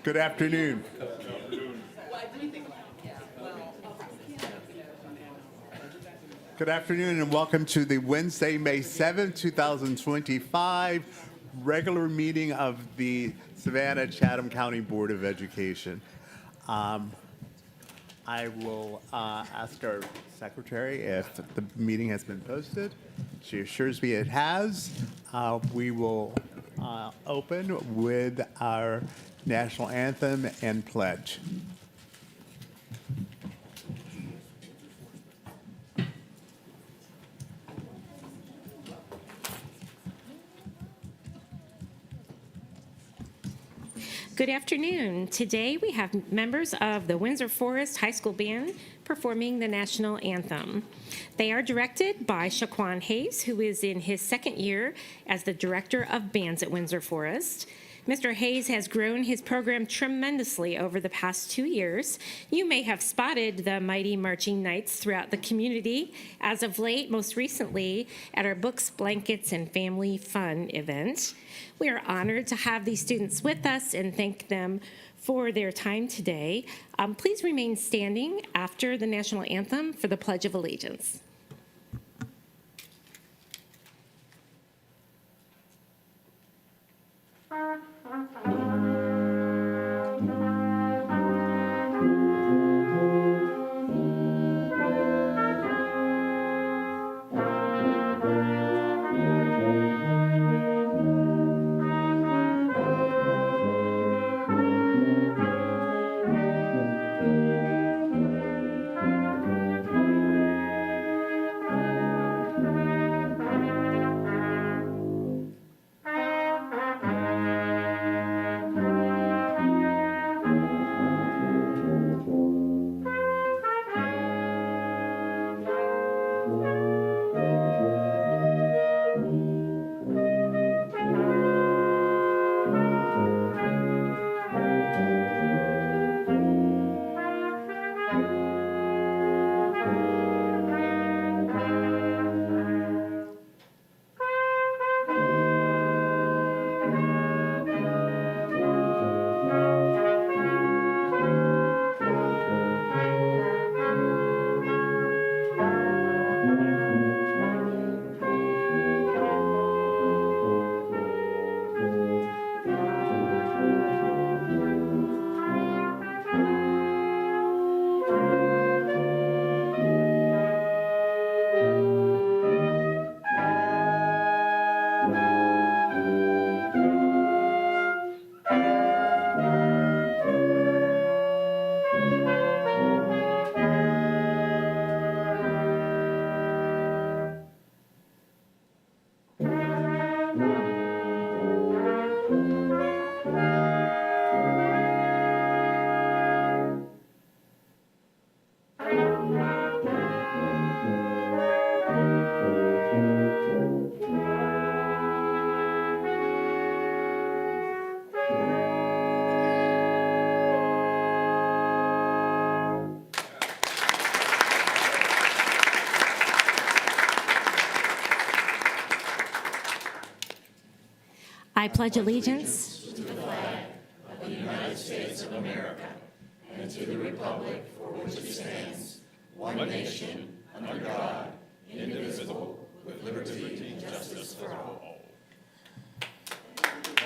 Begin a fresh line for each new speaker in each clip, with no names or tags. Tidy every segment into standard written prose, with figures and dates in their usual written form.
Good afternoon. Good afternoon and welcome to the Wednesday, May 7th, 2025 regular meeting of the Savannah-Chatham County Board of Education. I will ask our secretary if the meeting has been posted. She assures me it has. We will open with our national anthem and pledge.
Good afternoon. Today we have members of the Windsor Forest High School Band performing the national anthem. They are directed by Shaquan Hayes, who is in his second year as the director of bands at Windsor Forest. Mr. Hayes has grown his program tremendously over the past 2 years. You may have spotted the mighty marching knights throughout the community, as of late, most recently, at our Books, Blankets, and Family Fun event. We are honored to have these students with us and thank them for their time today. Please remain standing after the national anthem for the Pledge of Allegiance. I pledge allegiance
to the flag of the United States of America and to the republic for which it stands, one nation, under God, indivisible, with liberty and justice for all.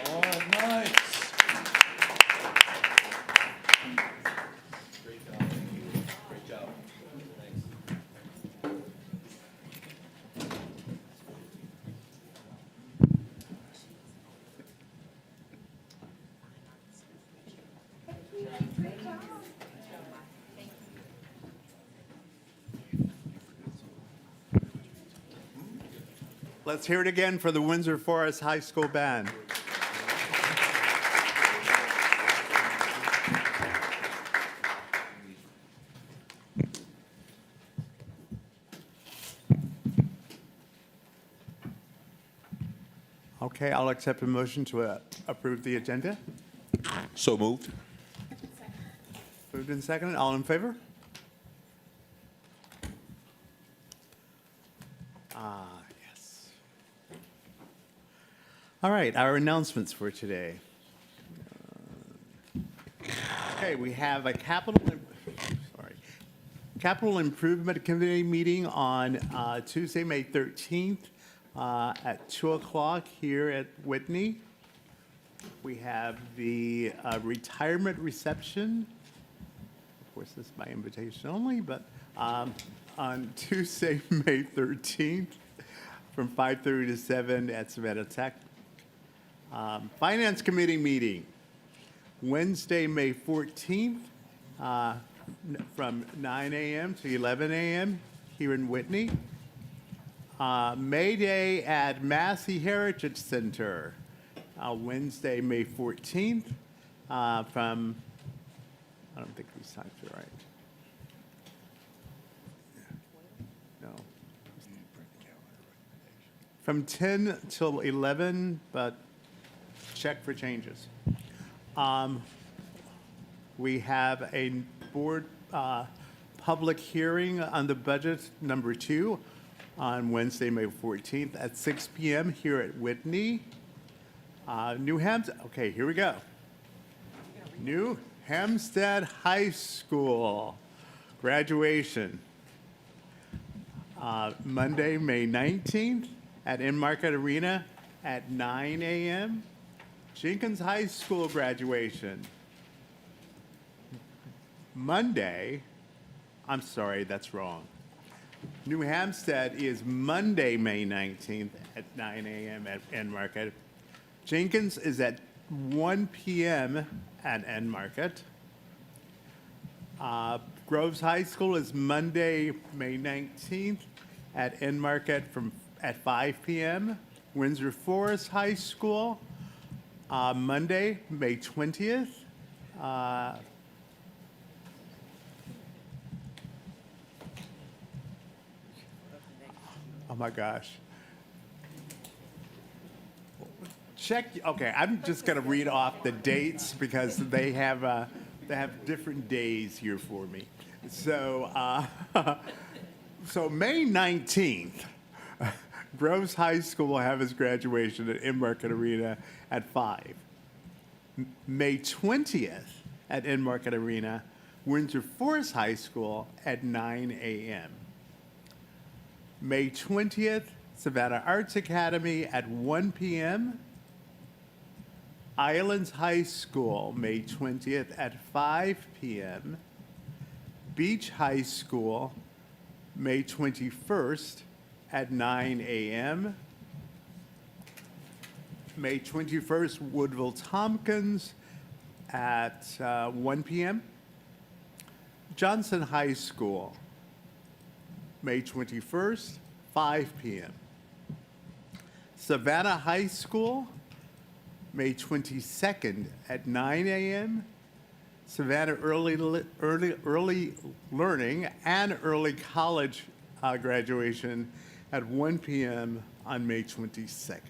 All right, nice. Great job. Great job. Thanks.
Let's hear it again for the Windsor Forest High School Band. Okay, I'll accept a motion to approve the agenda.
So moved.
Moved and seconded. All in favor? Yes. All right, our announcements for today. Okay, we have a capital improvement committee meeting on Tuesday, May 13th at 2 o'clock here at Whitney. We have the retirement reception. Of course, this is by invitation only, but on Tuesday, May 13th from 5:30 to 7 at Savannah-Chatham. Finance committee meeting, Wednesday, May 14th, from 9 a.m. to 11 a.m. here in Whitney. May Day at Massey Heritage Center, Wednesday, May 14th, from, I don't think these times are right. No. From 10 till 11, but check for changes. We have a board public hearing on the budget number 2 on Wednesday, May 14th at 6 p.m. here at Whitney. New Hampstead, okay, here we go. New Hampstead High School graduation. Monday, May 19th at In-Market Arena at 9 a.m. Jenkins High School graduation. Monday, I'm sorry, that's wrong. New Hampstead is Monday, May 19th at 9 a.m. at In-Market. Jenkins is at 1 p.m. at In-Market. Groves High School is Monday, May 19th at In-Market at 5 p.m. Windsor Forest High School, Monday, May 20th. Oh my gosh. Check, okay, I'm just gonna read off the dates because they have different days here for me. So, so May 19th, Groves High School will have its graduation at In-Market Arena at 5. May 20th at In-Market Arena, Windsor Forest High School at 9 a.m. May 20th, Savannah Arts Academy at 1 p.m. Islands High School, May 20th at 5 p.m. Beach High School, May 21st at 9 a.m. May 21st, Woodville Tompkins at 1 p.m. Johnson High School, May 21st, 5 p.m. Savannah High School, May 22nd at 9 a.m. Savannah Early Learning and Early College graduation at 1 p.m. on May 22nd.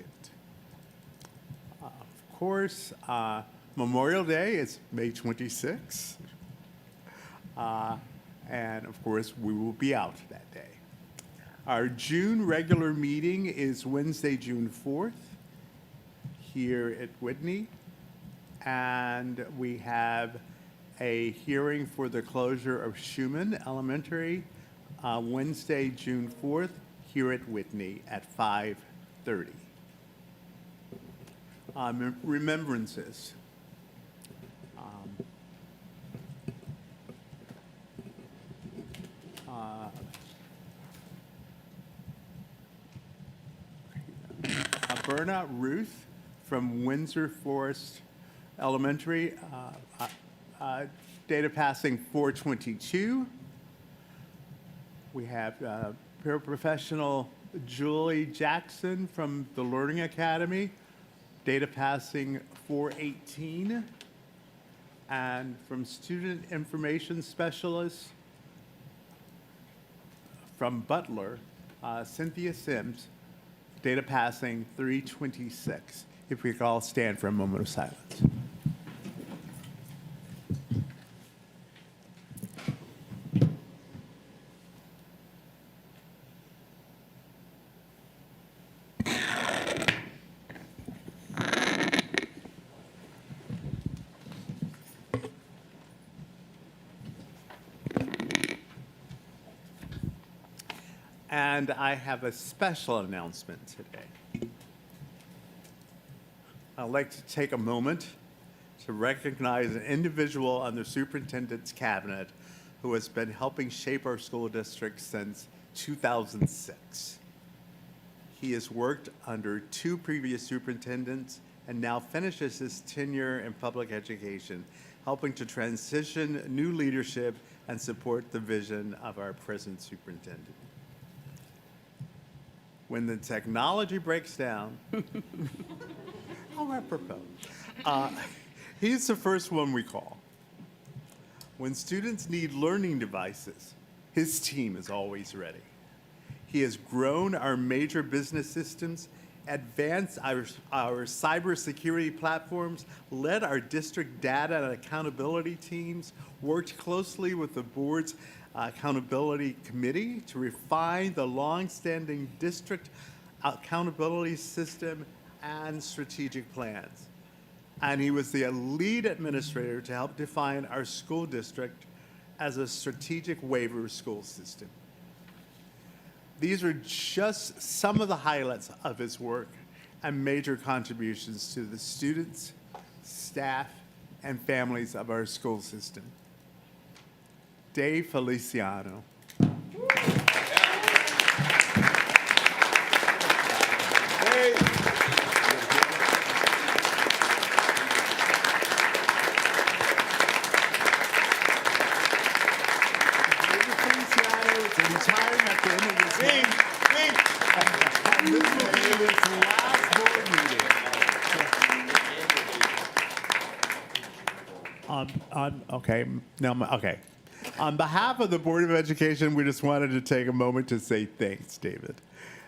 Of course, Memorial Day is May 26th. And of course, we will be out that day. Our June regular meeting is Wednesday, June 4th, here at Whitney. And we have a hearing for the closure of Schumann Elementary, Wednesday, June 4th, here at Whitney at 5:30. Remembrances. Berna Ruth from Windsor Forest Elementary, data passing 4/22. We have paraprofessional Julie Jackson from the Learning Academy, data passing 4/18. And from Student Information Specialist from Butler, Cynthia Sims, data passing 3/26. If we could all stand for a moment of silence. And I have a special announcement today. I'd like to take a moment to recognize an individual on the superintendent's cabinet who has been helping shape our school district since 2006. He has worked under 2 previous superintendents and now finishes his tenure in public education, helping to transition new leadership and support the vision of our present superintendent. When the technology breaks down, how apropos, he's the first one we call. When students need learning devices, his team is always ready. He has grown our major business systems, advanced our cybersecurity platforms, led our district data and accountability teams, worked closely with the board's accountability committee to refine the longstanding district accountability system and strategic plans. And he was the lead administrator to help define our school district as a strategic waiver school system. These are just some of the highlights of his work and major contributions to the students, staff, and families of our school system. Dave Feliciano. Okay. On behalf of the Board of Education, we just wanted to take a moment to say thanks, David,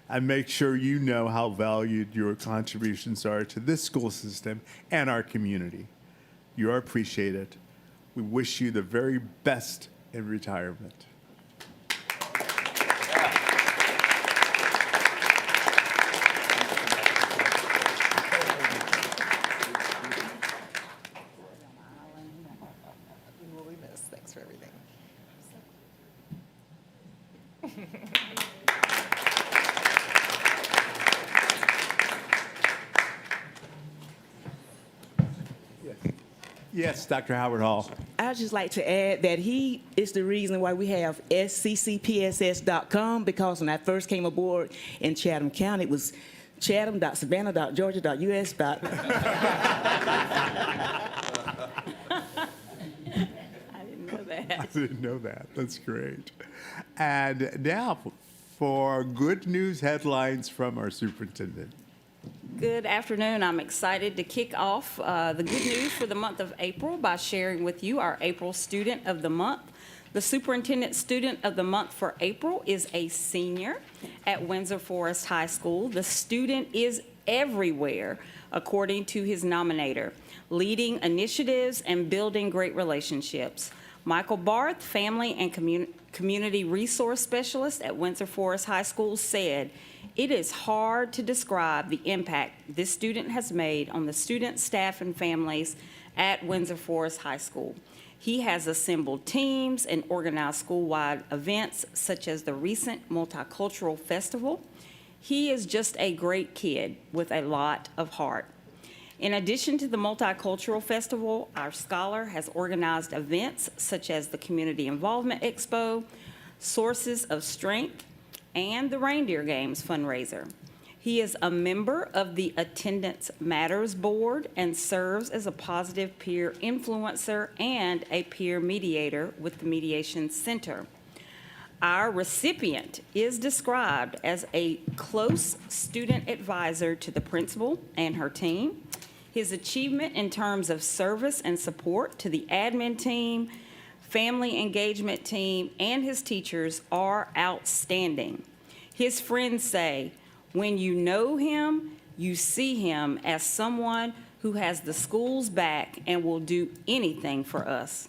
and make sure you know how valued your contributions are to this school system and our community. You are appreciated. We wish you the very best in retirement.
Thanks for everything.
Yes, Dr. Howard Hall.
I'd just like to add that he is the reason why we have sccpss.com, because when I first came aboard in Chatham County, it was chatham.savannah.georgia.us. I didn't know that.
I didn't know that. That's great. And now for good news headlines from our superintendent.
Good afternoon. I'm excited to kick off the good news for the month of April by sharing with you our April Student of the Month. The Superintendent Student of the Month for April is a senior at Windsor Forest High School. The student is everywhere, according to his nominator, leading initiatives and building great relationships. Michael Barth, Family and Community Resource Specialist at Windsor Forest High School, said, "It is hard to describe the impact this student has made on the students, staff, and families at Windsor Forest High School. He has assembled teams and organized school-wide events such as the recent Multicultural Festival. He is just a great kid with a lot of heart." In addition to the Multicultural Festival, our scholar has organized events such as the Community Involvement Expo, Sources of Strength, and the Reindeer Games fundraiser. He is a member of the Attendance Matters Board and serves as a positive peer influencer and a peer mediator with the Mediation Center. Our recipient is described as a close student advisor to the principal and her team. His achievement in terms of service and support to the admin team, family engagement team, and his teachers are outstanding. His friends say, when you know him, you see him as someone who has the school's back and will do anything for us.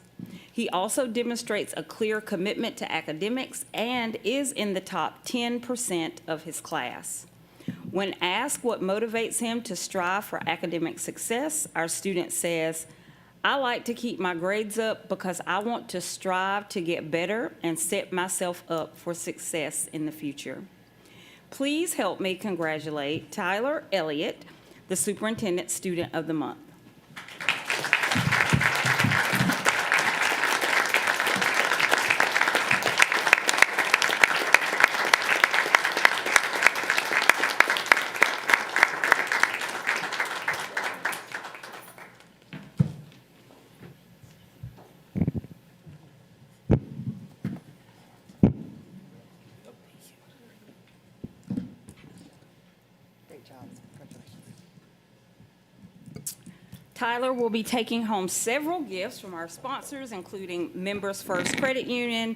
He also demonstrates a clear commitment to academics and is in the top 10% of his class. When asked what motivates him to strive for academic success, our student says, I like to keep my grades up because I want to strive to get better and set myself up for success in the future. Please help me congratulate Tyler Elliott, the Superintendent Student of the Month.
Great job. Congratulations.
Tyler will be taking home several gifts from our sponsors, including Members First Credit Union,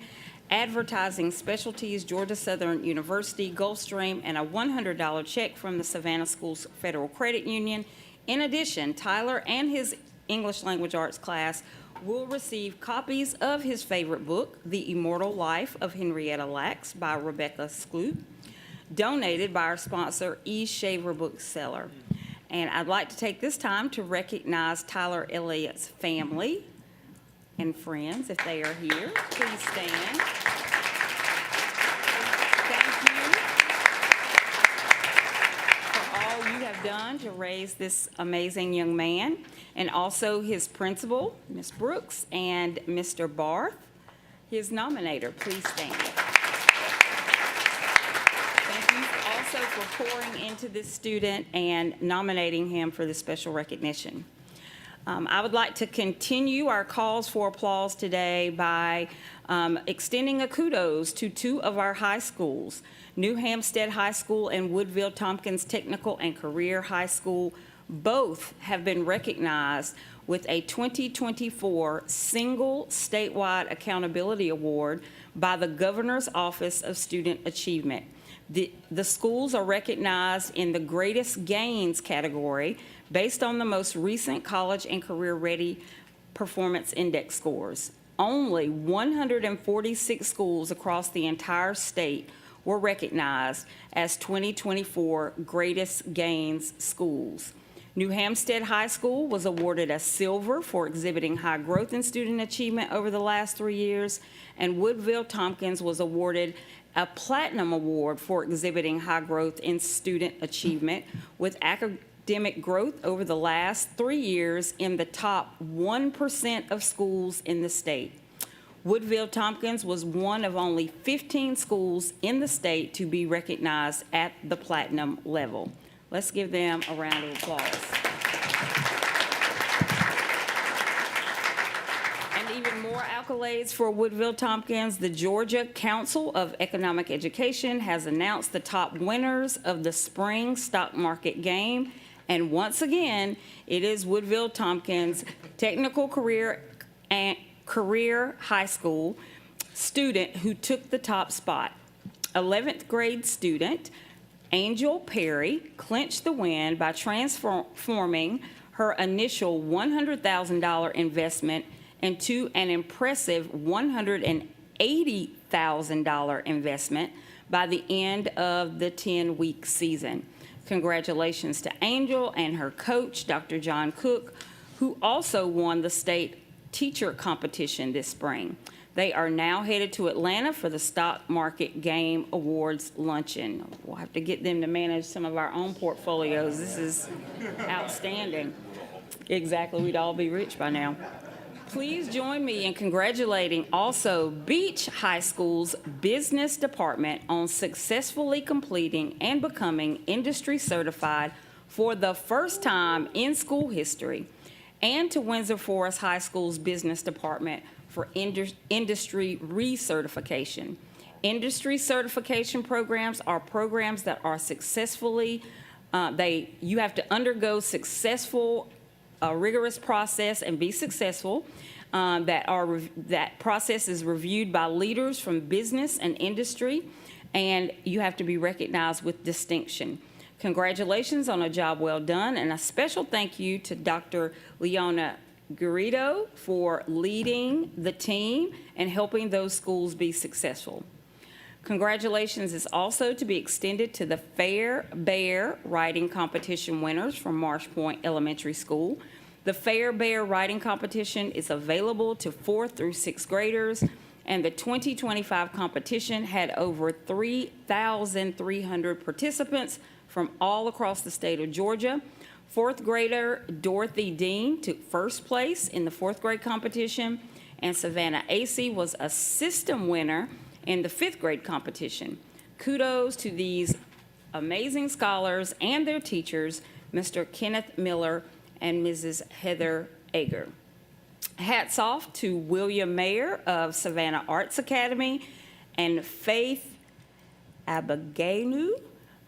Advertising Specialties, Georgia Southern University, Gulfstream, and a $100 check from the Savannah Schools Federal Credit Union. In addition, Tyler and his English Language Arts class will receive copies of his favorite book, The Immortal Life of Henrietta Lacks by Rebecca Skloot, donated by our sponsor, E. Shaver Bookseller. And I'd like to take this time to recognize Tyler Elliott's family and friends, if they are here. Please stand. Thank you for all you have done to raise this amazing young man, and also his principal, Ms. Brooks, and Mr. Barth, his nominator. Please stand. Thank you also for pouring into this student and nominating him for this special recognition. I would like to continue our calls for applause today by extending a kudos to two of our high schools, New Hampstead High School and Woodville Tompkins Technical and Career High School. Both have been recognized with a 2024 Single Statewide Accountability Award by the Governor's Office of Student Achievement. The schools are recognized in the Greatest Gains category based on the most recent College and Career Ready Performance Index scores. Only 146 schools across the entire state were recognized as 2024 Greatest Gains schools. New Hampstead High School was awarded a silver for exhibiting high growth in student achievement over the last 3 years, and Woodville Tompkins was awarded a platinum award for exhibiting high growth in student achievement with academic growth over the last 3 years in the top 1% of schools in the state. Woodville Tompkins was one of only 15 schools in the state to be recognized at the platinum level. Let's give them a round of applause. And even more accolades for Woodville Tompkins. The Georgia Council of Economic Education has announced the top winners of the spring stock market game. And once again, it is Woodville Tompkins Technical Career High School student who took the top spot. 11th grade student Angel Perry clinched the win by transforming her initial $100,000 investment into an impressive $180,000 investment by the end of the 10-week season. Congratulations to Angel and her coach, Dr. John Cook, who also won the state teacher competition this spring. They are now headed to Atlanta for the Stock Market Game Awards luncheon. We'll have to get them to manage some of our own portfolios. This is outstanding. Exactly, we'd all be rich by now. Please join me in congratulating also Beach High School's business department on successfully completing and becoming industry certified for the first time in school history, and to Windsor Forest High School's business department for industry recertification. Industry certification programs are programs that are successfully, you have to undergo successful, rigorous process and be successful. That process is reviewed by leaders from business and industry, and you have to be recognized with distinction. Congratulations on a job well done, and a special thank you to Dr. Leona Garrido for leading the team and helping those schools be successful. Congratulations is also to be extended to the Fair Bear writing competition winners from Marsh Point Elementary School. The Fair Bear Writing Competition is available to 4th through 6th graders, and the 2025 competition had over 3,300 participants from all across the state of Georgia. 4th grader Dorothy Dean took first place in the 4th grade competition, and Savannah-Chatham was a system winner in the 5th grade competition. Kudos to these amazing scholars and their teachers, Mr. Kenneth Miller and Mrs. Heather Ager. Hats off to William Mayer of Savannah Arts Academy and Faith Abaganu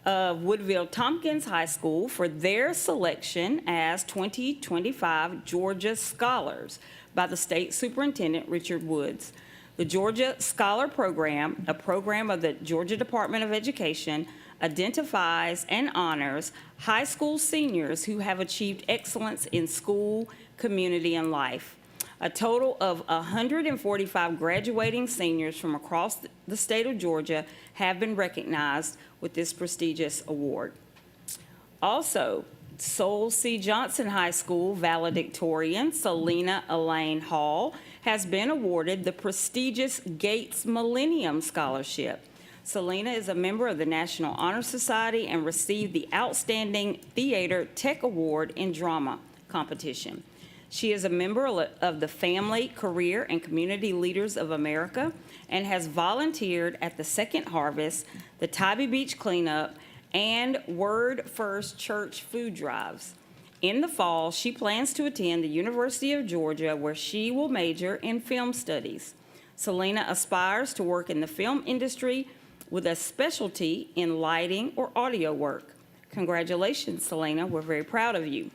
of Woodville Tompkins High School for their selection as 2025 Georgia Scholars by the State Superintendent Richard Woods. The Georgia Scholar Program, a program of the Georgia Department of Education, identifies and honors high school seniors who have achieved excellence in school, community, and life. A total of 145 graduating seniors from across the state of Georgia have been recognized with this prestigious award. Also, Sol C. Johnson High School valedictorian Selena Elaine Hall has been awarded the prestigious Gates Millennium Scholarship. Selena is a member of the National Honor Society and received the Outstanding Theater Tech Award in Drama competition. She is a member of the Family, Career, and Community Leaders of America and has volunteered at the Second Harvest, the Tybee Beach Cleanup, and Word First Church food drives. In the fall, she plans to attend the University of Georgia, where she will major in film studies. Selena aspires to work in the film industry with a specialty in lighting or audio work. Congratulations, Selena. We're very proud of you.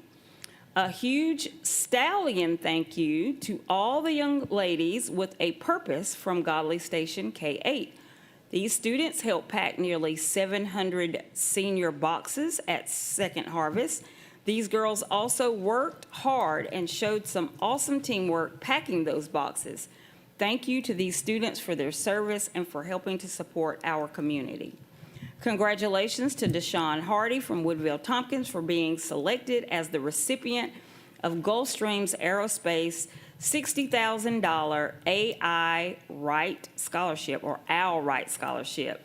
A huge stallion thank you to all the young ladies with a purpose from Godly Station K-8. These students helped pack nearly 700 senior boxes at Second Harvest. These girls also worked hard and showed some awesome teamwork packing those boxes. Thank you to these students for their service and for helping to support our community. Congratulations to Deshaun Hardy from Woodville Tompkins for being selected as the recipient of Gulfstream's Aerospace $60,000 AI Wright Scholarship, or Al Wright Scholarship.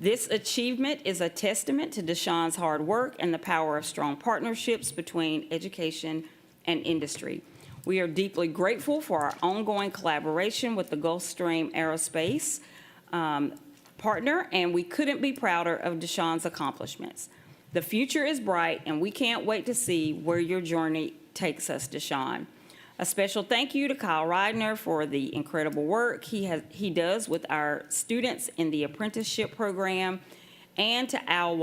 This achievement is a testament to Deshaun's hard work and the power of strong partnerships between education and industry. We are deeply grateful for our ongoing collaboration with the Gulfstream Aerospace partner, and we couldn't be prouder of Deshaun's accomplishments. The future is bright, and we can't wait to see where your journey takes us, Deshaun. A special thank you to Kyle Reidner for the incredible work he does with our students in the apprenticeship program, and to Al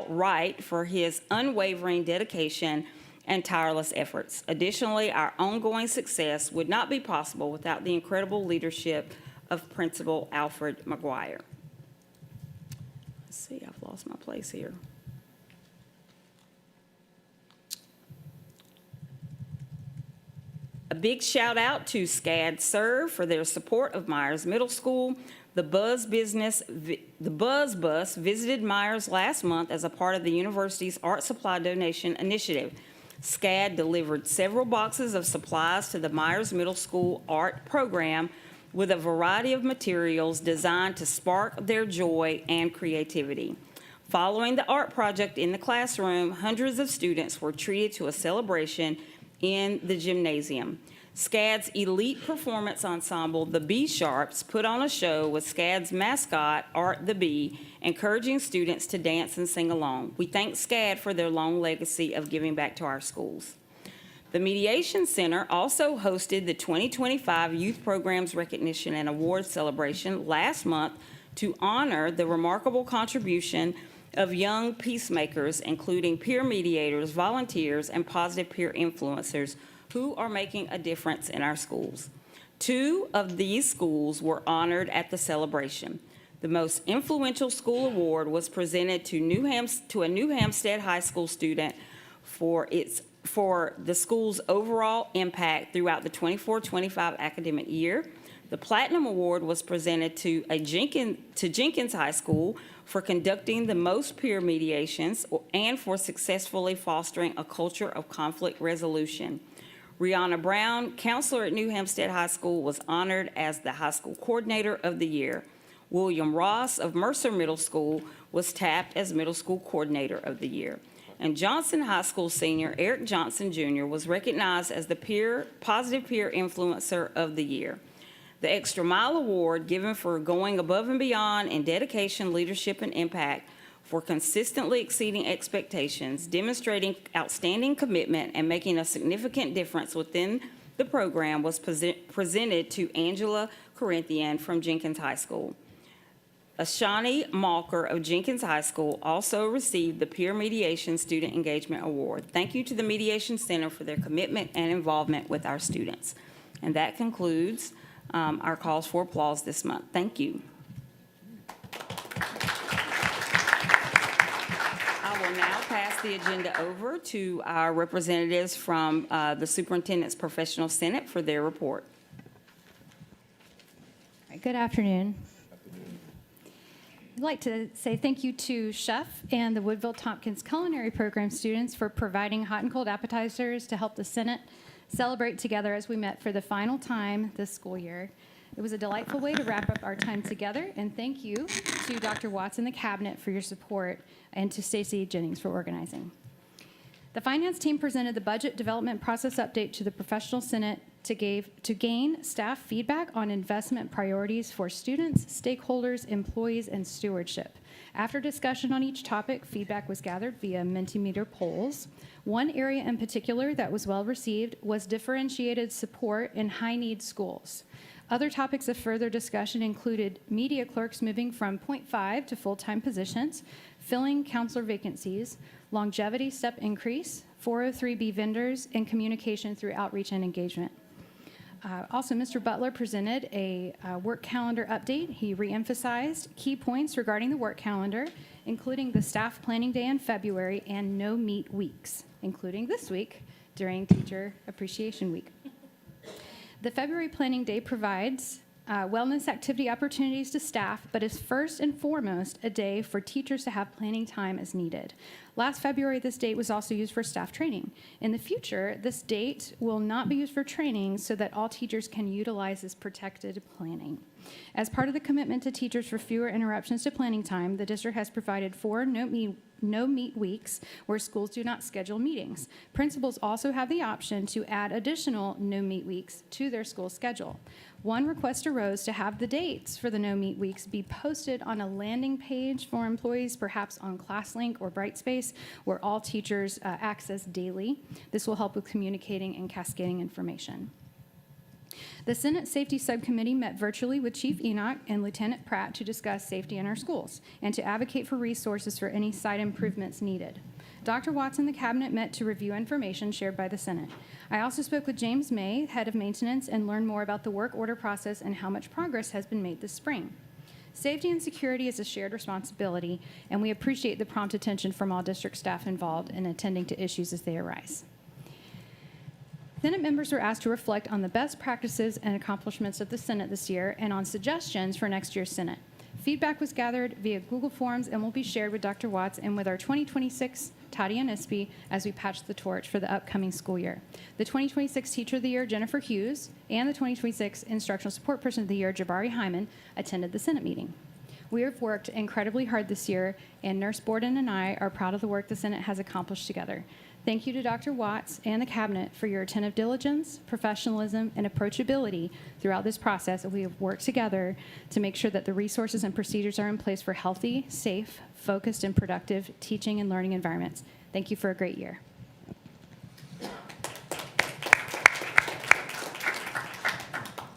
Wright for his unwavering dedication and tireless efforts. Additionally, our ongoing success would not be possible without the incredible leadership of Principal Alfred McGuire. Let's see, I've lost my place here. A big shout out to SCAD Serve for their support of Myers Middle School. The Buzz Bus visited Myers last month as a part of the university's art supply donation initiative. SCAD delivered several boxes of supplies to the Myers Middle School art program with a variety of materials designed to spark their joy and creativity. Following the art project in the classroom, hundreds of students were treated to a celebration in the gymnasium. SCAD's elite performance ensemble, the Bee Sharps, put on a show with SCAD's mascot, Art the Bee, encouraging students to dance and sing along. We thank SCAD for their long legacy of giving back to our schools. The Mediation Center also hosted the 2025 Youth Programs Recognition and Awards Celebration last month to honor the remarkable contribution of young peacemakers, including peer mediators, volunteers, and positive peer influencers who are making a difference in our schools. 2 of these schools were honored at the celebration. The Most Influential School Award was presented to a New Hampstead High School student for the school's overall impact throughout the 24-25 academic year. The Platinum Award was presented to Jenkins High School for conducting the most peer mediations and for successfully fostering a culture of conflict resolution. Rihanna Brown, counselor at New Hempstead High School, was honored as the High School Coordinator of the Year. William Ross of Mercer Middle School was tapped as Middle School Coordinator of the Year. And Johnson High School senior Eric Johnson Jr. was recognized as the Positive Peer Influencer of the Year. The Extra Mile Award, given for going above and beyond in dedication, leadership, and impact for consistently exceeding expectations, demonstrating outstanding commitment, and making a significant difference within the program, was presented to Angela Corinthian from Jenkins High School. Ashani Malker of Jenkins High School also received the Peer Mediation Student Engagement Award. Thank you to the Mediation Center for their commitment and involvement with our students. And that concludes our calls for applause this month. Thank you. I will now pass the agenda over to our representatives from the Superintendent's Professional Senate for their report.
Good afternoon. I'd like to say thank you to Chef and the Woodville-Tompkins Culinary Program students for providing hot and cold appetizers to help the Senate celebrate together as we met for the final time this school year. It was a delightful way to wrap up our time together, and thank you to Dr. Watts and the Cabinet for your support, and to Stacey Jennings for organizing. The Finance team presented the Budget Development Process Update to the Professional Senate to gain staff feedback on investment priorities for students, stakeholders, employees, and stewardship. After discussion on each topic, feedback was gathered via Mentimeter polls. One area in particular that was well received was differentiated support in high-need schools. Other topics of further discussion included media clerks moving from 0.5 to full-time positions, filling counselor vacancies, longevity step increase, 403B vendors, and communication through outreach and engagement. Also, Mr. Butler presented a work calendar update. He reemphasized key points regarding the work calendar, including the staff planning day in February and no meet weeks, including this week during Teacher Appreciation Week. The February planning day provides wellness activity opportunities to staff, but is first and foremost a day for teachers to have planning time as needed. Last February, this date was also used for staff training. In the future, this date will not be used for training so that all teachers can utilize this protected planning. As part of the commitment to teachers for fewer interruptions to planning time, the district has provided 4 no-meet weeks where schools do not schedule meetings. Principals also have the option to add additional no-meet weeks to their school schedule. One request arose to have the dates for the no-meet weeks be posted on a landing page for employees, perhaps on ClassLink or Brightspace, where all teachers access daily. This will help with communicating and cascading information. The Senate Safety Subcommittee met virtually with Chief Enoch and Lieutenant Pratt to discuss safety in our schools and to advocate for resources for any site improvements needed. Dr. Watts and the Cabinet met to review information shared by the Senate. I also spoke with James May, head of maintenance, and learned more about the work order process and how much progress has been made this spring. Safety and security is a shared responsibility, and we appreciate the prompt attention from all district staff involved in attending to issues as they arise. Senate members were asked to reflect on the best practices and accomplishments of the Senate this year and on suggestions for next year's Senate. Feedback was gathered via Google Forms and will be shared with Dr. Watts and with our 2026 Tadia Nisby as we patch the torch for the upcoming school year. The 2026 Teacher of the Year, Jennifer Hughes, and the 2026 Instructional Support Person of the Year, Jabari Hyman, attended the Senate meeting. We have worked incredibly hard this year, and Nurse Borden and I are proud of the work the Senate has accomplished together. Thank you to Dr. Watts and the Cabinet for your attentive diligence, professionalism, and approachability throughout this process. We have worked together to make sure that the resources and procedures are in place for healthy, safe, focused, and productive teaching and learning environments. Thank you for a great year.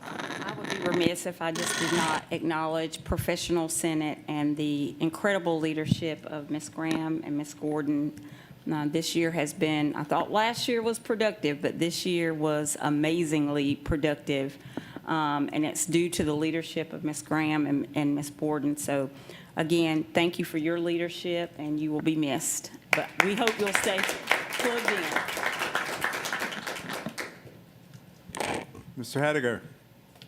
I would be remiss if I just did not acknowledge Professional Senate and the incredible leadership of Ms. Graham and Ms. Gordon. This year has been, I thought last year was productive, but this year was amazingly productive. And it's due to the leadership of Ms. Graham and Ms. Borden. So again, thank you for your leadership, and you will be missed. But we hope you'll stay plugged in.
Mr. Hediger.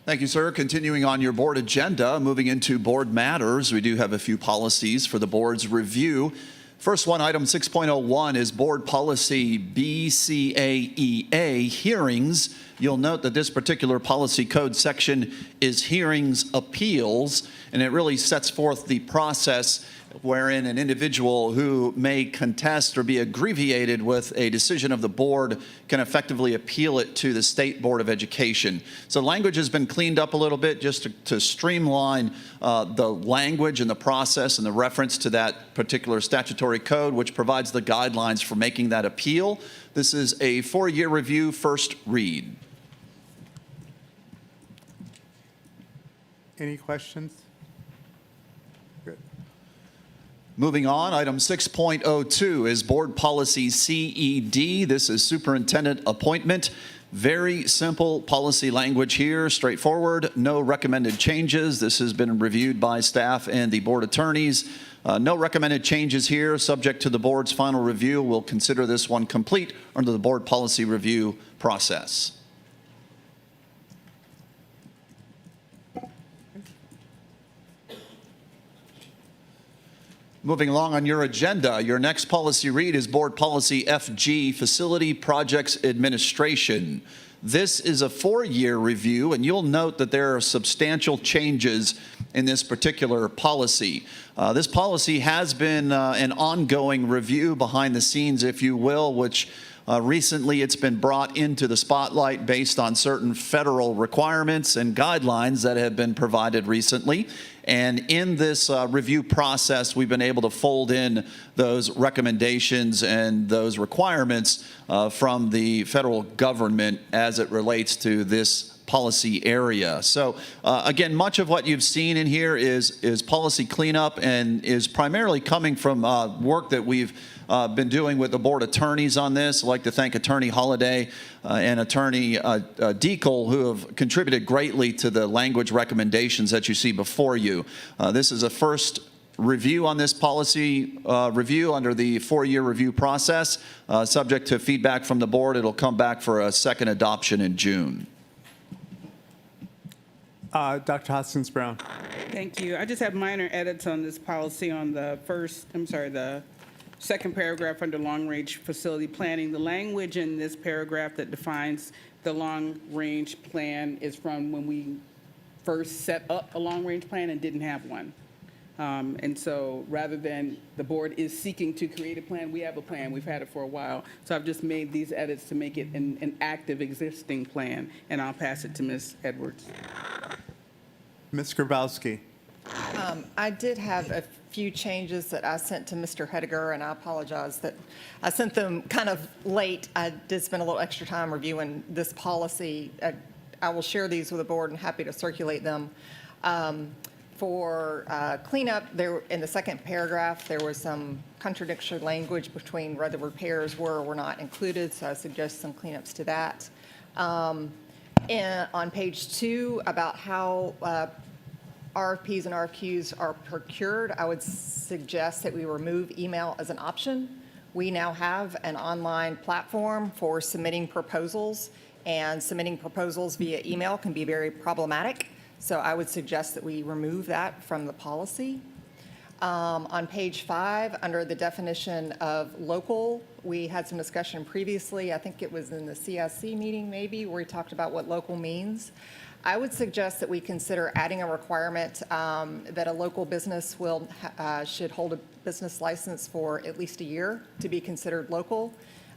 Thank you, sir. Continuing on your board agenda, moving into board matters, we do have a few policies for the board's review. First one, item 6.01, is board policy BCAEA, hearings. You'll note that this particular policy code section is hearings appeals, and it really sets forth the process wherein an individual who may contest or be aggrieved with a decision of the board can effectively appeal it to the State Board of Education. So language has been cleaned up a little bit just to streamline the language and the process and the reference to that particular statutory code, which provides the guidelines for making that appeal. This is a 4-year review, first read.
Any questions? Good.
Moving on, item 6.02 is board policy CED. This is superintendent appointment. Very simple policy language here, straightforward, no recommended changes. This has been reviewed by staff and the board attorneys. No recommended changes here. Subject to the board's final review, we'll consider this one complete under the board policy review process. Moving along on your agenda, your next policy read is Board Policy FG, Facility Projects Administration. This is a 4-year review, and you'll note that there are substantial changes in this particular policy. This policy has been an ongoing review behind the scenes, if you will, which recently it's been brought into the spotlight based on certain federal requirements and guidelines that have been provided recently. And in this review process, we've been able to fold in those recommendations and those requirements from the federal government as it relates to this policy area. So again, much of what you've seen in here is policy cleanup and is primarily coming from work that we've been doing with the board attorneys on this. I'd like to thank Attorney Holliday and Attorney Deacle, who have contributed greatly to the language recommendations that you see before you. This is a first review on this policy review under the 4-year review process. Subject to feedback from the board, it'll come back for a second adoption in June.
Dr. Hoskins Brown.
Thank you. I just have minor edits on this policy on the the second paragraph under long-range facility planning. The language in this paragraph that defines the long-range plan is from when we first set up a long-range plan and didn't have one. And so rather than the board is seeking to create a plan, we have a plan. We've had it for a while. So I've just made these edits to make it an active existing plan, and I'll pass it to Ms. Edwards.
Ms. Grabowski.
I did have a few changes that I sent to Mr. Hediger, and I apologize that I sent them kind of late. I did spend a little extra time reviewing this policy. I will share these with the board and happy to circulate them. For cleanup, there in the second paragraph, there was some contradictory language between whether repairs were or were not included, so I suggest some cleanups to that. And on page 2, about how RFPs and RFQs are procured, I would suggest that we remove email as an option. We now have an online platform for submitting proposals, and submitting proposals via email can be very problematic. So I would suggest that we remove that from the policy. On page 5, under the definition of local, we had some discussion previously. I think it was in the CSC meeting maybe, where we talked about what local means. I would suggest that we consider adding a requirement that a local business should hold a business license for at least a year to be considered local.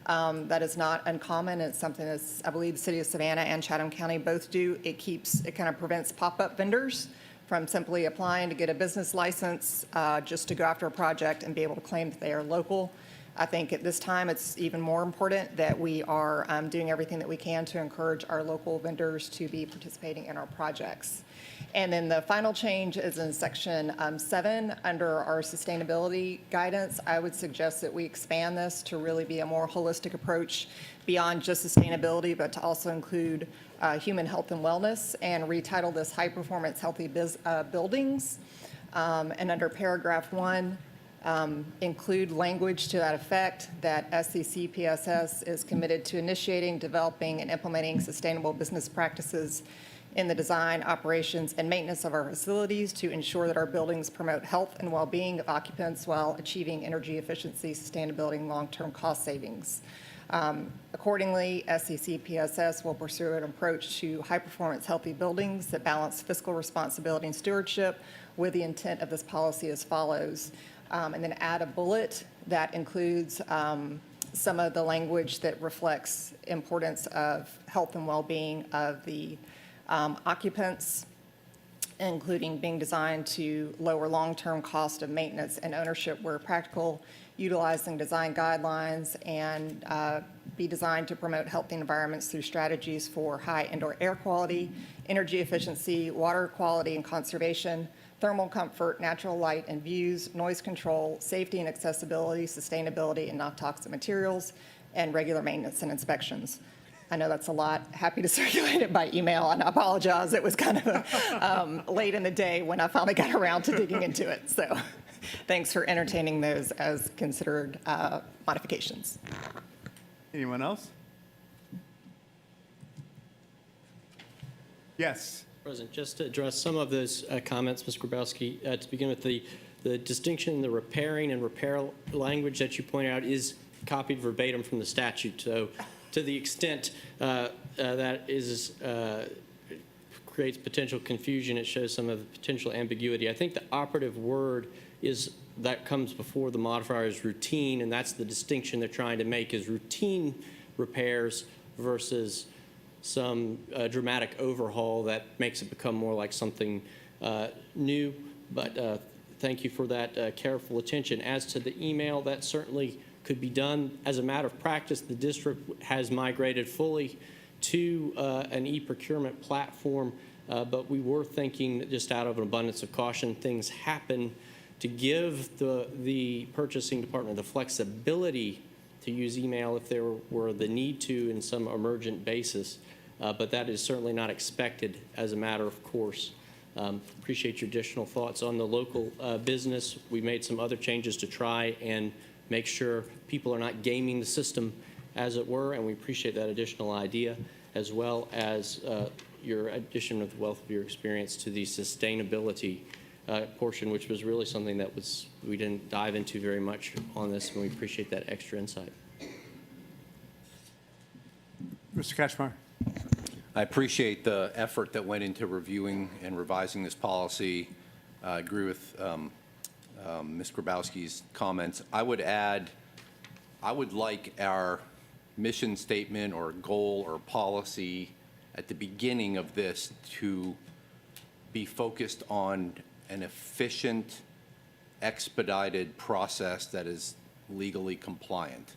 That is not uncommon. It's something that I believe the city of Savannah and Chatham County both do. It kind of prevents pop-up vendors from simply applying to get a business license just to go after a project and be able to claim that they are local. I think at this time it's even more important that we are doing everything that we can to encourage our local vendors to be participating in our projects. And then the final change is in section 7 under our sustainability guidance. I would suggest that we expand this to really be a more holistic approach beyond just sustainability, but to also include human health and wellness, and retitle this High Performance Healthy Buildings. And under paragraph 1, include language to that effect that SCCPSS is committed to initiating, developing, and implementing sustainable business practices in the design, operations, and maintenance of our facilities to ensure that our buildings promote health and well-being of occupants while achieving energy efficiency, sustainability, and long-term cost savings. Accordingly, SCCPSS will pursue an approach to high-performance, healthy buildings that balance fiscal responsibility and stewardship with the intent of this policy as follows. And then add a bullet that includes some of the language that reflects importance of health and well-being of the occupants, including being designed to lower long-term cost of maintenance and ownership where practical, utilizing design guidelines, and be designed to promote healthy environments through strategies for high indoor air quality, energy efficiency, water quality and conservation, thermal comfort, natural light and views, noise control, safety and accessibility, sustainability and non-toxic materials, and regular maintenance and inspections. I know that's a lot. Happy to circulate it by email, and I apologize. It was kind of late in the day when I finally got around to digging into it. So thanks for entertaining those as considered modifications.
Anyone else? Yes.
President, just to address some of those comments, Ms. Grabowski, to begin with, the distinction, the repairing and repair language that you point out is copied verbatim from the statute. So to the extent that is creates potential confusion, it shows some of the potential ambiguity. I think the operative word is that comes before the modifier is routine, and that's the distinction they're trying to make is routine repairs versus some dramatic overhaul that makes it become more like something new. But thank you for that careful attention. As to the email, that certainly could be done. As a matter of practice, the district has migrated fully to an e-procurement platform, but we were thinking, just out of an abundance of caution, things happen, to give the purchasing department the flexibility to use email if there were the need to in some emergent basis. But that is certainly not expected as a matter of course. Appreciate your additional thoughts on the local business. We made some other changes to try and make sure people are not gaming the system, as it were, and we appreciate that additional idea, as well as your addition of the wealth of your experience to the sustainability portion, which was really something that we didn't dive into very much on this, and we appreciate that extra insight.
Mr. Kachmar.
I appreciate the effort that went into reviewing and revising this policy. I agree with Ms. Grabowski's comments. I would add, I would like our mission statement or goal or policy at the beginning of this to be focused on an efficient, expedited process that is legally compliant.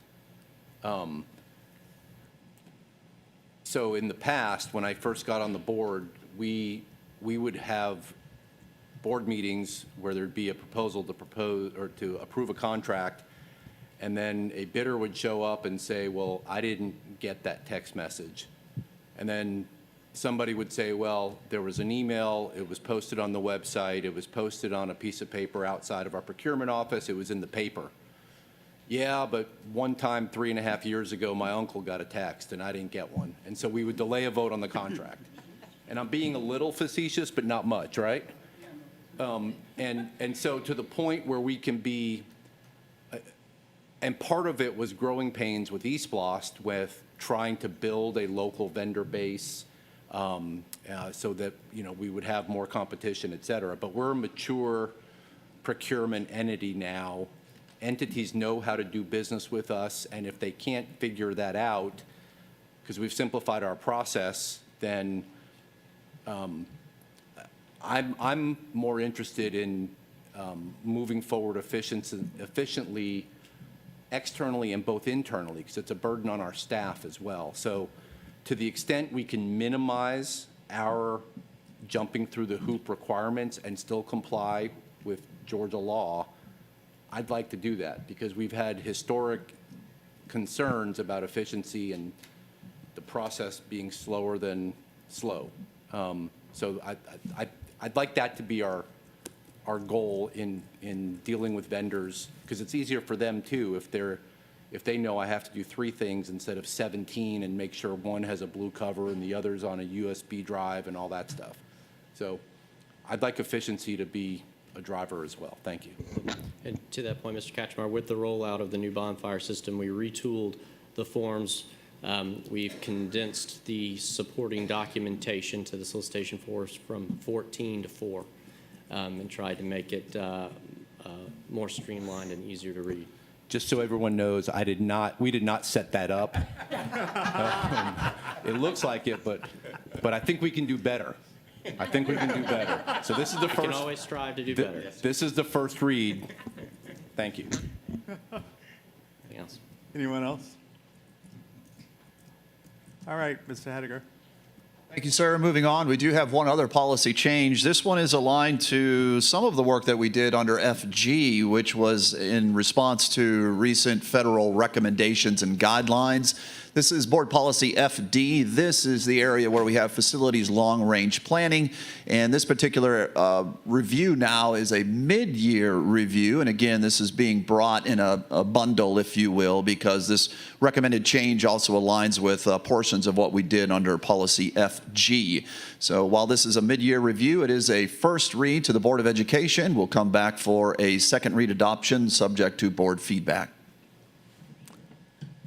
So in the past, when I first got on the board, we would have board meetings where there'd be a proposal to propose or to approve a contract, and then a bidder would show up and say, well, I didn't get that text message. And then somebody would say, well, there was an email, it was posted on the website, it was posted on a piece of paper outside of our procurement office, it was in the paper. Yeah, but one time 3.5 years ago, my uncle got a text and I didn't get one. And so we would delay a vote on the contract. And I'm being a little facetious, but not much, right? And so to the point where we can be, and part of it was growing pains with East Blast with trying to build a local vendor base so that, you know, we would have more competition, et cetera. But we're a mature procurement entity now. Entities know how to do business with us, and if they can't figure that out, because we've simplified our process, then I'm more interested in moving forward efficiently, externally and both internally, because it's a burden on our staff as well. So to the extent we can minimize our jumping through the hoop requirements and still comply with Georgia law, I'd like to do that, because we've had historic concerns about efficiency and the process being slower than slow. So I'd like that to be our goal in dealing with vendors, because it's easier for them too if they're if they know I have to do 3 things instead of 17 and make sure one has a blue cover and the other's on a USB drive and all that stuff. So I'd like efficiency to be a driver as well. Thank you.
And to that point, Mr. Katchmar, with the rollout of the new bonfire system, we retooled the forms. We've condensed the supporting documentation to the solicitation forms from 14 to 4 and tried to make it more streamlined and easier to read.
Just so everyone knows, we did not set that up. It looks like it, but I think we can do better. I think we can do better. So this is the first.
We can always strive to do better.
This is the first read. Thank you.
Anything else?
Anyone else? All right, Mr. Hediger.
Thank you, sir. Moving on, we do have one other policy change. This one is aligned to some of the work that we did under FG, which was in response to recent federal recommendations and guidelines. This is Board Policy FD. This is the area where we have facilities long-range planning, and this particular review now is a mid-year review, and again, this is being brought in a bundle, if you will, because this recommended change also aligns with portions of what we did under Policy FG. So while this is a mid-year review, it is a first read to the Board of Education. We'll come back for a second read adoption subject to board feedback.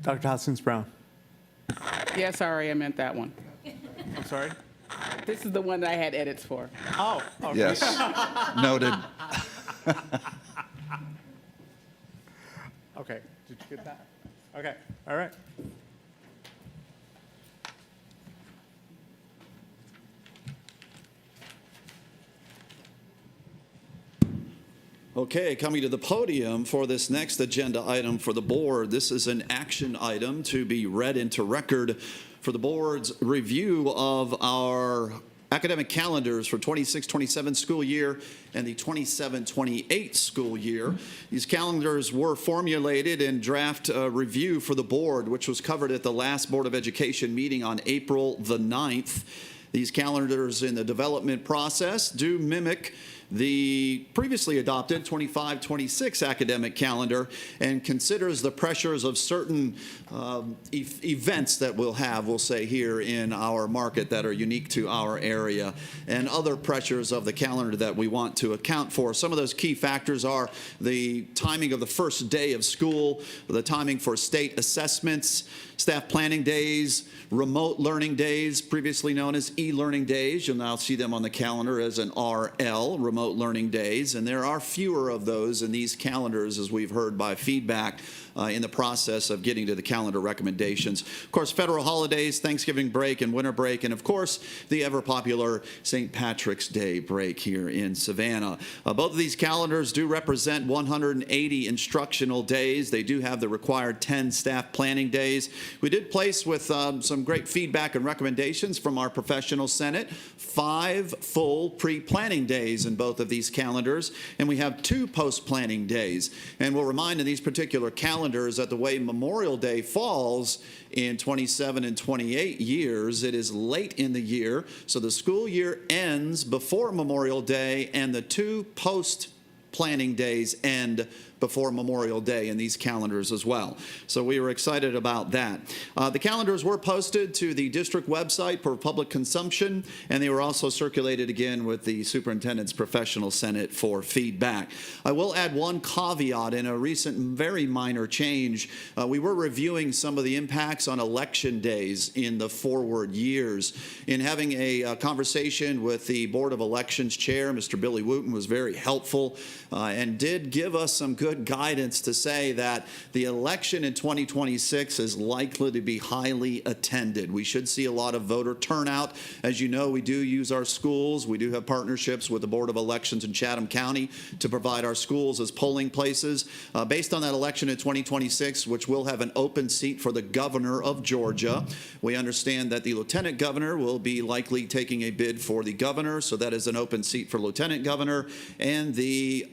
Dr. Hoskins-Brown.
Yeah, sorry, I meant that one.
I'm sorry?
This is the one that I had edits for.
Oh, okay.
Yes. Noted.
Okay, did you get that? Okay, all right.
Okay, coming to the podium for this next agenda item for the board. This is an action item to be read into record for the board's review of our academic calendars for 26-27 school year and the 27-28 school year. These calendars were formulated in draft review for the board, which was covered at the last Board of Education meeting on April the 9th. These calendars in the development process do mimic the previously adopted 25-26 academic calendar and considers the pressures of certain events that we'll say here in our market that are unique to our area, and other pressures of the calendar that we want to account for. Some of those key factors are the timing of the first day of school, the timing for state assessments, staff planning days, remote learning days, previously known as e-learning days. You'll now see them on the calendar as an RL, remote learning days, and there are fewer of those in these calendars, as we've heard by feedback in the process of getting to the calendar recommendations. Of course, federal holidays, Thanksgiving break and winter break, and of course, the ever-popular St. Patrick's Day break here in Savannah. Both of these calendars do represent 180 instructional days. They do have the required 10 staff planning days. We did place with some great feedback and recommendations from our professional senate, 5 full pre-planning days in both of these calendars, and we have 2 post-planning days. And we'll remind in these particular calendars that the way Memorial Day falls in 27 and 28 years, it is late in the year, so the school year ends before Memorial Day, and the 2 post-planning days end before Memorial Day in these calendars as well. So we were excited about that. The calendars were posted to the district website for public consumption, and they were also circulated again with the superintendent's professional senate for feedback. I will add one caveat in a recent very minor change. We were reviewing some of the impacts on election days in the forward years. In having a conversation with the Board of Elections chair, Mr. Billy Wooten was very helpful and did give us some good guidance to say that the election in 2026 is likely to be highly attended. We should see a lot of voter turnout. As you know, we do use our schools. We do have partnerships with the Board of Elections in Chatham County to provide our schools as polling places. Based on that election in 2026, which will have an open seat for the governor of Georgia, we understand that the lieutenant governor will be likely taking a bid for the governor, so that is an open seat for lieutenant governor, and the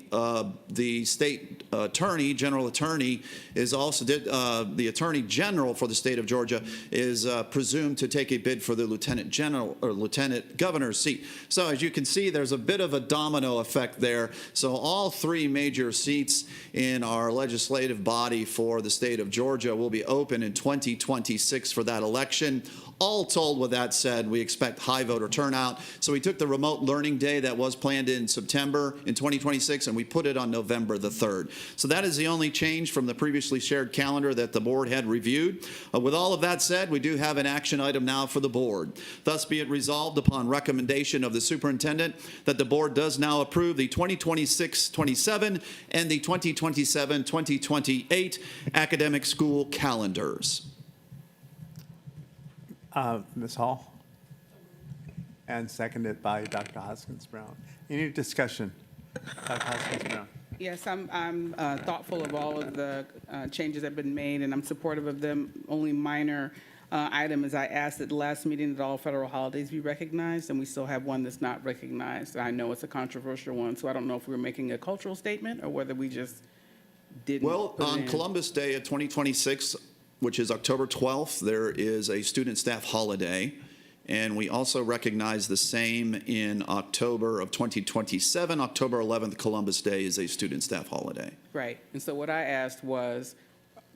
state attorney, general attorney, is also the attorney general for the state of Georgia is presumed to take a bid for the lieutenant general or lieutenant governor's seat. So as you can see, there's a bit of a domino effect there. So all three major seats in our legislative body for the state of Georgia will be open in 2026 for that election. All told, with that said, we expect high voter turnout. So we took the remote learning day that was planned in September in 2026, and we put it on November the 3rd. So that is the only change from the previously shared calendar that the board had reviewed. With all of that said, we do have an action item now for the board. Thus be it resolved upon recommendation of the superintendent that the board does now approve the 2026-27 and the 2027-2028 academic school calendars.
Ms. Hall? And seconded by Dr. Hoskins Brown. Any discussion? Dr. Hoskins Brown.
Yes, I'm thoughtful of all of the changes that have been made, and I'm supportive of them. Only minor item is I asked at the last meeting that all federal holidays be recognized, and we still have one that's not recognized. I know it's a controversial one, so I don't know if we were making a cultural statement or whether we just didn't.
Well,
put it
on
in.
Columbus Day of 2026, which is October 12th, there is a student staff holiday. And we also recognize the same in October of 2027. October 11th, Columbus Day, is a student staff holiday.
Right, and so what I asked was,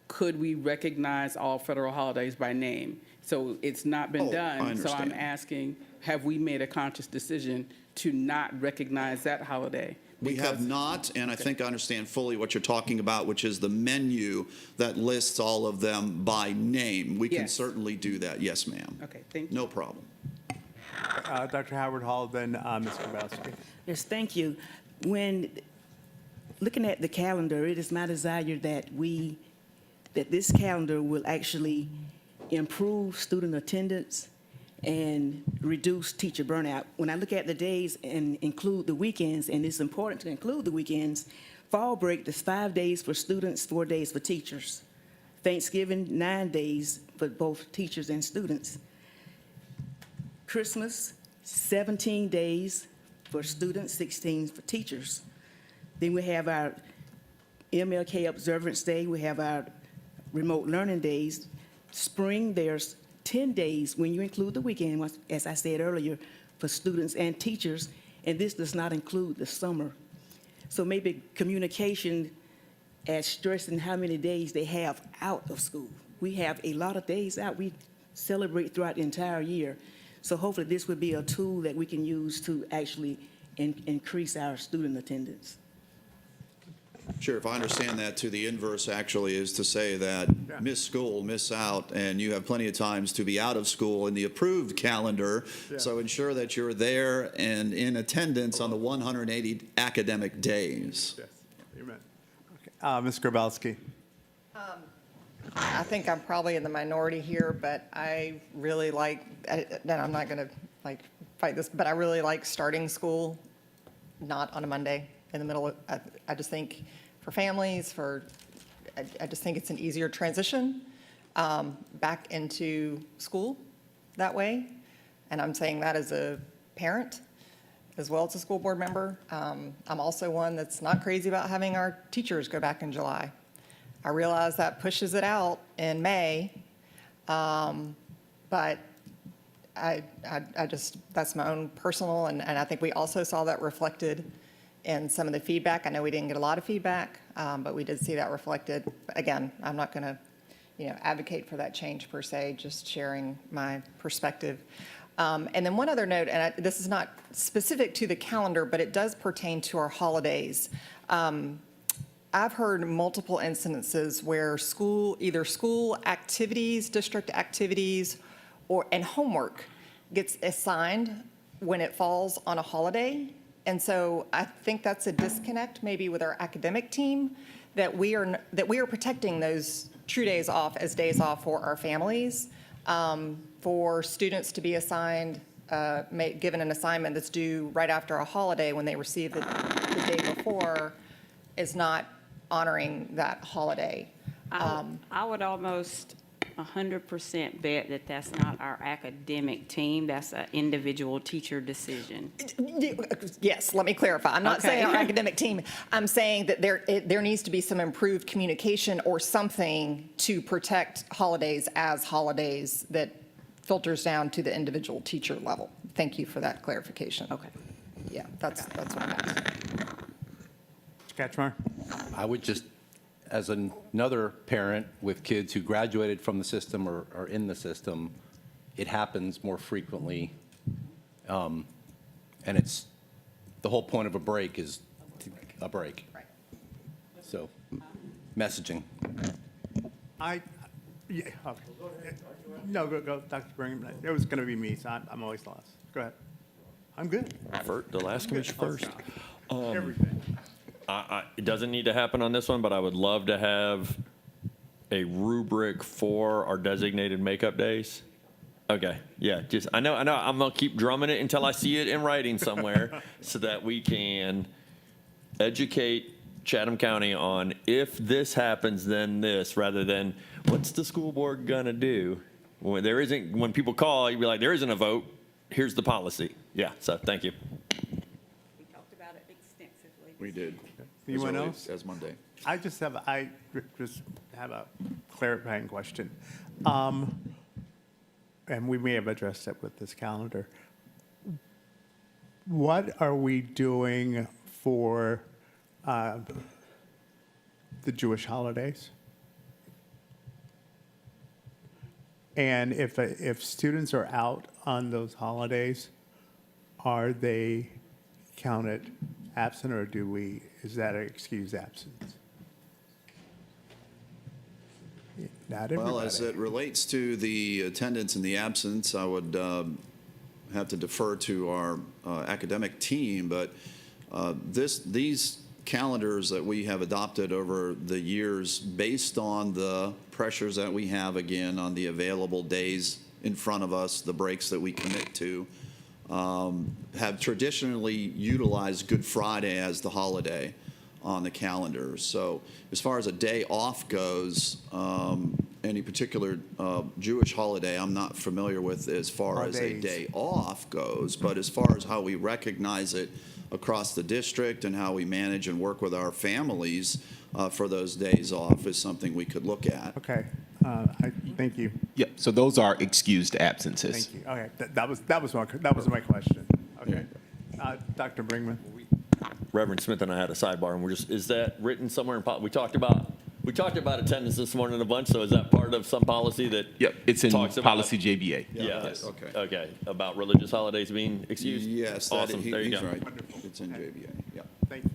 could we recognize all federal holidays by name? So it's not been
Oh,
done.
I
So I'm
understand.
asking, have we made a conscious decision to not recognize that holiday?
We have
Because-
not, and I think I understand fully what you're talking about, which is the menu that lists all of them by name. We can
Yes.
certainly do that. Yes, ma'am.
Okay, thank you.
No problem.
Dr. Howard Hall, then Ms. Grabowski.
Yes, thank you. When looking at the calendar, it is my desire that that this calendar will actually improve student attendance and reduce teacher burnout. When I look at the days and include the weekends, and it's important to include the weekends, fall break is 5 days for students, 4 days for teachers. Thanksgiving, 9 days for both teachers and students. Christmas, 17 days for students, 16 for teachers. Then we have our MLK Observance Day, we have our remote learning days. Spring, there's 10 days when you include the weekend, as I said earlier, for students and teachers, and this does not include the summer. So maybe communication as stressing how many days they have out of school. We have a lot of days out. We celebrate throughout the entire year. So hopefully this would be a tool that we can use to actually increase our student attendance.
Sure, if I understand that to the inverse, actually, is to say that miss school, miss out, and you have plenty of times to be out of school in the approved calendar. So ensure that you're there and in attendance on the 180 academic days.
Yes, amen. Okay. Ms. Grabowski.
I think I'm probably in the minority here, but I really like, and I'm not going to fight this, but I really like starting school not on a Monday in the middle of, I just think for families, I just think it's an easier transition back into school that way. And I'm saying that as a parent as well as a school board member. I'm also one that's not crazy about having our teachers go back in July. I realize that pushes it out in May, but I just, that's my own personal, and I think we also saw that reflected in some of the feedback. I know we didn't get a lot of feedback, but we did see that reflected. But again, I'm not going to, advocate for that change per se, just sharing my perspective. And then one other note, and this is not specific to the calendar, but it does pertain to our holidays. I've heard multiple incidences where either school activities, district activities, and homework gets assigned when it falls on a holiday. And so I think that's a disconnect maybe with our academic team, that we are protecting those true days off as days off for our families, for students to be assigned, given an assignment that's due right after a holiday when they receive the day before, is not honoring that holiday.
I would almost 100% bet that that's not our academic team. That's an individual teacher decision.
Yes, let me clarify. I'm not
Okay.
saying our academic team. I'm saying that there needs to be some improved communication or something to protect holidays as holidays that filters down to the individual teacher level. Thank you for that clarification.
Okay.
Yeah, that's what I'm asking.
Mr. Ketchmark?
I would just, as another parent with kids who graduated from the system or are in the system, it happens more frequently. And it's, the whole point of a break is a break.
Right.
So, messaging.
Yeah, okay. No, go, Dr. Brigham. It was going to be me, so I'm always lost. Go ahead. I'm good.
The last commission first.
Everything.
It doesn't need to happen on this one, but I would love to have a rubric for our designated makeup days. Okay, yeah, just, I know, I'm gonna keep drumming it until I see it in writing somewhere so that we can educate Chatham County on if this happens, then this, rather than what's the school board gonna do? When people call, you'd be like, there isn't a vote, here's the policy. Yeah, so thank you.
We talked about it extensively.
We did.
Anyone
As early
else?
As Monday.
I just have a clarifying question. And we may have addressed it with this calendar. What are we doing for the Jewish holidays? And if students are out on those holidays, are they counted absent, or is that an excused absence? Not
Well, as
everybody.
it relates to the attendance and the absence, I would have to defer to our academic team, but these calendars that we have adopted over the years, based on the pressures that we have, again, on the available days in front of us, the breaks that we commit to, have traditionally utilized Good Friday as the holiday on the calendar. So as far as a day off goes, any particular Jewish holiday I'm not familiar with as far as a day off goes, but as far as how we recognize it across the district and how we manage and work with our families for those days off is something we could look at.
Okay, thank you.
Yep, so those are excused absences.
Thank you. Okay, that was my question. Okay. Dr. Brinkman?
Reverend Smith and I had a sidebar, and is that written somewhere in, we talked about attendance this morning a bunch, so is that part of some policy that?
Yep, it's in
talks about-
policy JBA.
Yeah,
Yes.
okay, about religious holidays being excused?
Yes,
Awesome, there you
he's
go.
right. It's in JBA, yeah.
Thank you.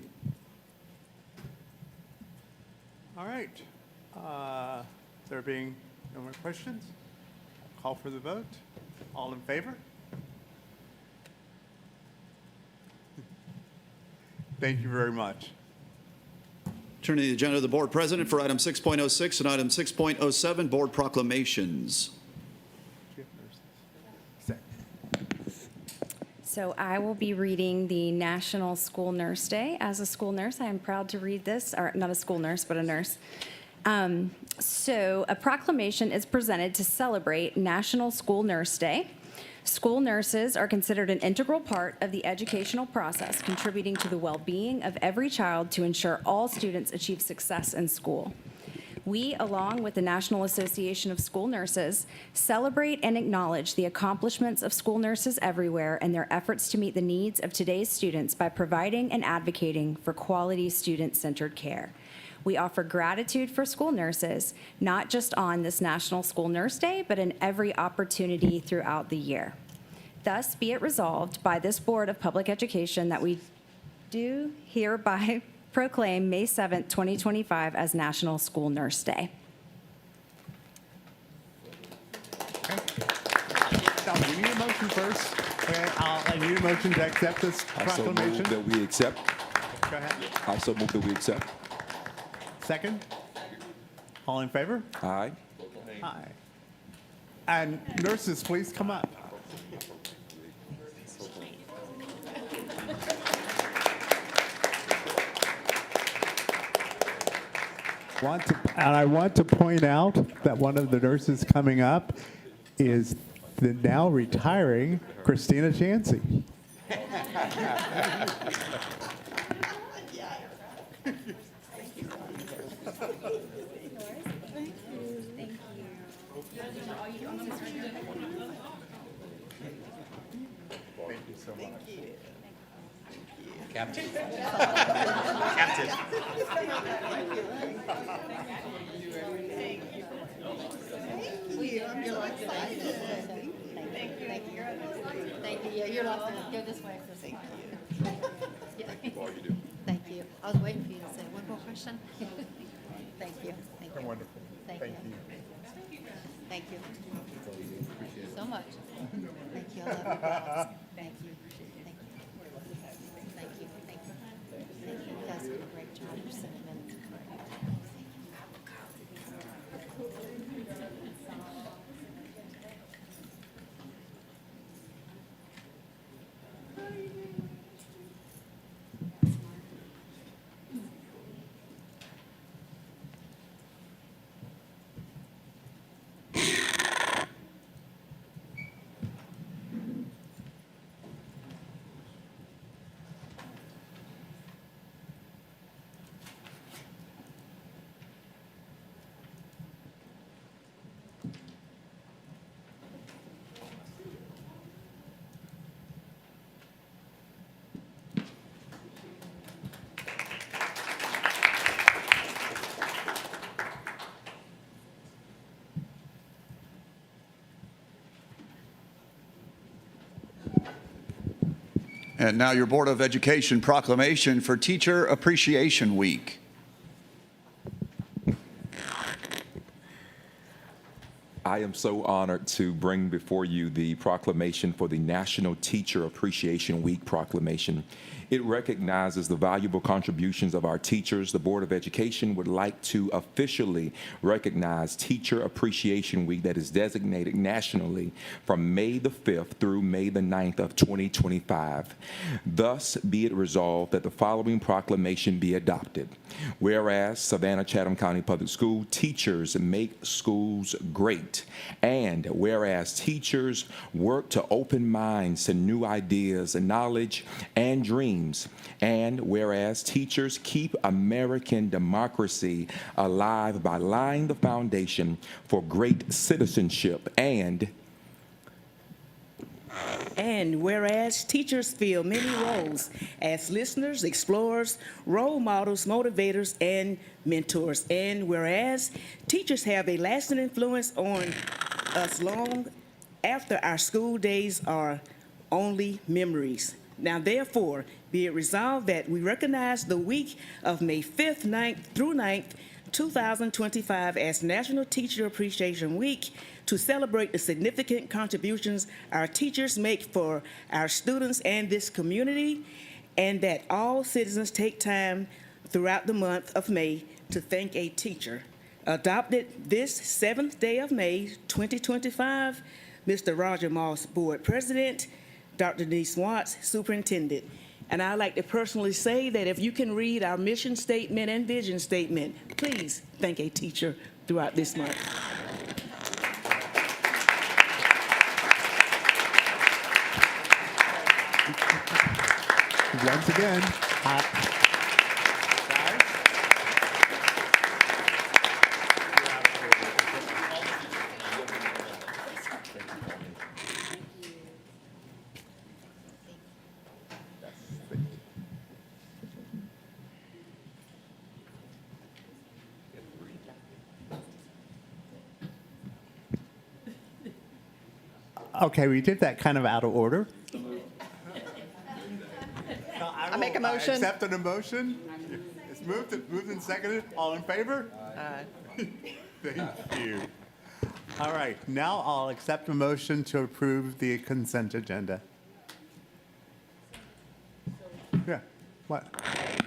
All right. There being no more questions, call for the vote. All in favor? Thank you very much.
Turning to the agenda of the board president for item 6.06 and item 6.07, board proclamations.
So I will be reading the National School Nurse Day. As a school nurse, I am proud to read this, or not a school nurse, but a nurse. So a proclamation is presented to celebrate National School Nurse Day. School nurses are considered an integral part of the educational process, contributing to the well-being of every child to ensure all students achieve success in school. We, along with the National Association of School Nurses, celebrate and acknowledge the accomplishments of school nurses everywhere and their efforts to meet the needs of today's students by providing and advocating for quality student-centered care. We offer gratitude for school nurses, not just on this National School Nurse Day, but in every opportunity throughout the year. Thus, be it resolved by this Board of Public Education that we do hereby proclaim May 7th, 2025 as National School Nurse Day.
Now, we need a motion first. Okay, I need a motion to accept this
I so move
proclamation.
that we accept.
Go ahead.
I so move that we accept.
Second? All in favor?
Aye.
Aye. And nurses, please come up. I want to point out that one of the nurses coming up is the now retiring Christina Chancy.
Captain.
Thank you. Yeah, you're last. Go this way. Thank you. Thank you. I was waiting for you to say one more question. Thank you. Thank you.
Wonderful.
Thank you. Thank you. So much. Thank you. I love you guys. Thank you. Thank you. Thank you. Thank you. Thank you. You guys did a great job. Your sentiments.
And now your Board of Education proclamation for Teacher Appreciation Week.
I am so honored to bring before you the proclamation for the National Teacher Appreciation Week proclamation. It recognizes the valuable contributions of our teachers. The Board of Education would like to officially recognize Teacher Appreciation Week that is designated nationally from May the 5th through May the 9th of 2025. Thus, be it resolved that the following proclamation be adopted. Whereas Savannah-Chatham County Public School teachers make schools great, and whereas teachers work to open minds to new ideas and knowledge and dreams, and whereas teachers keep American democracy alive by laying the foundation for great citizenship, and
whereas teachers fill many roles as listeners, explorers, role models, motivators, and mentors. And whereas teachers have a lasting influence on us long after our school days are only memories. Now, therefore, be it resolved that we recognize the week of May 5th, 9th through 9th, 2025 as National Teacher Appreciation Week to celebrate the significant contributions our teachers make for our students and this community, and that all citizens take time throughout the month of May to thank a teacher. Adopted this 7th day of May, 2025, Mr. Roger Moss, Board President, Dr. Denise Watts, Superintendent. And I'd like to personally say that if you can read our mission statement and vision statement, please thank a teacher throughout this month.
Once again, okay, we did that kind of out of order.
I make a motion.
Accept an motion. It's moved and seconded. All in favor? Thank you. All right, now I'll accept a motion to approve the consent agenda. Yeah, what?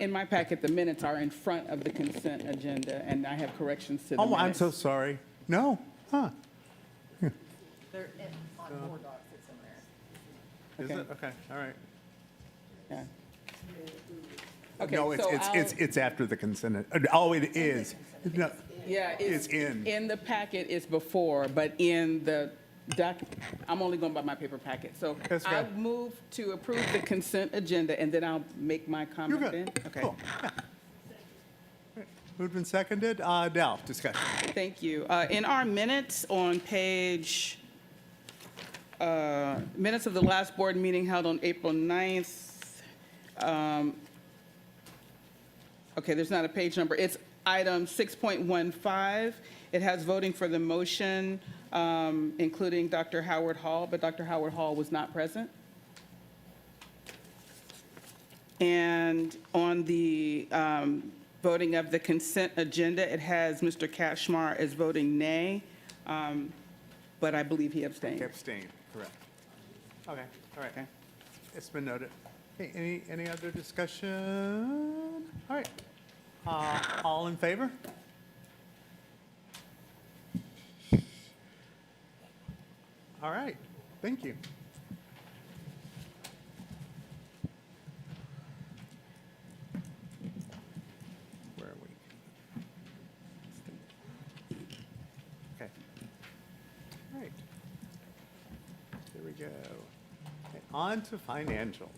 In my packet, the minutes are in front of the consent agenda, and I have corrections to the
Oh,
minutes.
I'm so sorry. No, huh?
They're on board docs, it's in there.
Is
Okay.
it? Okay, all right.
Yeah. Okay,
No,
so
it's after the consent. Oh, it is. No,
Yeah,
it's in.
In the packet, it's before, but in the I'm only going by my paper packet. So
That's
I
fine.
move to approve the consent agenda, and then I'll make my
You're
comment
good.
then? Okay.
Cool. Yeah. Moved and seconded. Now, discussion.
Thank you. In our minutes on page, minutes of the last board meeting held on April 9th. Okay, there's not a page number. It's item 6.15. It has voting for the motion, including Dr. Howard Hall, but Dr. Howard Hall was not present. And on the voting of the consent agenda, it has Mr. Kashmar as voting nay, but I believe he abstained.
Abstain, correct. Okay, all right.
Okay.
It's been noted. Okay, any other discussion? All right. All in favor? All right, thank you. Where are we? Okay. All right. There we go. Okay, on to financials.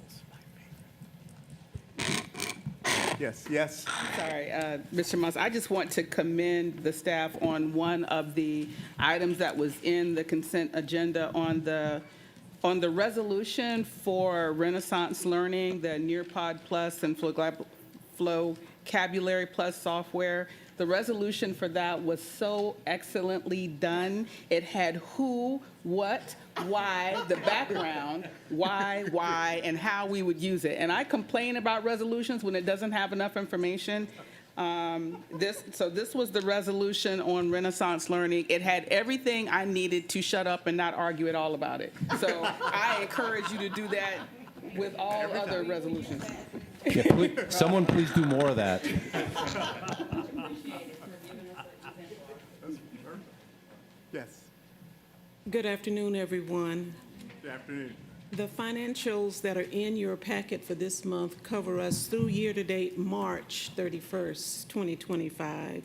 Yes, yes.
Sorry, Mr. Moss, I just want to commend the staff on one of the items that was in the consent agenda on the resolution for Renaissance Learning, the Nearpod Plus and Flowcabulary Plus software. The resolution for that was so excellently done. It had who, what, why, the background, why, and how we would use it. And I complain about resolutions when it doesn't have enough information. This was the resolution on Renaissance Learning. It had everything I needed to shut up and not argue at all about it. So I encourage you to do that with all other resolutions.
Yeah, someone please do more of that.
Yes.
Good afternoon, everyone.
Good afternoon.
The financials that are in your packet for this month cover us through year-to-date March 31st, 2025.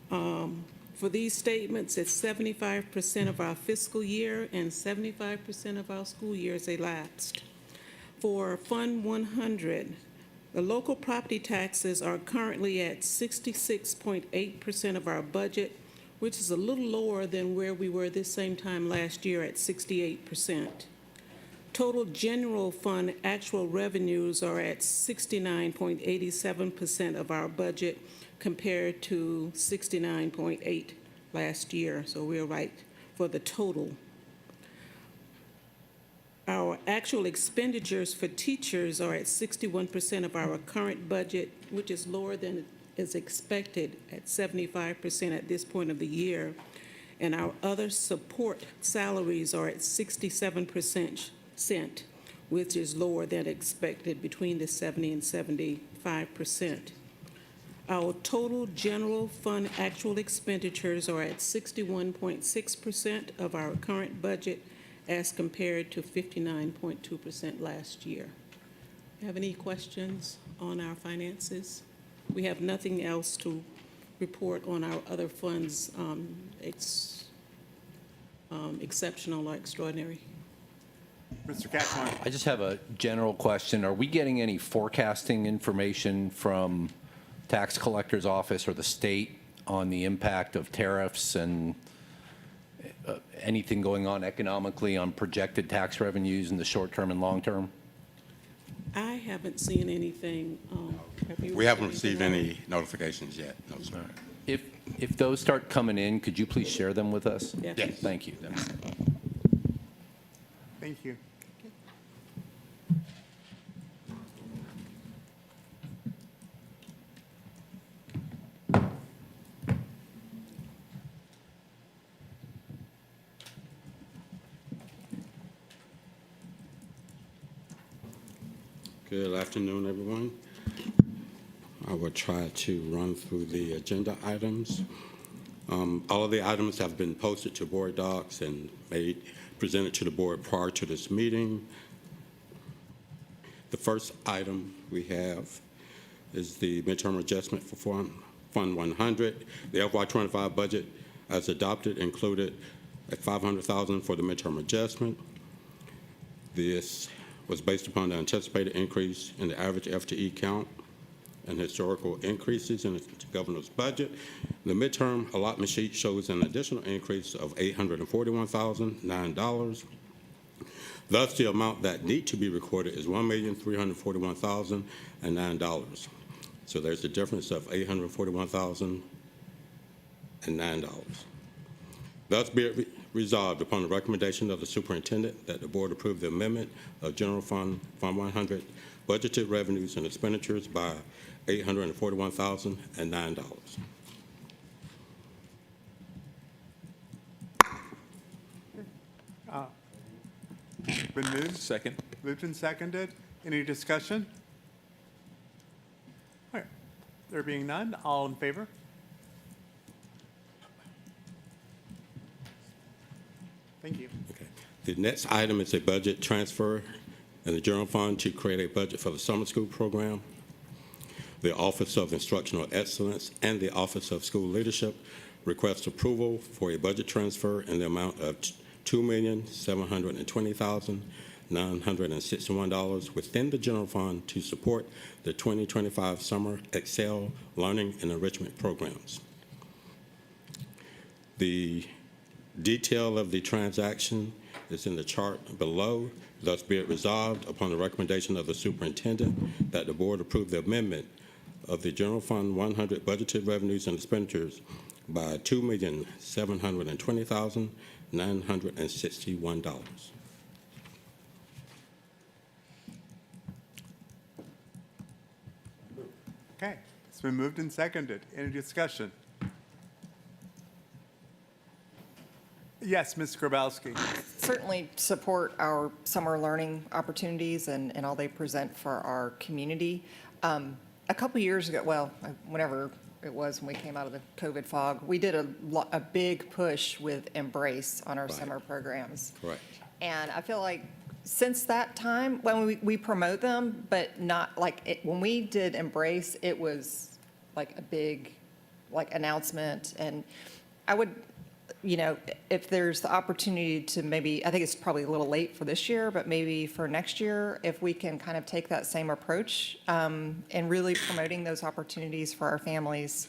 For these statements, it's 75% of our fiscal year and 75% of our school years elapsed. For Fund 100, the local property taxes are currently at 66.8% of our budget, which is a little lower than where we were this same time last year at 68%. Total general fund actual revenues are at 69.87% of our budget compared to 69.8% last year, so we're right for the total. Our actual expenditures for teachers are at 61% of our current budget, which is lower than is expected at 75% at this point of the year. And our other support salaries are at 67%, which is lower than expected between the 70 and 75%. Our total general fund actual expenditures are at 61.6% of our current budget as compared to 59.2% last year. Have any questions on our finances? We have nothing else to report on our other funds, exceptional or extraordinary.
Mr. Kashmar.
I just have a general question. Are we getting any forecasting information from tax collector's office or the state on the impact of tariffs and anything going on economically on projected tax revenues in the short term and long term?
I haven't seen anything. Have you
We haven't
received
received
anything?
any notifications yet. No, sir.
If those start coming in, could you please share them with us?
Yes.
Yes.
Thank you.
Thank you.
Good afternoon, everyone. I will try to run through the agenda items. All of the items have been posted to board docs and presented to the board prior to this meeting. The first item we have is the midterm adjustment for Fund 100. The FY25 budget as adopted included a $500,000 for the midterm adjustment. This was based upon the anticipated increase in the average FTE count and historical increases in the governor's budget. The midterm allotment sheet shows an additional increase of $841,009. Thus, the amount that need to be recorded is $1,341,009. So there's a difference of $841,009. Thus be it resolved upon the recommendation of the superintendent that the board approve the amendment of General Fund 100 budgeted revenues and expenditures by $841,009.
Been moved?
Second.
Moved and seconded. Any discussion? All right. There being none, all in favor? Thank you.
Okay. The next item is a budget transfer in the general fund to create a budget for the summer school program. The Office of Instructional Excellence and the Office of School Leadership request approval for a budget transfer in the amount of $2,720,961 within the general fund to support the 2025 Summer Excel Learning and Enrichment Programs. The detail of the transaction is in the chart below. Thus be it resolved upon the recommendation of the superintendent that the board approve the amendment of the General Fund 100 budgeted revenues and expenditures by $2,720,961.
Okay. It's been moved and seconded. Any discussion? Yes, Ms. Grabowski.
Certainly support our summer learning opportunities and all they present for our community. A couple years ago, well, whenever it was when we came out of the COVID fog, we did a big push with Embrace on our summer programs.
Right.
And I feel like since that time, when we promote them, but not like, when we did Embrace, it was like a big announcement. And I would, if there's the opportunity to maybe, I think it's probably a little late for this year, but maybe for next year, if we can kind of take that same approach and really promoting those opportunities for our families,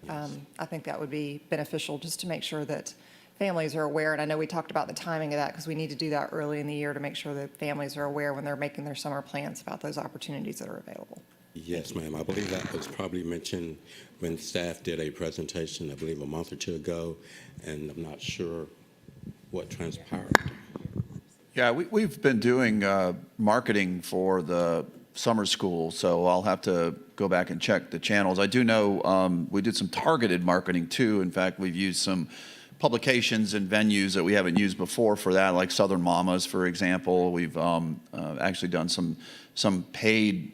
I think that would be beneficial just to make sure that families are aware. And I know we talked about the timing of that because we need to do that early in the year to make sure that families are aware when they're making their summer plans about those opportunities that are available.
Yes, ma'am. I believe that was probably mentioned when staff did a presentation, I believe a month or two ago, and I'm not sure what transpired.
Yeah, we've been doing marketing for the summer school, so I'll have to go back and check the channels. I do know we did some targeted marketing too. In fact, we've used some publications and venues that we haven't used before for that, like Southern Mamas, for example. We've actually done some paid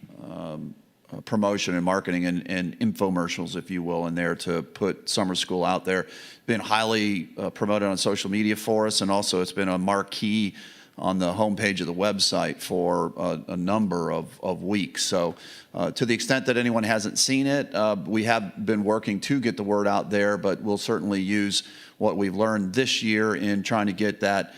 promotion and marketing and infomercials, if you will, in there to put summer school out there. Been highly promoted on social media for us, and also it's been a marquee on the homepage of the website for a number of weeks. So to the extent that anyone hasn't seen it, we have been working to get the word out there, but we'll certainly use what we've learned this year in trying to get that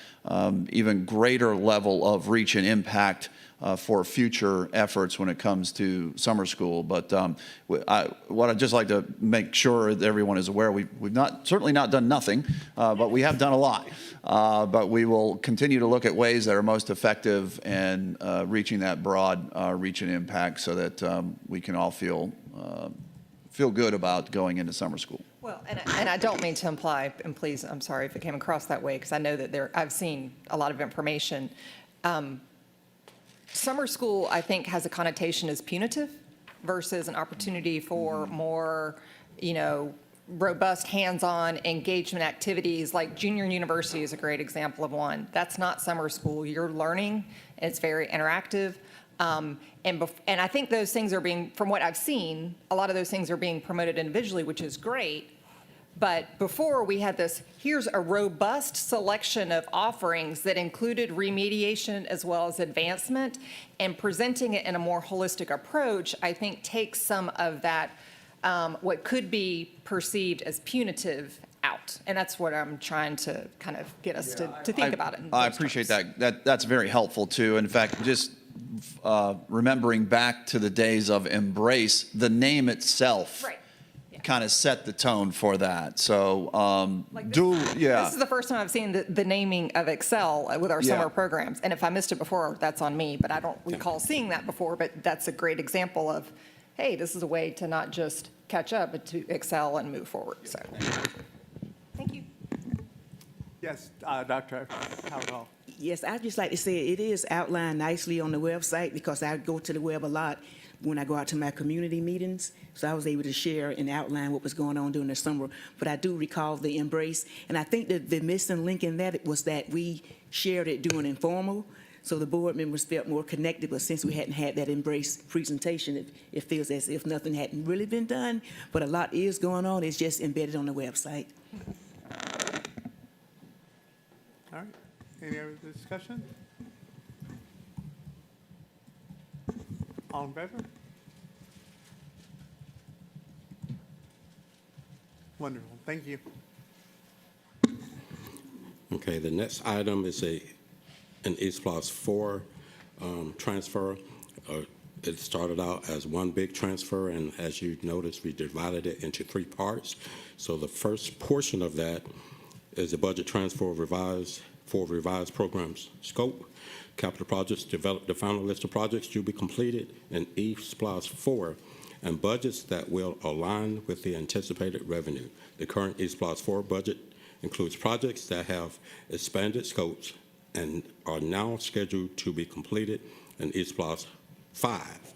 even greater level of reach and impact for future efforts when it comes to summer school. But what I'd just like to make sure that everyone is aware, we've certainly not done nothing, but we have done a lot. But we will continue to look at ways that are most effective in reaching that broad reach and impact so that we can all feel good about going into summer school.
Well, and I don't mean to imply, and please, I'm sorry if it came across that way, because I know that I've seen a lot of information. Summer school, I think, has a connotation as punitive versus an opportunity for more, robust hands-on engagement activities. Like junior university is a great example of one. That's not summer school. You're learning, and it's very interactive. And I think those things are being, from what I've seen, a lot of those things are being promoted individually, which is great. But before, we had this, here's a robust selection of offerings that included remediation as well as advancement, and presenting it in a more holistic approach, I think, takes some of that, what could be perceived as punitive out. And that's what I'm trying to kind of get us to think about it.
I appreciate that. That's very helpful, too. In fact, just remembering back to the days of Embrace, the name itself kind of set the tone for that. So,
This is the first time I've seen the naming of Excel with our
Yeah.
summer programs. And if I missed it before, that's on me, but I don't recall seeing that before. But that's a great example of, hey, this is a way to not just catch up, but to excel and move forward. So, thank you.
Yes, Dr. Howard Hall.
Yes, I'd just like to say it is outlined nicely on the website because I go to the web a lot when I go out to my community meetings. So I was able to share and outline what was going on during the summer. But I do recall the Embrace. And I think that the missing link in that was that we shared it during informal. So the board members felt more connected. But since we hadn't had that Embrace presentation, it feels as if nothing hadn't really been done. But a lot is going on. It's just embedded on the website.
All right. Any other discussion? All in favor? Wonderful. Thank you.
Okay, the next item is an East Plus 4 transfer. It started out as one big transfer, and as you noticed, we divided it into 3 parts. So the first portion of that is a budget transfer for revised programs scope. Capital projects develop the final list of projects to be completed in East Plus 4, and budgets that will align with the anticipated revenue. The current East Plus 4 budget includes projects that have expanded scopes and are now scheduled to be completed in East Plus 5.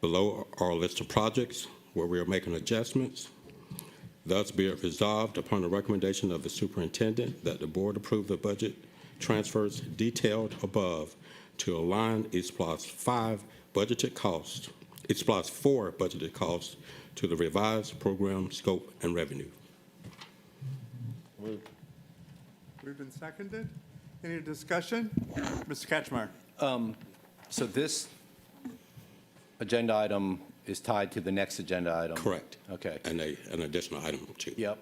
Below are a list of projects where we are making adjustments. Thus, be it resolved upon the recommendation of the superintendent that the board approve the budget transfers detailed above to align East Plus 5 budgeted costs, East Plus 4 budgeted costs to the revised program scope and revenue.
Moved and seconded. Any discussion? Mr. Ketchmark.
So this agenda item is tied to the next agenda item?
Correct.
Okay.
And an additional item too.
Yep.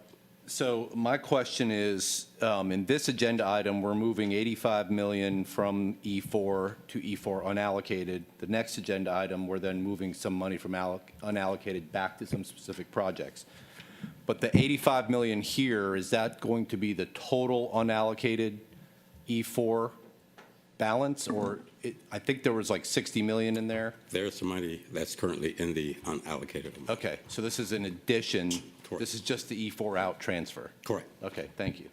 So my question is, in this agenda item, we're moving 85 million from E4 to E4 unallocated. The next agenda item, we're then moving some money from unallocated back to some specific projects. But the 85 million here, is that going to be the total unallocated E4 balance? Or I think there was like 60 million in there?
There's some money that's currently in the unallocated amount.
Okay, so this is in addition.
Correct.
This is just the E4 out transfer?
Correct.
Okay, thank you.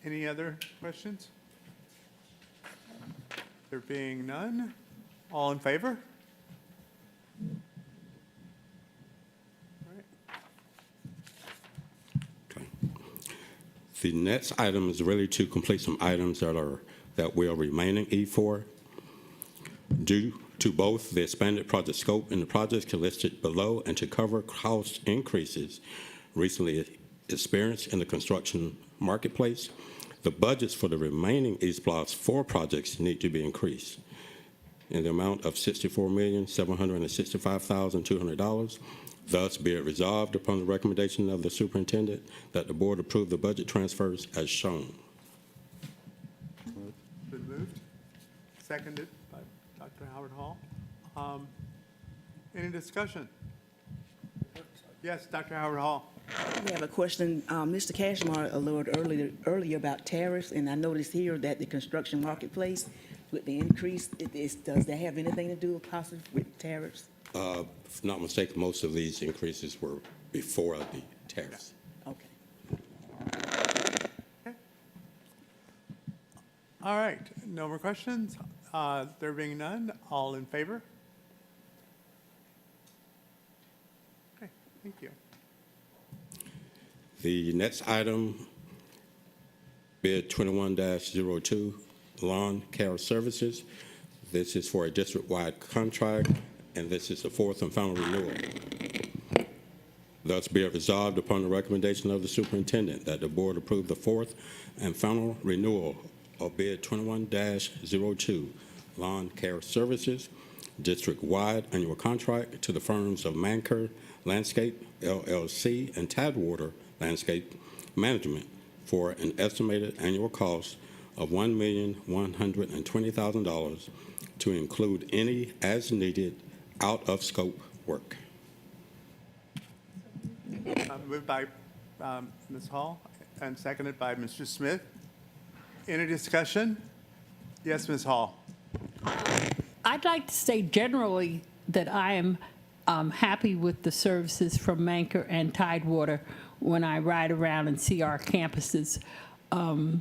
Any other questions? There being none, all in favor?
Okay. The next item is really to complete some items that will remain in E4. Due to both the expanded project scope and the projects listed below, and to cover cost increases recently experienced in the construction marketplace, the budgets for the remaining East Plus 4 projects need to be increased in the amount of $64,765,200. Thus, be it resolved upon the recommendation of the superintendent that the board approve the budget transfers as shown.
Been moved, seconded by Dr. Howard Hall. Any discussion? Yes, Dr. Howard Hall.
We have a question. Mr. Cashmore alerted earlier about tariffs, and I noticed here that the construction marketplace, with the increase, does that have anything to do possibly with tariffs?
If not mistaken, most of these increases were before the tariffs.
Okay.
All right, no more questions. There being none, all in favor? Okay, thank you.
The next item, bid 21-02, lawn care services. This is for a district-wide contract, and this is the 4th and final renewal. Thus be it resolved upon the recommendation of the superintendent that the board approve the fourth and final renewal of bid 21-02 lawn care services district-wide annual contract to the firms of Manker Landscape LLC and Tidewater Landscape Management for an estimated annual cost of $1,120,000 to include any as-needed out-of-scope work.
Moved by Ms. Hall and seconded by Mr. Smith. Any discussion? Yes, Ms. Hall.
I'd like to say generally that I am happy with the services from Manker and Tidewater when I ride around and see our campuses. I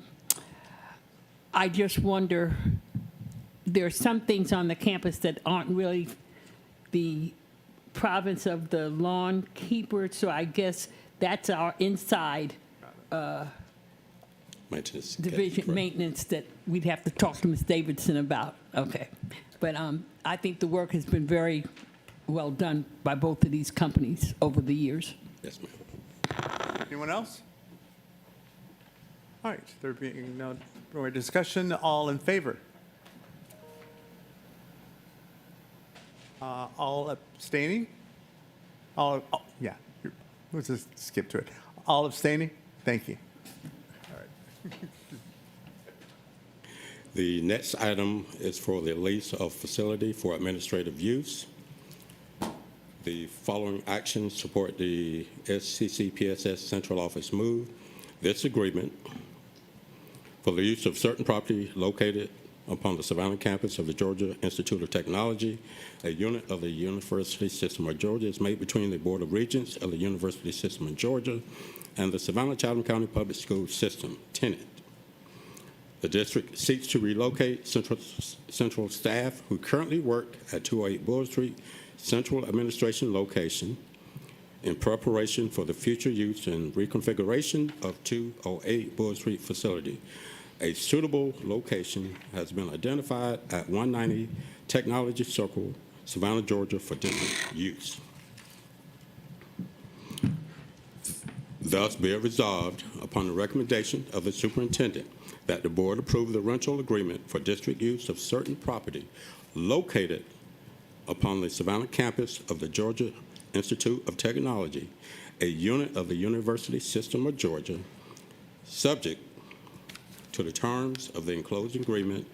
just wonder, there are some things on the campus that aren't really the province of the lawn keeper, so I guess that's our inside
Maintenance.
division maintenance that we'd have to talk to Ms. Davidson about. Okay. But I think the work has been very well done by both of these companies over the years.
Yes, ma'am.
Anyone else? All right, there being no more discussion, all in favor? All abstaining? Yeah, let's just skip to it. All abstaining? Thank you. All right.
The next item is for the lease of facility for administrative use. The following actions support the SCCPSS Central Office move. This agreement for the use of certain property located upon the Savannah campus of the Georgia Institute of Technology, a unit of the University System of Georgia, is made between the Board of Regents of the University System of Georgia and the Savannah-Chatham County Public School System, tenant. The district seeks to relocate central staff who currently work at 208 Bull Street Central Administration location in preparation for the future use and reconfiguration of 208 Bull Street facility. A suitable location has been identified at 190 Technology Circle, Savannah, Georgia, for district use. Thus be it resolved upon the recommendation of the superintendent that the board approve the rental agreement for district use of certain property located upon the Savannah campus of the Georgia Institute of Technology, a unit of the University System of Georgia, subject to the terms of the enclosed agreement,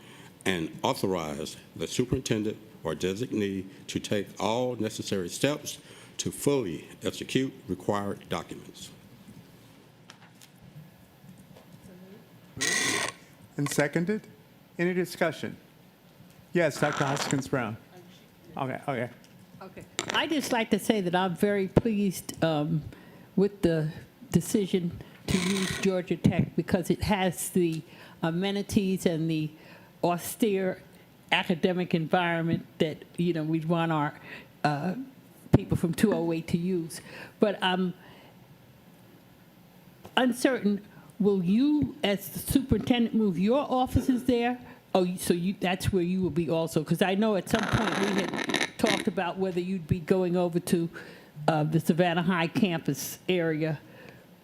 and authorize the superintendent or designee to take all necessary steps to fully execute required documents.
And seconded. Any discussion? Yes, Dr. Hoskins Brown. Okay.
I just like to say that I'm very pleased with the decision to use Georgia Tech because it has the amenities and the austere academic environment that, we'd want our people from 208 to use. But I'm uncertain, will you, as the superintendent, move your offices there? Oh, so that's where you will be also? Because I know at some point we had talked about whether you'd be going over to the Savannah High campus area.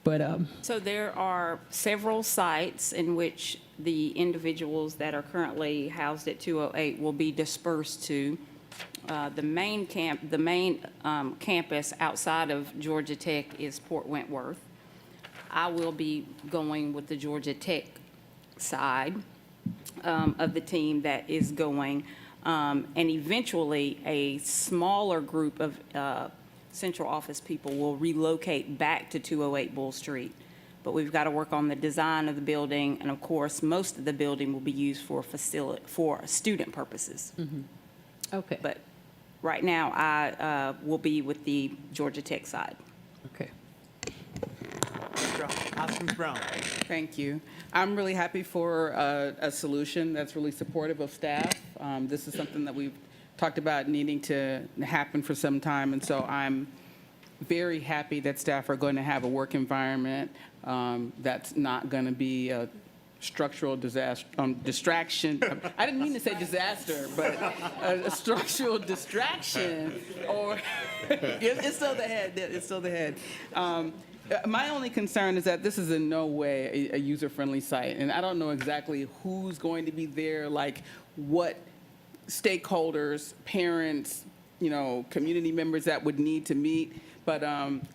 But
So there are several sites in which the individuals that are currently housed at 208 will be dispersed to. The main campus outside of Georgia Tech is Port Wentworth. I will be going with the Georgia Tech side of the team that is going, and eventually a smaller group of central office people will relocate back to 208 Bull Street. But we've got to work on the design of the building, and of course, most of the building will be used for student purposes.
Mm-hmm. Okay.
But right now, I will be with the Georgia Tech side.
Okay.
Hoskins Brown.
Thank you. I'm really happy for a solution that's really supportive of staff. This is something that we've talked about needing to happen for some time, and so I'm very happy that staff are going to have a work environment that's not going to be structural distraction. I didn't mean to say disaster, but a structural distraction, or it's still the head. It's still the head. My only concern is that this is in no way a user-friendly site, and I don't know exactly who's going to be there, like what stakeholders, parents, community members that would need to meet. But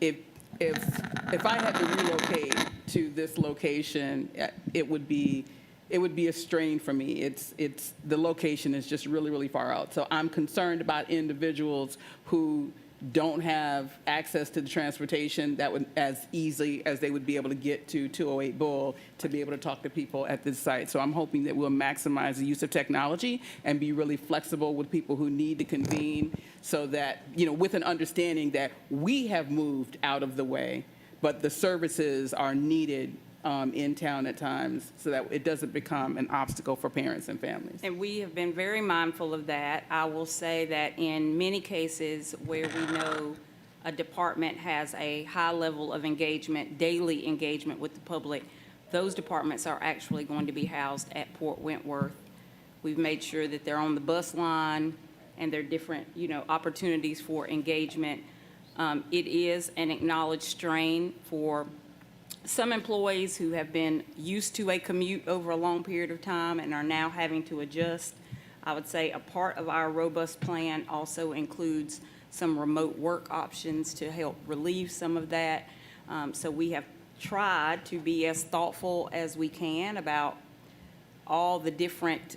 if I had to relocate to this location, it would be a strain for me. The location is just really, really far out. So I'm concerned about individuals who don't have access to the transportation that would as easily as they would be able to get to 208 Bull to be able to talk to people at this site. So I'm hoping that we'll maximize the use of technology and be really flexible with people who need to convene, so that, with an understanding that we have moved out of the way, but the services are needed in town at times, so that it doesn't become an obstacle for parents and families.
And we have been very mindful of that. I will say that in many cases where we know a department has a high level of engagement, daily engagement with the public, those departments are actually going to be housed at Port Wentworth. We've made sure that they're on the bus line, and there are different, opportunities for engagement. It is an acknowledged strain for some employees who have been used to a commute over a long period of time and are now having to adjust. I would say a part of our robust plan also includes some remote work options to help relieve some of that. So we have tried to be as thoughtful as we can about all the different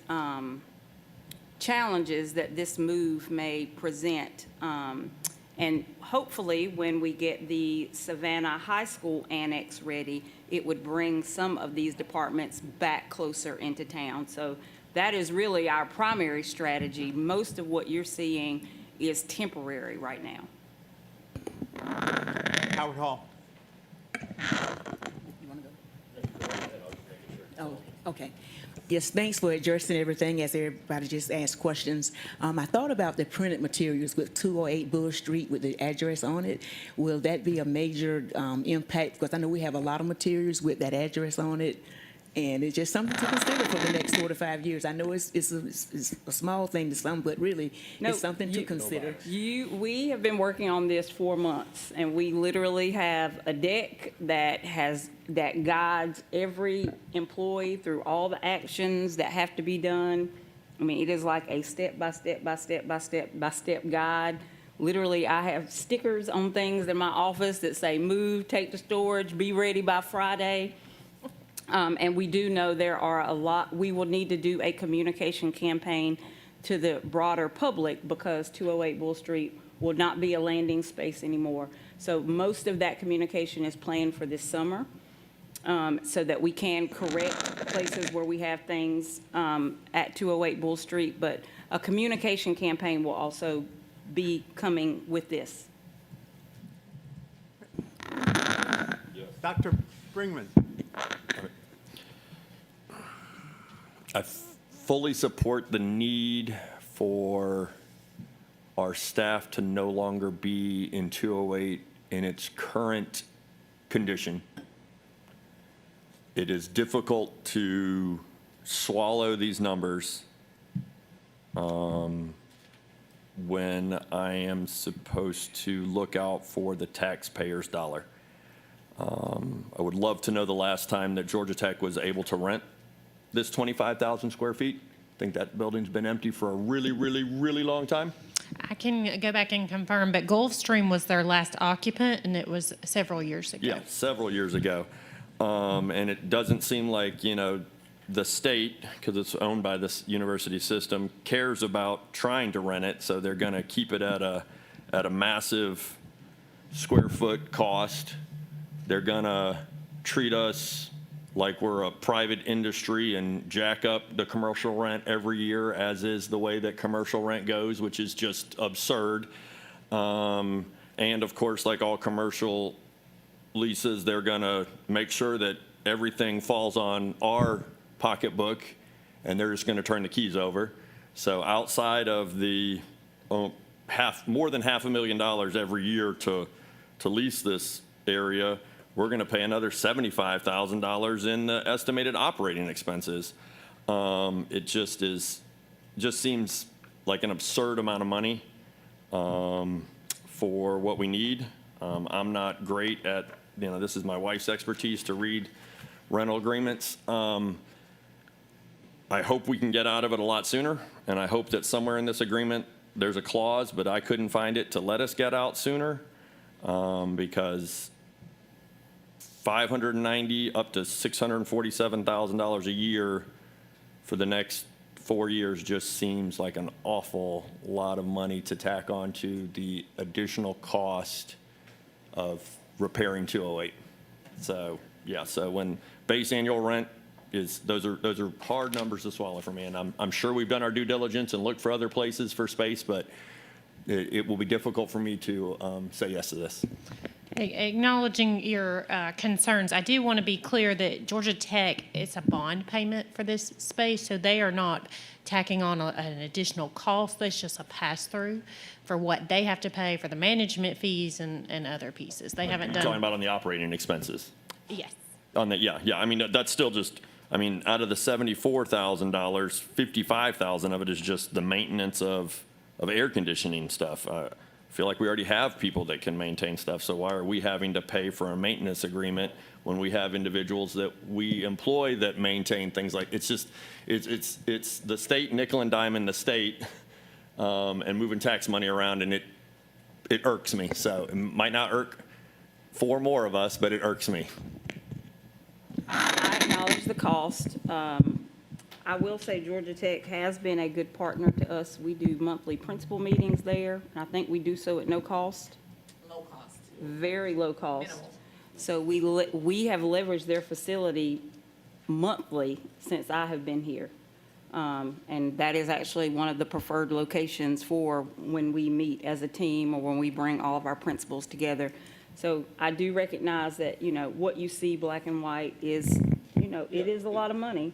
challenges that this move may present. And hopefully, when we get the Savannah High School annex ready, it would bring some of these departments back closer into town. So that is really our primary strategy. Most of what you're seeing is temporary right now.
Howard Hall.
Oh, okay. Yes, thanks for addressing everything as everybody just asked questions. I thought about the printed materials with 208 Bull Street with the address on it. Will that be a major impact? Because I know we have a lot of materials with that address on it, and it's just something to consider for the next 4 to 5 years. I know it's a small thing to some, but really it's something to consider.
We have been working on this for months, and we literally have a deck that guides every employee through all the actions that have to be done. I mean, it is like a step-by-step guide. Literally, I have stickers on things in my office that say, move, take to storage, be ready by Friday. And we do know there are we will need to do a communication campaign to the broader public, because 208 Bull Street will not be a landing space anymore. So most of that communication is planned for this summer, so that we can correct places where we have things at 208 Bull Street. But a communication campaign will also be coming with this.
Dr. Bringman.
I fully support the need for our staff to no longer be in 208 in its current condition. It is difficult to swallow these numbers when I am supposed to look out for the taxpayer's dollar. I would love to know the last time that Georgia Tech was able to rent this 25,000 square feet. I think that building's been empty for a really, really, really long time.
I can go back and confirm, but Gulfstream was their last occupant, and it was several years ago.
Yeah, several years ago. And it doesn't seem like, the state, because it's owned by this university system, cares about trying to rent it, so they're going to keep it at a massive square foot cost. They're going to treat us like we're a private industry and jack up the commercial rent every year, as is the way that commercial rent goes, which is just absurd. And of course, like all commercial leases, they're going to make sure that everything falls on our pocketbook, and they're just going to turn the keys over. So outside of the more than $500,000 every year to lease this area, we're going to pay another $75,000 in estimated operating expenses. It just seems like an absurd amount of money for what we need. I'm not great at, this is my wife's expertise to read rental agreements. I hope we can get out of it a lot sooner, and I hope that somewhere in this agreement there's a clause, but I couldn't find it to let us get out sooner because $590 up to $647,000 a year for the next 4 years just seems like an awful lot of money to tack on to the additional cost of repairing 208. So yeah, so when base annual rent is, those are hard numbers to swallow for me, and I'm sure we've done our due diligence and looked for other places for space, but it will be difficult for me to say yes to this.
Acknowledging your concerns, I do want to be clear that Georgia Tech, it's a bond payment for this space, so they are not tacking on an additional cost. That's just a pass-through for what they have to pay for the management fees and other pieces. They haven't done.
Talking about on the operating expenses.
Yes.
On the, yeah. I mean, that's still just, out of the $74,000, $55,000 of it is just the maintenance of air conditioning stuff. I feel like we already have people that can maintain stuff, so why are we having to pay for a maintenance agreement when we have individuals that we employ that maintain things like, it's the state nickel and diming the state and moving tax money around, and it irks me. So it might not irk 4 more of us, but it irks me.
I acknowledge the cost. I will say Georgia Tech has been a good partner to us. We do monthly principal meetings there, and I think we do so at no cost.
Low cost.
Very low cost.
Minimal.
So we have leveraged their facility monthly since I have been here. And that is actually one of the preferred locations for when we meet as a team or when we bring all of our principals together. So I do recognize that, what you see black and white is, it is a lot of money.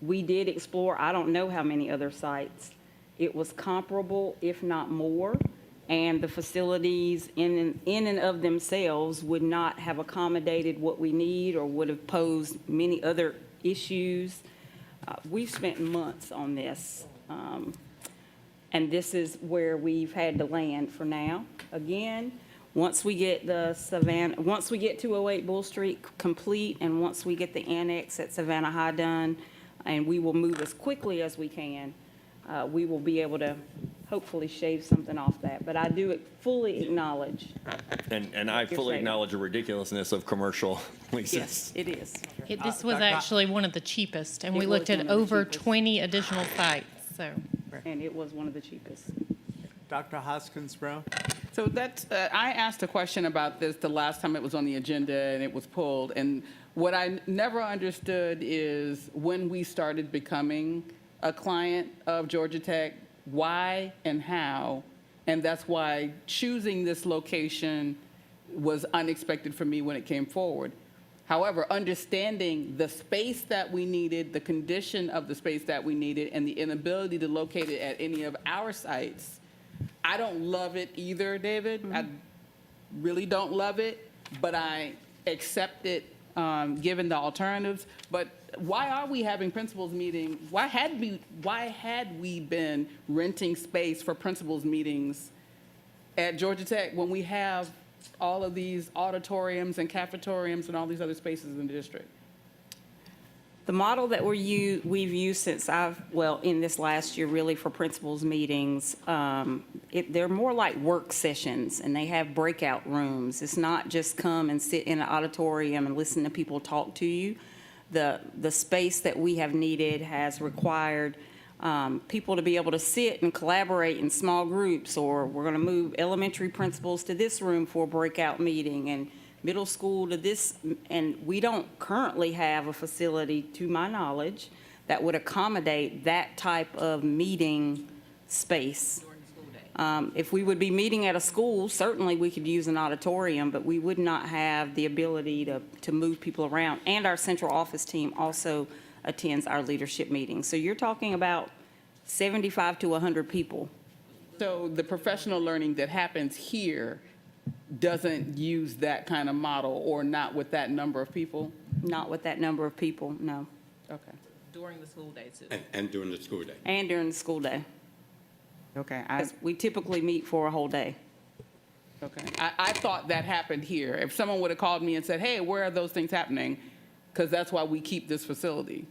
We did explore, I don't know how many other sites. It was comparable, if not more, and the facilities in and of themselves would not have accommodated what we need or would have posed many other issues. We've spent months on this, and this is where we've had to land for now. Again, once we get once we get 208 Bull Street complete, and once we get the annex at Savannah High done, and we will move as quickly as we can, we will be able to hopefully shave something off that. But I do fully acknowledge.
And I fully acknowledge the ridiculousness of commercial leases.
Yes, it is.
This was actually one of the cheapest, and we looked at over 20 additional sites, so.
And it was one of the cheapest.
Dr. Hoskins-Brown?
So that's, I asked a question about this the last time it was on the agenda and it was pulled. And what I never understood is when we started becoming a client of Georgia Tech, why and how. And that's why choosing this location was unexpected for me when it came forward. However, understanding the space that we needed, the condition of the space that we needed, and the inability to locate it at any of our sites, I don't love it either, David. I really don't love it, but I accept it given the alternatives. But why are we having principals meetings? Why had we been renting space for principals meetings at Georgia Tech when we have all of these auditoriums and cafetoriums and all these other spaces in the district?
The model that we've used since in this last year really for principals meetings, they're more like work sessions, and they have breakout rooms. It's not just come and sit in an auditorium and listen to people talk to you. The space that we have needed has required people to be able to sit and collaborate in small groups, or we're going to move elementary principals to this room for a breakout meeting, and middle school to this, and we don't currently have a facility, to my knowledge, that would accommodate that type of meeting space. If we would be meeting at a school, certainly we could use an auditorium, but we would not have the ability to move people around. And our central office team also attends our leadership meetings. So you're talking about 75 to 100 people.
So the professional learning that happens here doesn't use that kind of model, or not with that number of people?
Not with that number of people, no.
Okay.
During the school day, too.
And during the school day.
And during the school day.
Okay,
'Cause we typically meet for a whole day.
okay. I thought that happened here. If someone would have called me and said, hey, where are those things happening? Because that's why we keep this facility.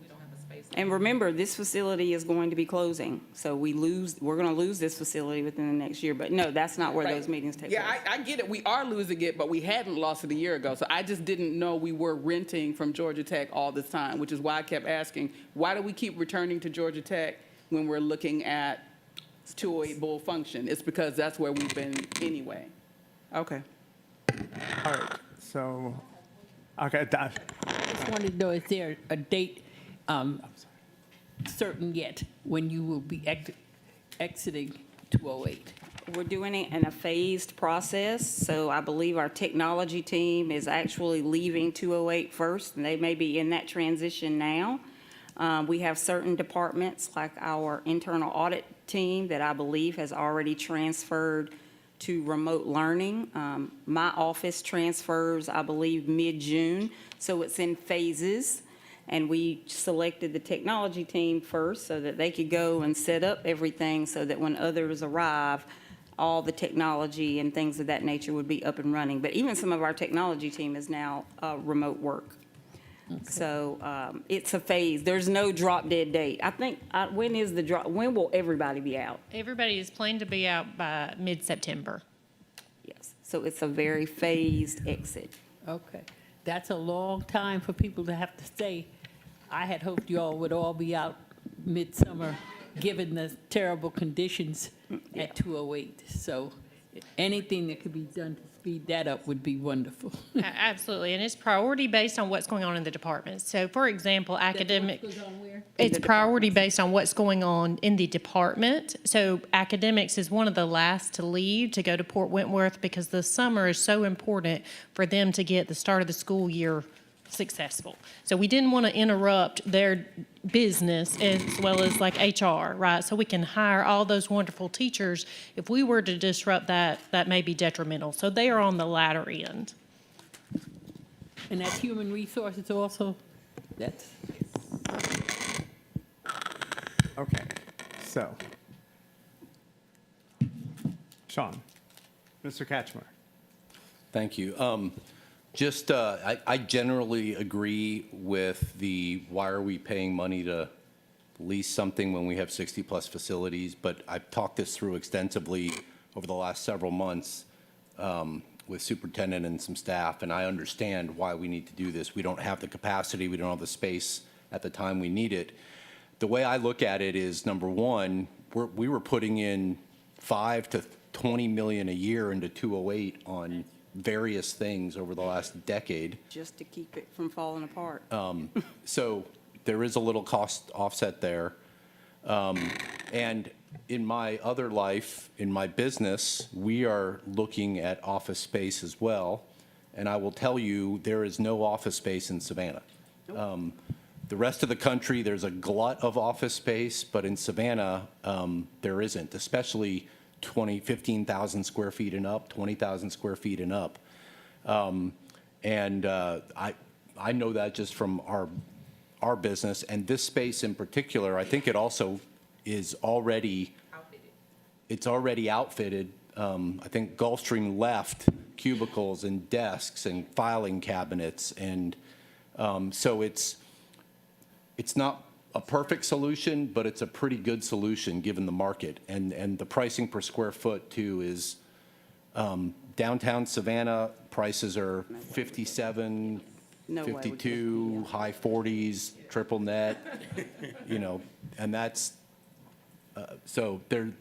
And remember, this facility is going to be closing, so we're going to lose this facility within the next year. But no, that's not where
Right.
those meetings take place.
Yeah, I get it. We are losing it, but we hadn't lost it a year ago. So I just didn't know we were renting from Georgia Tech all this time, which is why I kept asking, why do we keep returning to Georgia Tech when we're looking at 208 Bull function? It's because that's where we've been anyway. Okay.
All right, so, okay,
I just wanted to know, is there a date certain yet when you will be exiting 208?
We're doing it in a phased process, so I believe our technology team is actually leaving 208 first, and they may be in that transition now. We have certain departments, like our internal audit team, that I believe has already transferred to remote learning. My office transfers, I believe, mid-June, so it's in phases. And we selected the technology team first so that they could go and set up everything so that when others arrive, all the technology and things of that nature would be up and running. But even some of our technology team is now remote work. So it's a phase. There's no drop dead date. I think, when is the drop, when will everybody be out?
Everybody is planned to be out by mid-September.
Yes, so it's a very phased exit.
Okay. That's a long time for people to have to stay. I had hoped you all would all be out midsummer, given the terrible conditions at 208. So anything that could be done to speed that up would be wonderful.
Absolutely, and it's priority based on what's going on in the department. So for example, academic,
Goes on where?
it's priority based on what's going on in the department. So academics is one of the last to leave to go to Port Wentworth because the summer is so important for them to get the start of the school year successful. So we didn't want to interrupt their business as well as like HR, right? So we can hire all those wonderful teachers. If we were to disrupt that, that may be detrimental. So they are on the latter end.
And that's human resources also? That's,
okay, so. Sean, Mr. Katchmer.
Thank you. I generally agree with the, why are we paying money to lease something when we have 60-plus facilities? But I've talked this through extensively over the last several months with superintendent and some staff, and I understand why we need to do this. We don't have the capacity, we don't have the space at the time we need it. The way I look at it is, number one, we were putting in $5 to $20 million a year into 208 on various things over the last decade.
Just to keep it from falling apart.
So there is a little cost offset there. And in my other life, in my business, we are looking at office space as well. And I will tell you, there is no office space in Savannah. The rest of the country, there's a glut of office space, but in Savannah, there isn't, especially 15,000 square feet and up, 20,000 square feet and up. I know that just from our business, and this space in particular, I think it also is already outfitted. I think Gulfstream left cubicles and desks and filing cabinets, and so it's not a perfect solution, but it's a pretty good solution given the market. And the pricing per square foot too is, downtown Savannah, prices are 57,
No way we could-
52, high 40s, triple net, and that's, so there,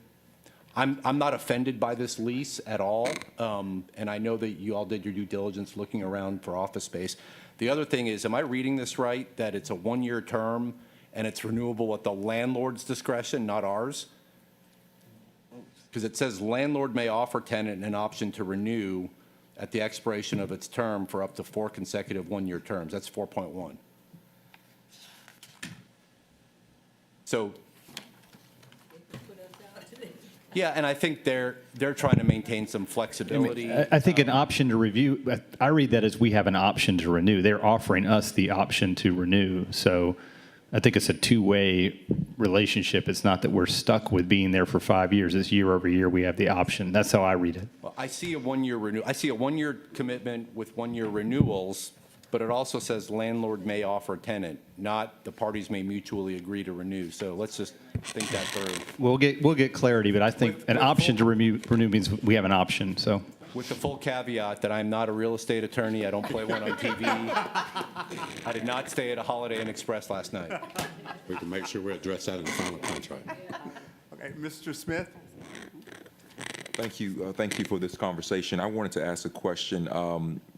I'm not offended by this lease at all. And I know that you all did your due diligence looking around for office space. The other thing is, am I reading this right, that it's a one-year term and it's renewable at the landlord's discretion, not ours? Because it says landlord may offer tenant an option to renew at the expiration of its term for up to 4 consecutive one-year terms. That's 4.1. So, Yeah, and I think they're trying to maintain some flexibility.
I think an option to review, I read that as we have an option to renew. They're offering us the option to renew. So I think it's a two-way relationship. It's not that we're stuck with being there for 5 years. It's year over year, we have the option. That's how I read it.
Well, I see a one-year commitment with one-year renewals, but it also says landlord may offer tenant, not the parties may mutually agree to renew. So let's just think that through.
We'll get clarity, but I think an option to renew means we have an option, so.
With the full caveat that I'm not a real estate attorney, I don't play one on TV. I did not stay at a Holiday Inn Express last night.
We can make sure we address that in the final contract.
Okay, Mr. Smith?
Thank you. Thank you for this conversation. I wanted to ask a question.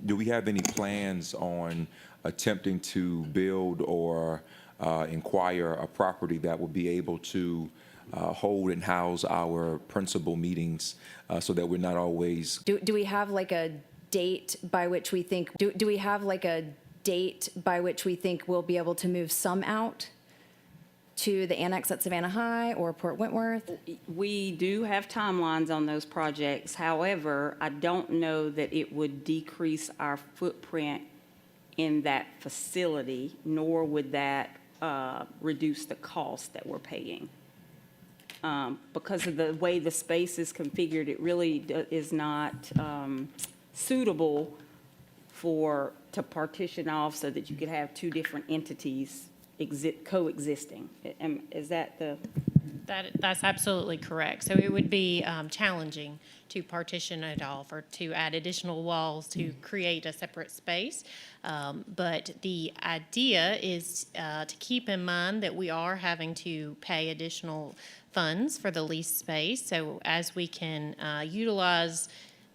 Do we have any plans on attempting to build or acquire a property that will be able to hold and house our principal meetings so that we're not always.
Do we have like a date by which we think, do we have like a date by which we think we'll be able to move some out to the annex at Savannah High or Port Wentworth?
We do have timelines on those projects. However, I don't know that it would decrease our footprint in that facility, nor would that reduce the cost that we're paying. Because of the way the space is configured, it really is not suitable to partition off so that you could have two different entities coexisting. Is that the?
That's absolutely correct. So it would be challenging to partition it off or to add additional walls to create a separate space. But the idea is to keep in mind that we are having to pay additional funds for the leased space. So as we can utilize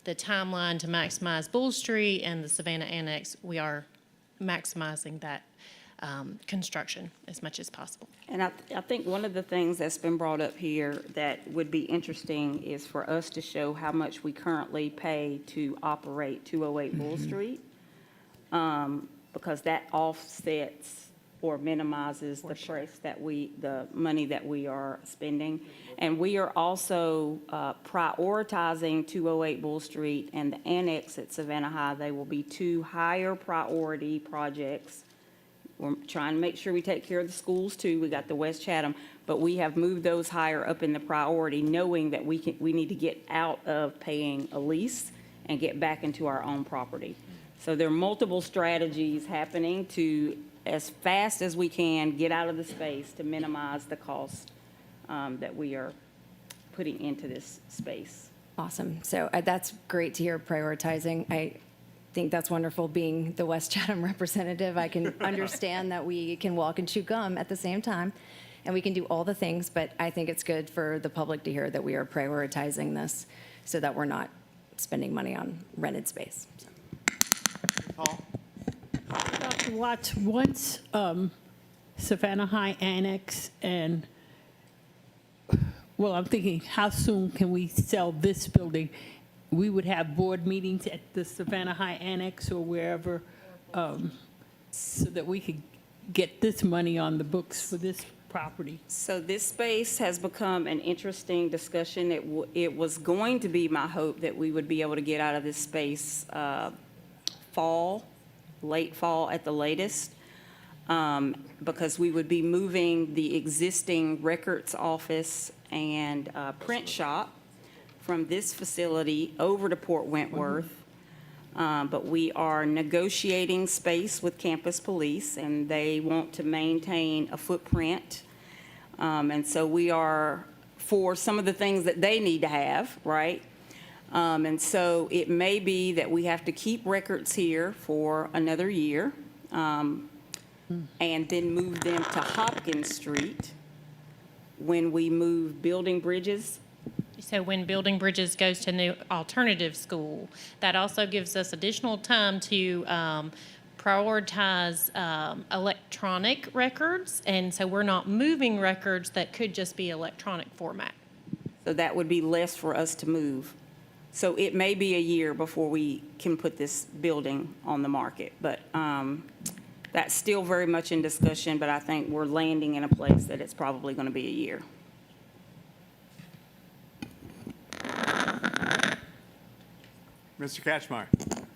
the timeline to maximize Bull Street and the Savannah Annex, we are maximizing that construction as much as possible.
And I think one of the things that's been brought up here that would be interesting is for us to show how much we currently pay to operate 208 Bull Street, because that offsets or minimizes the price that the money that we are spending. And we are also prioritizing 208 Bull Street and the annex at Savannah High. They will be two higher priority projects. We're trying to make sure we take care of the schools too. We got the West Chatham, but we have moved those higher up in the priority, knowing that we need to get out of paying a lease and get back into our own property. So there are multiple strategies happening to, as fast as we can, get out of the space to minimize the cost that we are putting into this space.
Awesome. So that's great to hear prioritizing. I think that's wonderful being the West Chatham representative. I can understand that we can walk and chew gum at the same time, and we can do all the things, but I think it's good for the public to hear that we are prioritizing this so that we're not spending money on rented space.
Paul?
Dr. Watts, once Savannah High Annex and, well, I'm thinking, how soon can we sell this building? We would have board meetings at the Savannah High Annex or wherever, so that we could get this money on the books for this property.
So this space has become an interesting discussion. It was going to be my hope that we would be able to get out of this space late fall at the latest, because we would be moving the existing records office and print shop from this facility over to Port Wentworth. But we are negotiating space with Campus Police, and they want to maintain a footprint. And so we are for some of the things that they need to have, right? And so it may be that we have to keep records here for another year, and then move them to Hopkins Street when we move Building Bridges.
So when Building Bridges goes to new alternative school, that also gives us additional time to prioritize electronic records. And so we're not moving records that could just be electronic format.
So that would be less for us to move. So it may be a year before we can put this building on the market. But that's still very much in discussion, but I think we're landing in a place that it's probably going to be a year.
Mr. Kachmar?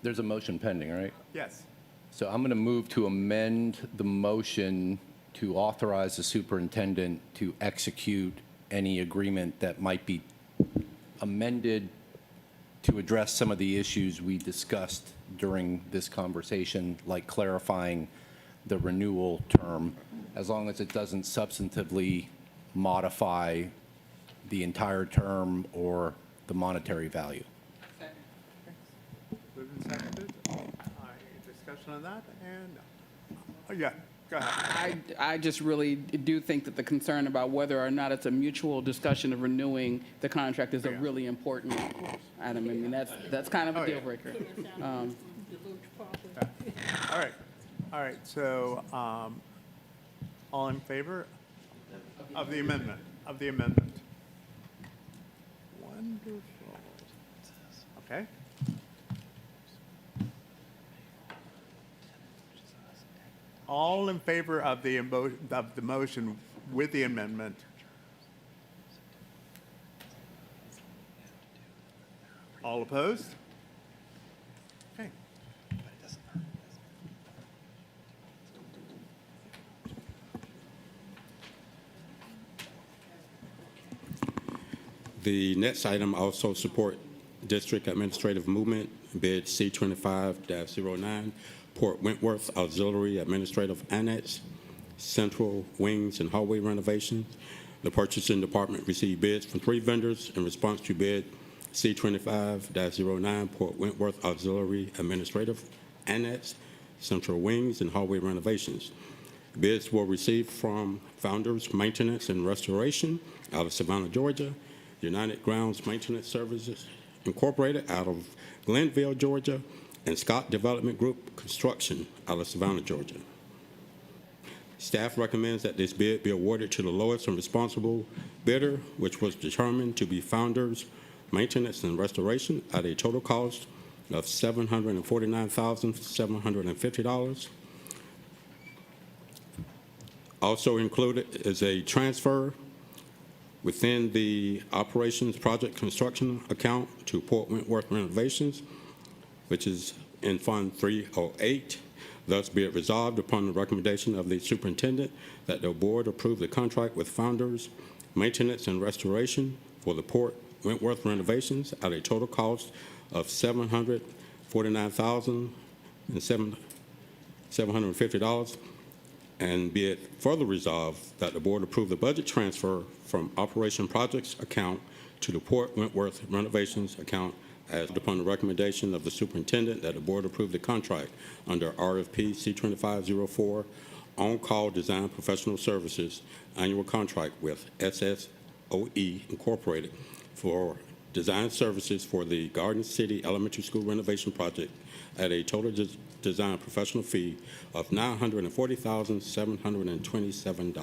There's a motion pending, right?
Yes.
So I'm going to move to amend the motion to authorize the superintendent to execute any agreement that might be amended to address some of the issues we discussed during this conversation, like clarifying the renewal term, as long as it doesn't substantively modify the entire term or the monetary value.
Moved and seconded. Discussion on that? And, oh, yeah, go ahead.
I just really do think that the concern about whether or not it's a mutual discussion of renewing the contract is a really important item. I mean, that's kind of a deal breaker.
All right, so, all in favor of the amendment, Wonderful. Okay. All in favor of the motion with the amendment? All opposed? Okay.
The next item also support district administrative movement, bid C25-09, Port Wentworth Auxiliary Administrative Annex, central wings and hallway renovation. The purchasing department received bids from 3 vendors in response to bid C25-09, Port Wentworth Auxiliary Administrative Annex, central wings and hallway renovations. Bids were received from Founders Maintenance and Restoration out of Savannah, Georgia, United Grounds Maintenance Services Incorporated out of Glenville, Georgia, and Scott Development Group Construction out of Savannah, Georgia. Staff recommends that this bid be awarded to the lowest and responsible bidder, which was determined to be Founders Maintenance and Restoration at a total cost of $749,750. Also included is a transfer within the Operations Project Construction account to Port Wentworth Renovations, which is in Fund 308. Thus be it resolved upon the recommendation of the superintendent that the board approve the contract with Founders Maintenance and Restoration for the Port Wentworth renovations at a total cost of $749,750. And be it further resolved that the board approve the budget transfer from Operation Projects account to the Port Wentworth renovations account as upon the recommendation of the superintendent that the board approve the contract under RFP C2504 on-call design professional services annual contract with SSOE Incorporated for design services for the Garden City Elementary School renovation project at a total design professional fee of $940,727.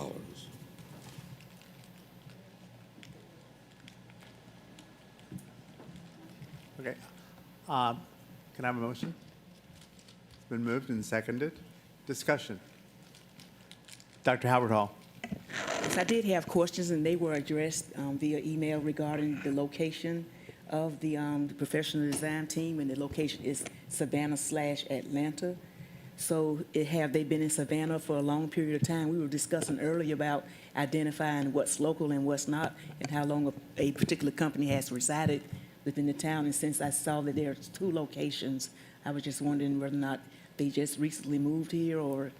Okay. Can I have a motion? It's been moved and seconded. Discussion. Dr. Howard Hall.
Yes, I did have questions, and they were addressed via email regarding the location of the professional design team, and the location is Savannah/Atlanta. So have they been in Savannah for a long period of time? We were discussing earlier about identifying what's local and what's not, and how long a particular company has resided within the town. And since I saw that there's 2 locations, I was just wondering whether or not they just recently moved here, or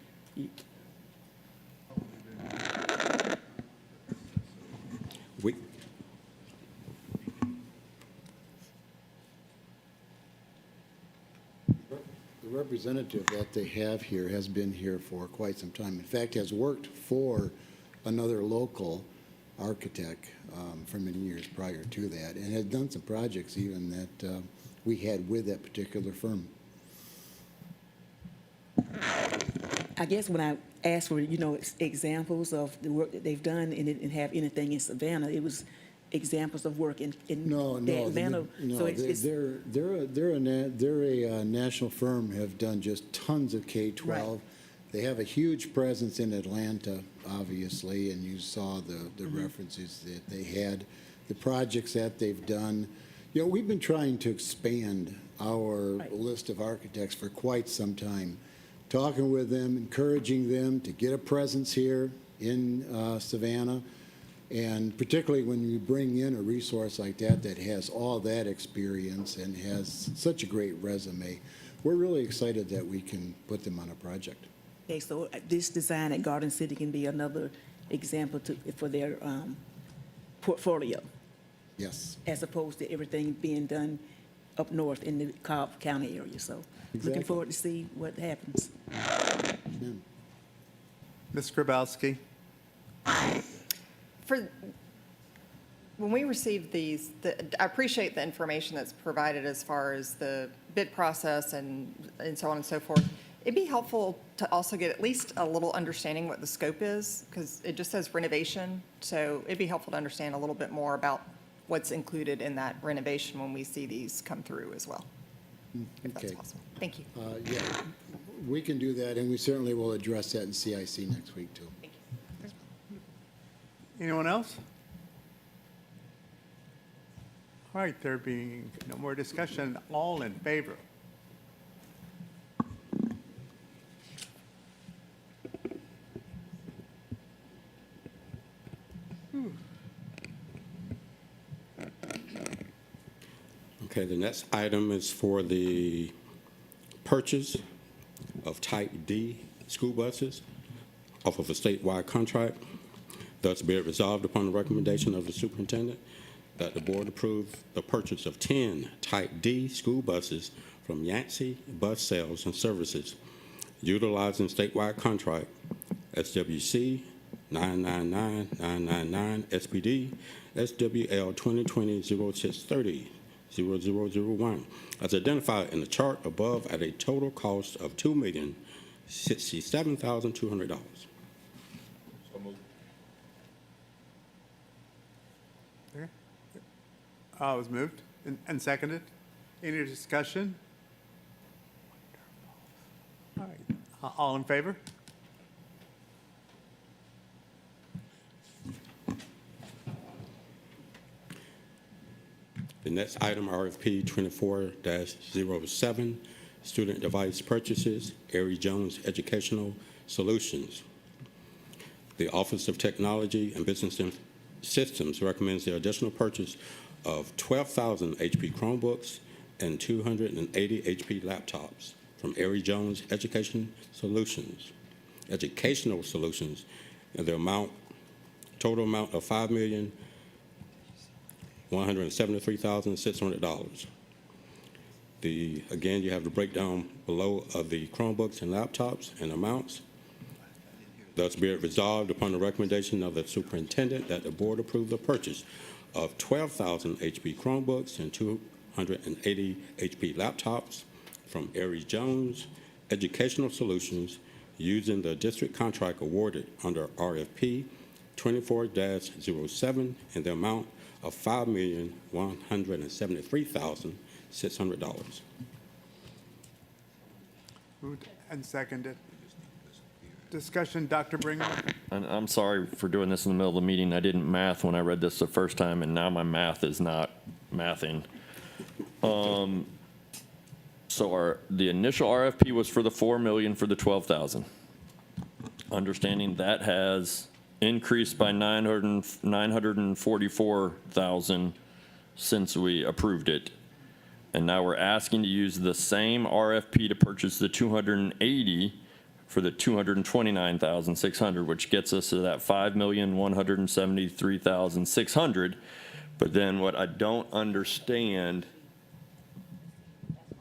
The representative that they have here has been here for quite some time. In fact, has worked for another local architect for many years prior to that, and has done some projects even that we had with that particular firm.
I guess when I asked for, examples of the work that they've done and didn't have anything in Savannah, it was examples of work in Atlanta.
No,
So it's
they're a national firm, have done just tons of K-12.
Right.
They have a huge presence in Atlanta, obviously, and you saw the references that they had, the projects that they've done. You know, we've been trying to expand our list of architects for quite some time, talking with them, encouraging them to get a presence here in Savannah, and particularly when you bring in a resource like that that has all that experience and has such a great resume, we're really excited that we can put them on a project.
Okay, so this design at Garden City can be another example for their portfolio,
Yes.
as opposed to everything being done up north in the Cobb County area. So
Exactly.
looking forward to see what happens.
Ms. Grabowski?
When we receive these, I appreciate the information that's provided as far as the bid process and so on and so forth. It'd be helpful to also get at least a little understanding what the scope is, because it just says renovation. So it'd be helpful to understand a little bit more about what's included in that renovation when we see these come through as well, if that's
Okay.
possible. Thank you.
Yeah, we can do that, and we certainly will address that in CIC next week, too.
Anyone else? All right, there being no more discussion, all in favor?
Okay, the next item is for the purchase of Type D school buses off of a statewide contract. Thus be it resolved upon the recommendation of the superintendent that the board approve the purchase of 10 Type D school buses from Yancey Bus Sales and Services, utilizing statewide contract SWC 999-999 SPD SWL 2020-0630 0001, as identified in the chart above at a total cost of $2,067,200.
It was moved and seconded. Any discussion? All right, all in favor?
The next item, RFP 24-07, student device purchases, Ari Jones Educational Solutions. The Office of Technology and Business Systems recommends the additional purchase of 12,000 HP Chromebooks and 280 HP laptops from Ari Jones Educational Solutions, and the total amount of $5,173,600. Again, you have the breakdown below of the Chromebooks and laptops and amounts. Thus be it resolved upon the recommendation of the superintendent that the board approve the purchase of 12,000 HP Chromebooks and 280 HP laptops from Ari Jones Educational Solutions using the district contract awarded under RFP 24-07 in the amount of $5,173,600.
Moved and seconded. Discussion, Dr. Brinkman?
And I'm sorry for doing this in the middle of the meeting. I didn't math when I read this the first time, and now my math is not mathing. So the initial RFP was for the 4 million for the 12,000. Understanding that has increased by 944,000 since we approved it. And now we're asking to use the same RFP to purchase the 280 for the 229,600, which gets us to that 5,173,600. But then what I don't understand,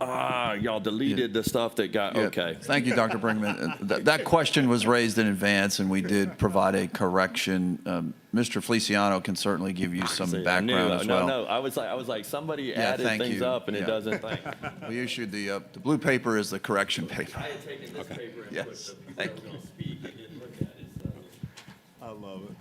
y'all deleted the stuff that got,
Yeah.
okay.
Thank you, Dr. Brinkman. That question was raised in advance, and we did provide a correction. Mr. Feliciano can certainly give you some
See, I
background
knew-
as
no,
well.
No, I was like somebody
Yeah,
added
thank
things
you.
up and it
Yeah.
doesn't think.
We issued the blue paper is the correction paper.
I had taken this paper and
Yes.
put the people
Thank
that were going to speak and didn't look at it, so.
I love it.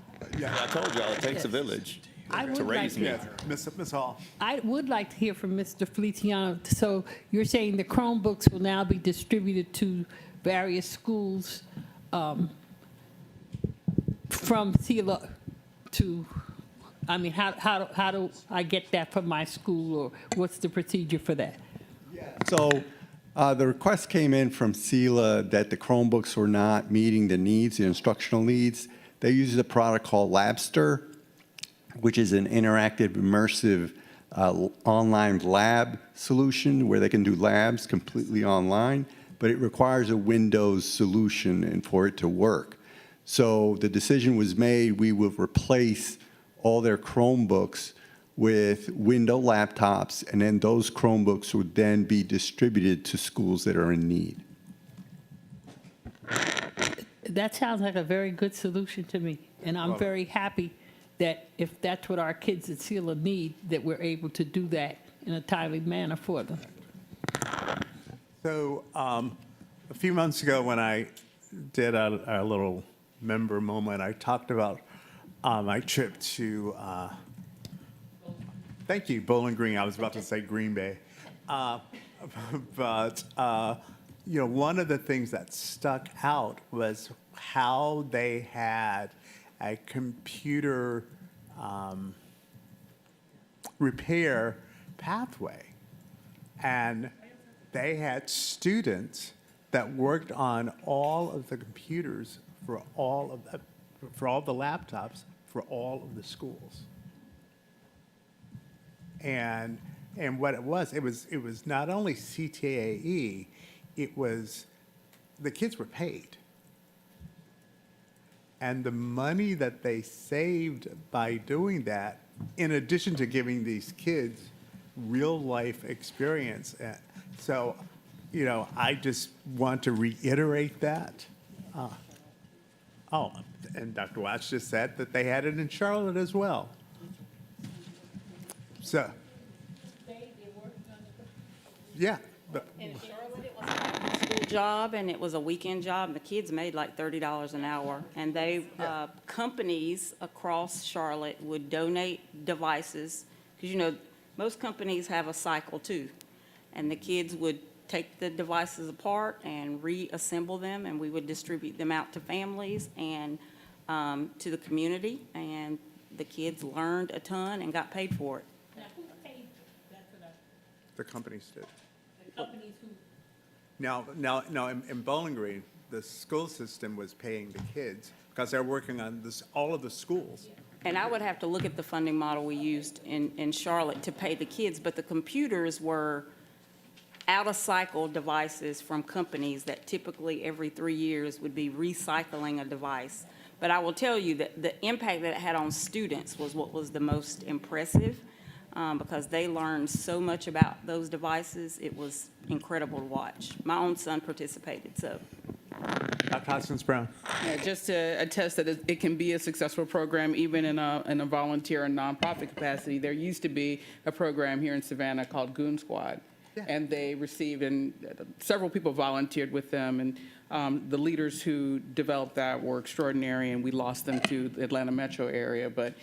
I told y'all, it takes a village
I
to
would like
raise
to-
me.
Yes, Ms. Hall.
I would like to hear from Mr. Feliciano. So you're saying the Chromebooks will now be distributed to various schools from CELA to I mean, how do I get that from my school, or what's the procedure for that?
So the request came in from CELA that the Chromebooks were not meeting the needs, the instructional needs. They use a product called Labster, which is an interactive, immersive online lab solution where they can do labs completely online, but it requires a Windows solution and for it to work. So the decision was made, we will replace all their Chromebooks with Windows laptops, and then those Chromebooks would then be distributed to schools that are in need.
That sounds like a very good solution to me, and I'm very happy that if that's what our kids at CELA need, that we're able to do that in a timely manner for them.
So a few months ago when I did a little member moment, I talked about my trip to, thank you, Bowling Green. I was about to say Green Bay. But you know, one of the things that stuck out was how they had a computer repair pathway. And they had students that worked on all of the computers for all the laptops for all of the schools. And what it was not only CTAE, it was the kids were paid. And the money that they saved by doing that, in addition to giving these kids real life experience. So, you know, I just want to reiterate that. And Dr. Watts just said that they had it in Charlotte as well. So, yeah.
In Charlotte, it was a school job, and it was a weekend job. The kids made like $30 an hour. And they, companies across Charlotte would donate devices, because, you know, most companies have a cycle too. And the kids would take the devices apart and reassemble them, and we would distribute them out to families and to the community. And the kids learned a ton and got paid for it.
Now, who paid that for that?
The companies did.
The companies who?
Now, in Bowling Green, the school system was paying the kids because they're working on this, all of the schools.
And I would have to look at the funding model we used in Charlotte to pay the kids, but the computers were out-of-cycle devices from companies that typically every 3 years would be recycling a device. But I will tell you that the impact that it had on students was what was the most impressive, because they learned so much about those devices. It was incredible to watch. My own son participated, so.
Dr. Hoskins-Brown.
Yeah, just to attest that it can be a successful program even in a volunteer and nonprofit capacity. There used to be a program here in Savannah called Goon Squad. And they received, and several people volunteered with them, and the leaders who developed that were extraordinary, and we lost them to the Atlanta metro area. But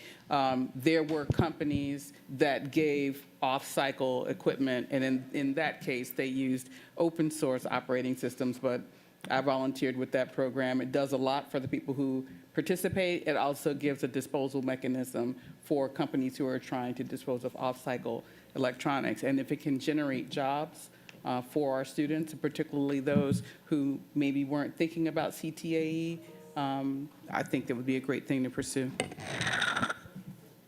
there were companies that gave off-cycle equipment, and in that case, they used open source operating systems. But I volunteered with that program. It does a lot for the people who participate. It also gives a disposal mechanism for companies who are trying to dispose of off-cycle electronics. And if it can generate jobs for our students, particularly those who maybe weren't thinking about CTAE, I think that would be a great thing to pursue.
All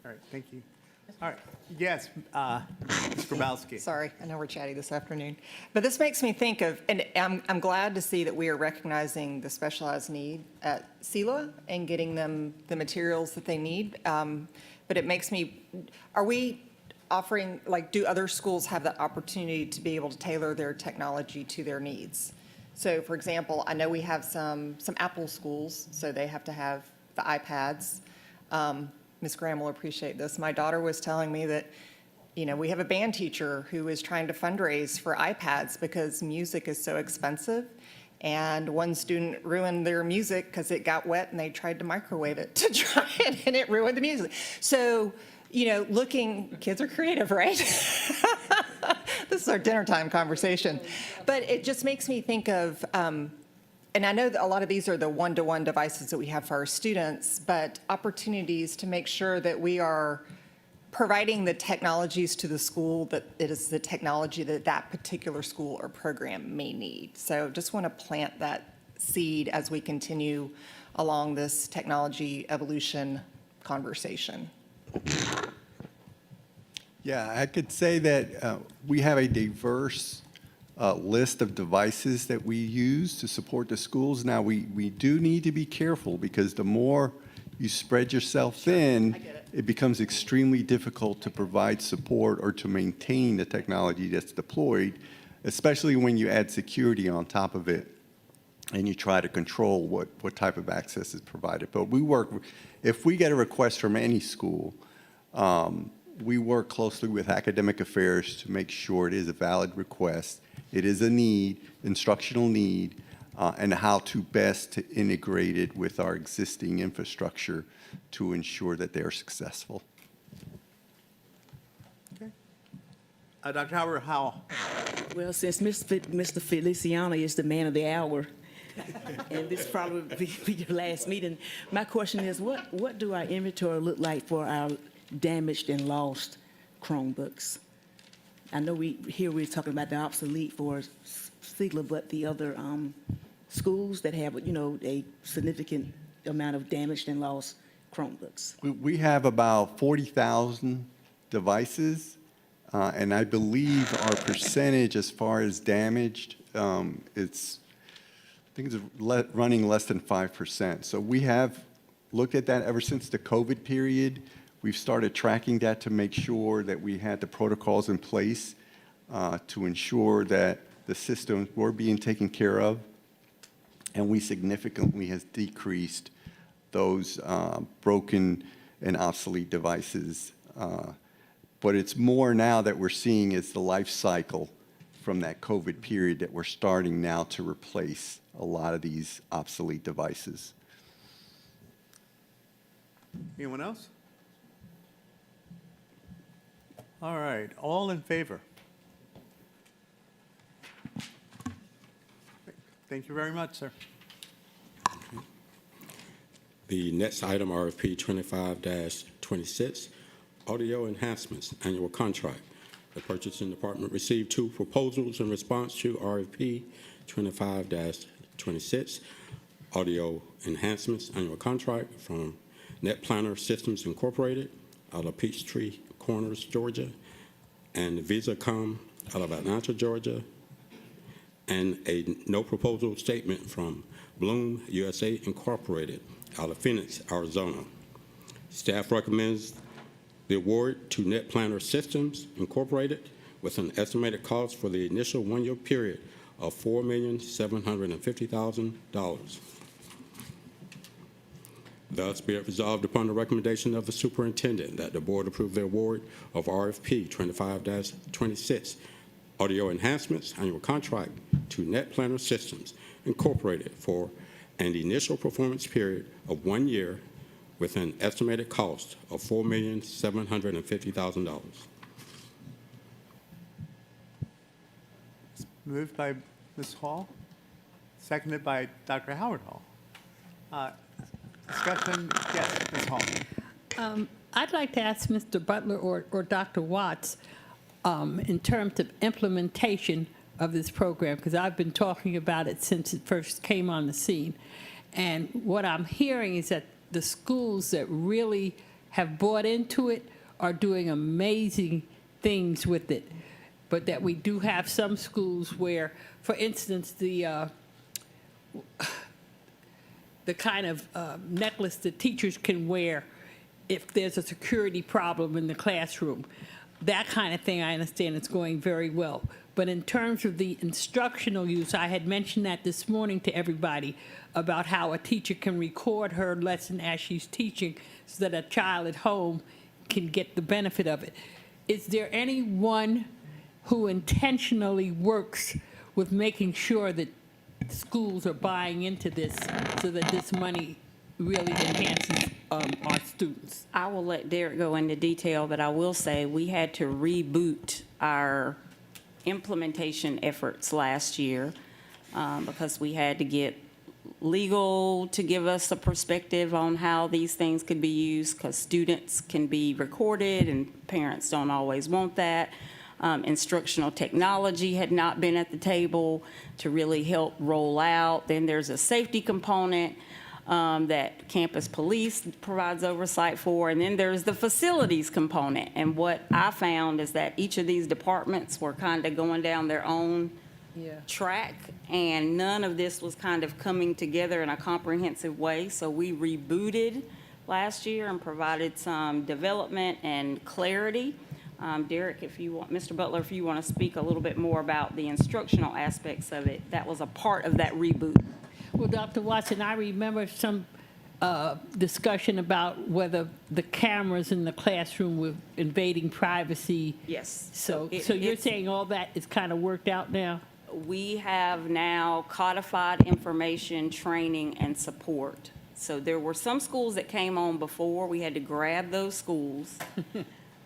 right, thank you. All right, yes, Ms. Grabowski.
Sorry, I know we're chatty this afternoon. But this makes me think of, and I'm glad to see that we are recognizing the specialized need at CELA and getting them the materials that they need. But it makes me, are we offering, like, do other schools have the opportunity to be able to tailor their technology to their needs? So, for example, I know we have some Apple schools, so they have to have the iPads. Ms. Graham will appreciate this. My daughter was telling me that, you know, we have a band teacher who is trying to fundraise for iPads because music is so expensive. And one student ruined their music because it got wet and they tried to microwave it to try it, and it ruined the music. So, you know, kids are creative, right? This is our dinner time conversation. But it just makes me think of And I know that a lot of these are the one-to-one devices that we have for our students, but opportunities to make sure that we are providing the technologies to the school that it is the technology that that particular school or program may need. So just want to plant that seed as we continue along this technology evolution conversation.
Yeah, I could say that we have a diverse list of devices that we use to support the schools. Now, we do need to be careful because the more you spread yourself thin, it becomes extremely difficult to provide support or to maintain the technology that's deployed, especially when you add security on top of it and you try to control what type of access is provided. But we work, if we get a request from any school, we work closely with academic affairs to make sure it is a valid request, it is a need, instructional need, and how to best integrate it with our existing infrastructure to ensure that they are successful.
Okay. Dr. Howard, how?
Well, since Mr. Feliciano is the man of the hour, and this probably will be your last meeting, my question is, what do our inventory look like for our damaged and lost Chromebooks? I know we're talking about the obsolete for Sigler, but the other schools that have, a significant amount of damaged and lost Chromebooks.
We have about 40,000 devices, and I believe our percentage as far as damaged, I think it's running less than 5%. So we have looked at that ever since the COVID period. We've started tracking that to make sure that we had the protocols in place to ensure that the systems were being taken care of, and we significantly has decreased those broken and obsolete devices. But it's more now that we're seeing is the life cycle from that COVID period that we're starting now to replace a lot of these obsolete devices.
Anyone else? All right, all in favor? Thank you very much, sir.
The next item, RFP 25-26, audio enhancements, annual contract. The purchasing department received 2 proposals in response to RFP 25-26, audio enhancements, annual contract from Net Planner Systems Incorporated out of Peachtree Corners, Georgia, and VisaCom out of Atlanta, Georgia, and a no proposal statement from Bloom USA Incorporated out of Phoenix, Arizona. Staff recommends the award to Net Planner Systems Incorporated with an estimated cost for the initial one-year period of $4,750,000. Thus, be it resolved upon the recommendation of the superintendent that the board approve the award of RFP 25-26, audio enhancements, annual contract to Net Planner Systems Incorporated for an initial performance period of 1 year with an estimated cost of $4,750,000.
Moved by Ms. Hall, seconded by Dr. Howard Hall. Discussion, yes, Ms. Hall.
I'd like to ask Mr. Butler or Dr. Watts in terms of implementation of this program, because I've been talking about it since it first came on the scene. And what I'm hearing is that the schools that really have bought into it are doing amazing things with it, but that we do have some schools where, for instance, the kind of necklace that teachers can wear if there's a security problem in the classroom. That kind of thing, I understand it's going very well. But in terms of the instructional use, I had mentioned that this morning to everybody about how a teacher can record her lesson as she's teaching so that a child at home can get the benefit of it. Is there anyone who intentionally works with making sure that schools are buying into this so that this money really enhances our students?
I will let Derek go into detail, but I will say we had to reboot our implementation efforts last year because we had to get legal to give us a perspective on how these things could be used, because students can be recorded and parents don't always want that. Instructional technology had not been at the table to really help roll out. Then there's a safety component that campus police provides oversight for. And then there's the facilities component. And what I found is that each of these departments were kind of going down their own track, and none of this was kind of coming together in a comprehensive way. So we rebooted last year and provided some development and clarity. Derek, if you want, Mr. Butler, if you want to speak a little bit more about the instructional aspects of it, that was a part of that reboot.
Well, Dr. Watson, I remember some discussion about whether the cameras in the classroom were invading privacy.
Yes.
So you're saying all that is kind of worked out now?
We have now codified information, training, and support. So there were some schools that came on before. We had to grab those schools,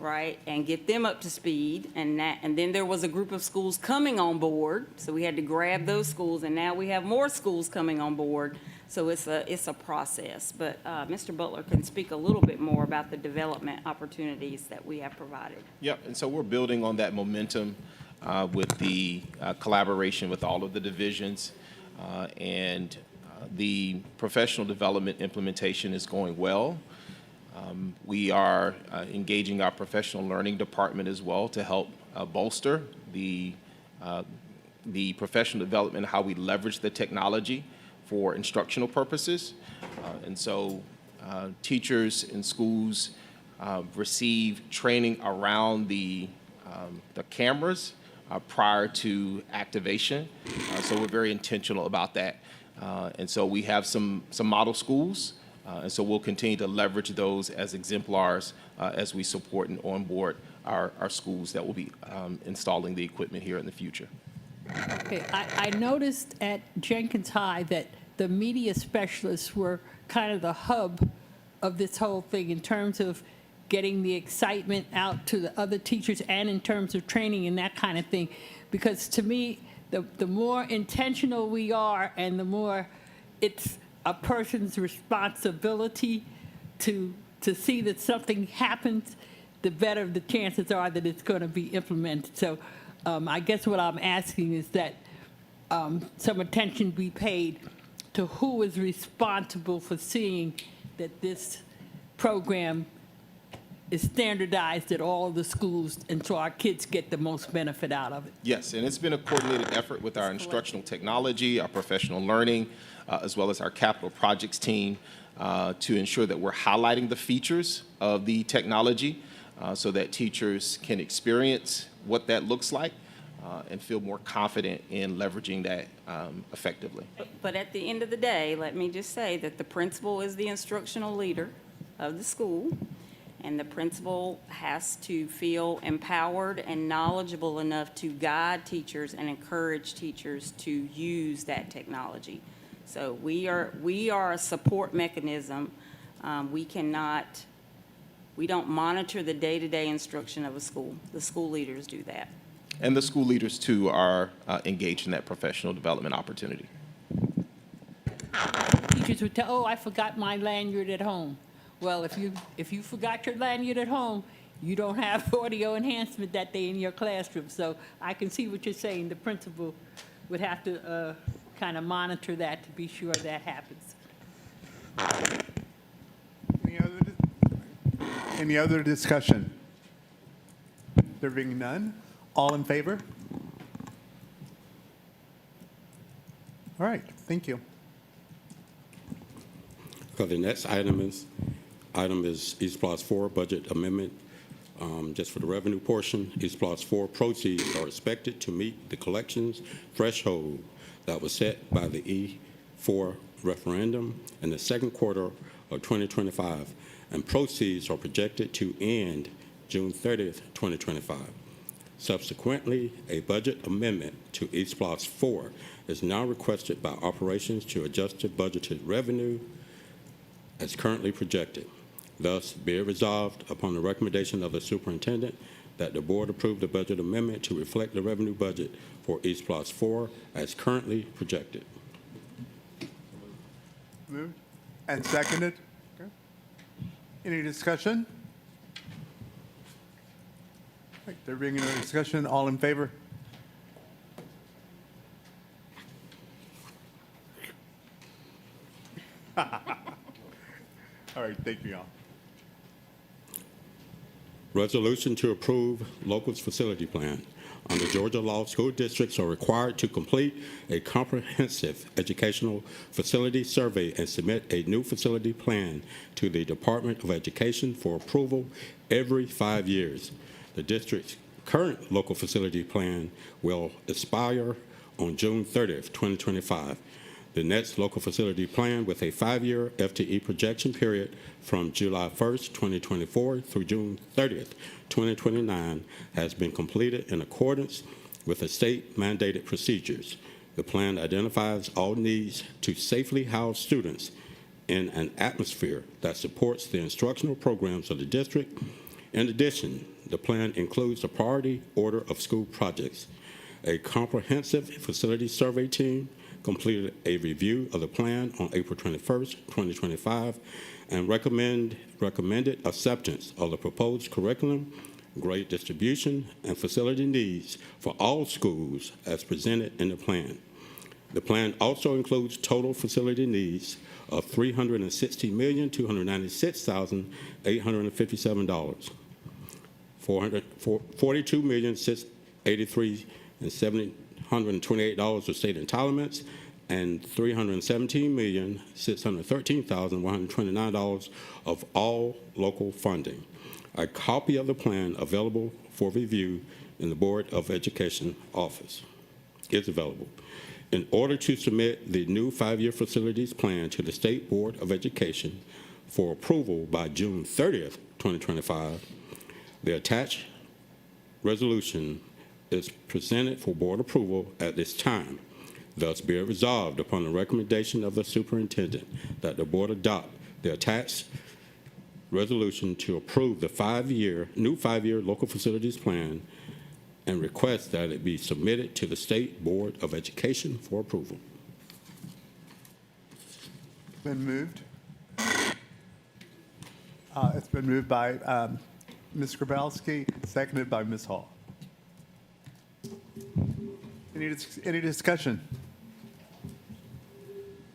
right, and get them up to speed. And then there was a group of schools coming on board, so we had to grab those schools. And now we have more schools coming on board. So it's a process. But Mr. Butler can speak a little bit more about the development opportunities that we have provided.
Yep, and so we're building on that momentum with the collaboration with all of the divisions, and the professional development implementation is going well. We are engaging our professional learning department as well to help bolster the professional development, how we leverage the technology for instructional purposes. And so teachers in schools receive training around the cameras prior to activation. So we're very intentional about that. And so we have some model schools, and so we'll continue to leverage those as exemplars as we support and onboard our schools that will be installing the equipment here in the future.
Okay, I noticed at Jenkins High that the media specialists were kind of the hub of this whole thing in terms of getting the excitement out to the other teachers and in terms of training and that kind of thing. Because to me, the more intentional we are and the more it's a person's responsibility to see that something happens, the better the chances are that it's going to be implemented. So I guess what I'm asking is that some attention be paid to who is responsible for seeing that this program is standardized at all the schools, and so our kids get the most benefit out of it.
Yes, and it's been a coordinated effort with our instructional technology, our professional learning, as well as our capital projects team to ensure that we're highlighting the features of the technology so that teachers can experience what that looks like and feel more confident in leveraging that effectively.
But at the end of the day, let me just say that the principal is the instructional leader of the school, and the principal has to feel empowered and knowledgeable enough to guide teachers and encourage teachers to use that technology. So we are a support mechanism. We don't monitor the day-to-day instruction of a school. The school leaders do that.
And the school leaders, too, are engaged in that professional development opportunity.
Teachers would tell, oh, I forgot my lanyard at home. Well, if you forgot your lanyard at home, you don't have audio enhancement that day in your classroom. So I can see what you're saying. The principal would have to kind of monitor that to be sure that happens.
Any other discussion? There being none, all in favor? All right, thank you.
So the next item is East Plus 4 budget amendment. Just for the revenue portion, East Plus 4 proceeds are expected to meet the collections threshold that was set by the E4 referendum in the second quarter of 2025, and proceeds are projected to end June 30th, 2025. Subsequently, a budget amendment to East Plus 4 is now requested by operations to adjust the budgeted revenue as currently projected. Thus, be it resolved upon the recommendation of the superintendent that the board approve the budget amendment to reflect the revenue budget for East Plus 4 as currently projected.
Moved and seconded. Okay. Any discussion? Right, there being no discussion, all in favor? All right, thank you all.
Resolution to approve locals facility plan. Under Georgia law, school districts are required to complete a comprehensive educational facility survey and submit a new facility plan to the Department of Education for approval every 5 years. The district's current local facility plan will expire on June 30th, 2025. The next local facility plan with a 5-year FTE projection period from July 1st, 2024 through June 30th, 2029 has been completed in accordance with the state mandated procedures. The plan identifies all needs to safely house students in an atmosphere that supports the instructional programs of the district. In addition, the plan includes a priority order of school projects. A comprehensive facility survey team completed a review of the plan on April 21st, 2025, and recommended acceptance of the proposed curriculum, grade distribution, and facility needs for all schools as presented in the plan. The plan also includes total facility needs of $360,296,857, $42,683,728 of state entitlements, and $317,613,129 of all local funding. A copy of the plan available for review in the Board of Education office is available. In order to submit the new 5-year facilities plan to the State Board of Education for approval by June 30th, 2025, the attached resolution is presented for board approval at this time. Thus be it resolved upon the recommendation of the superintendent that the board adopt the attached resolution to approve the new 5-year local facilities plan and request that it be submitted to the State Board of Education for approval.
Been moved. It's been moved by Ms. Grabowski, seconded by Ms. Hall. Any discussion?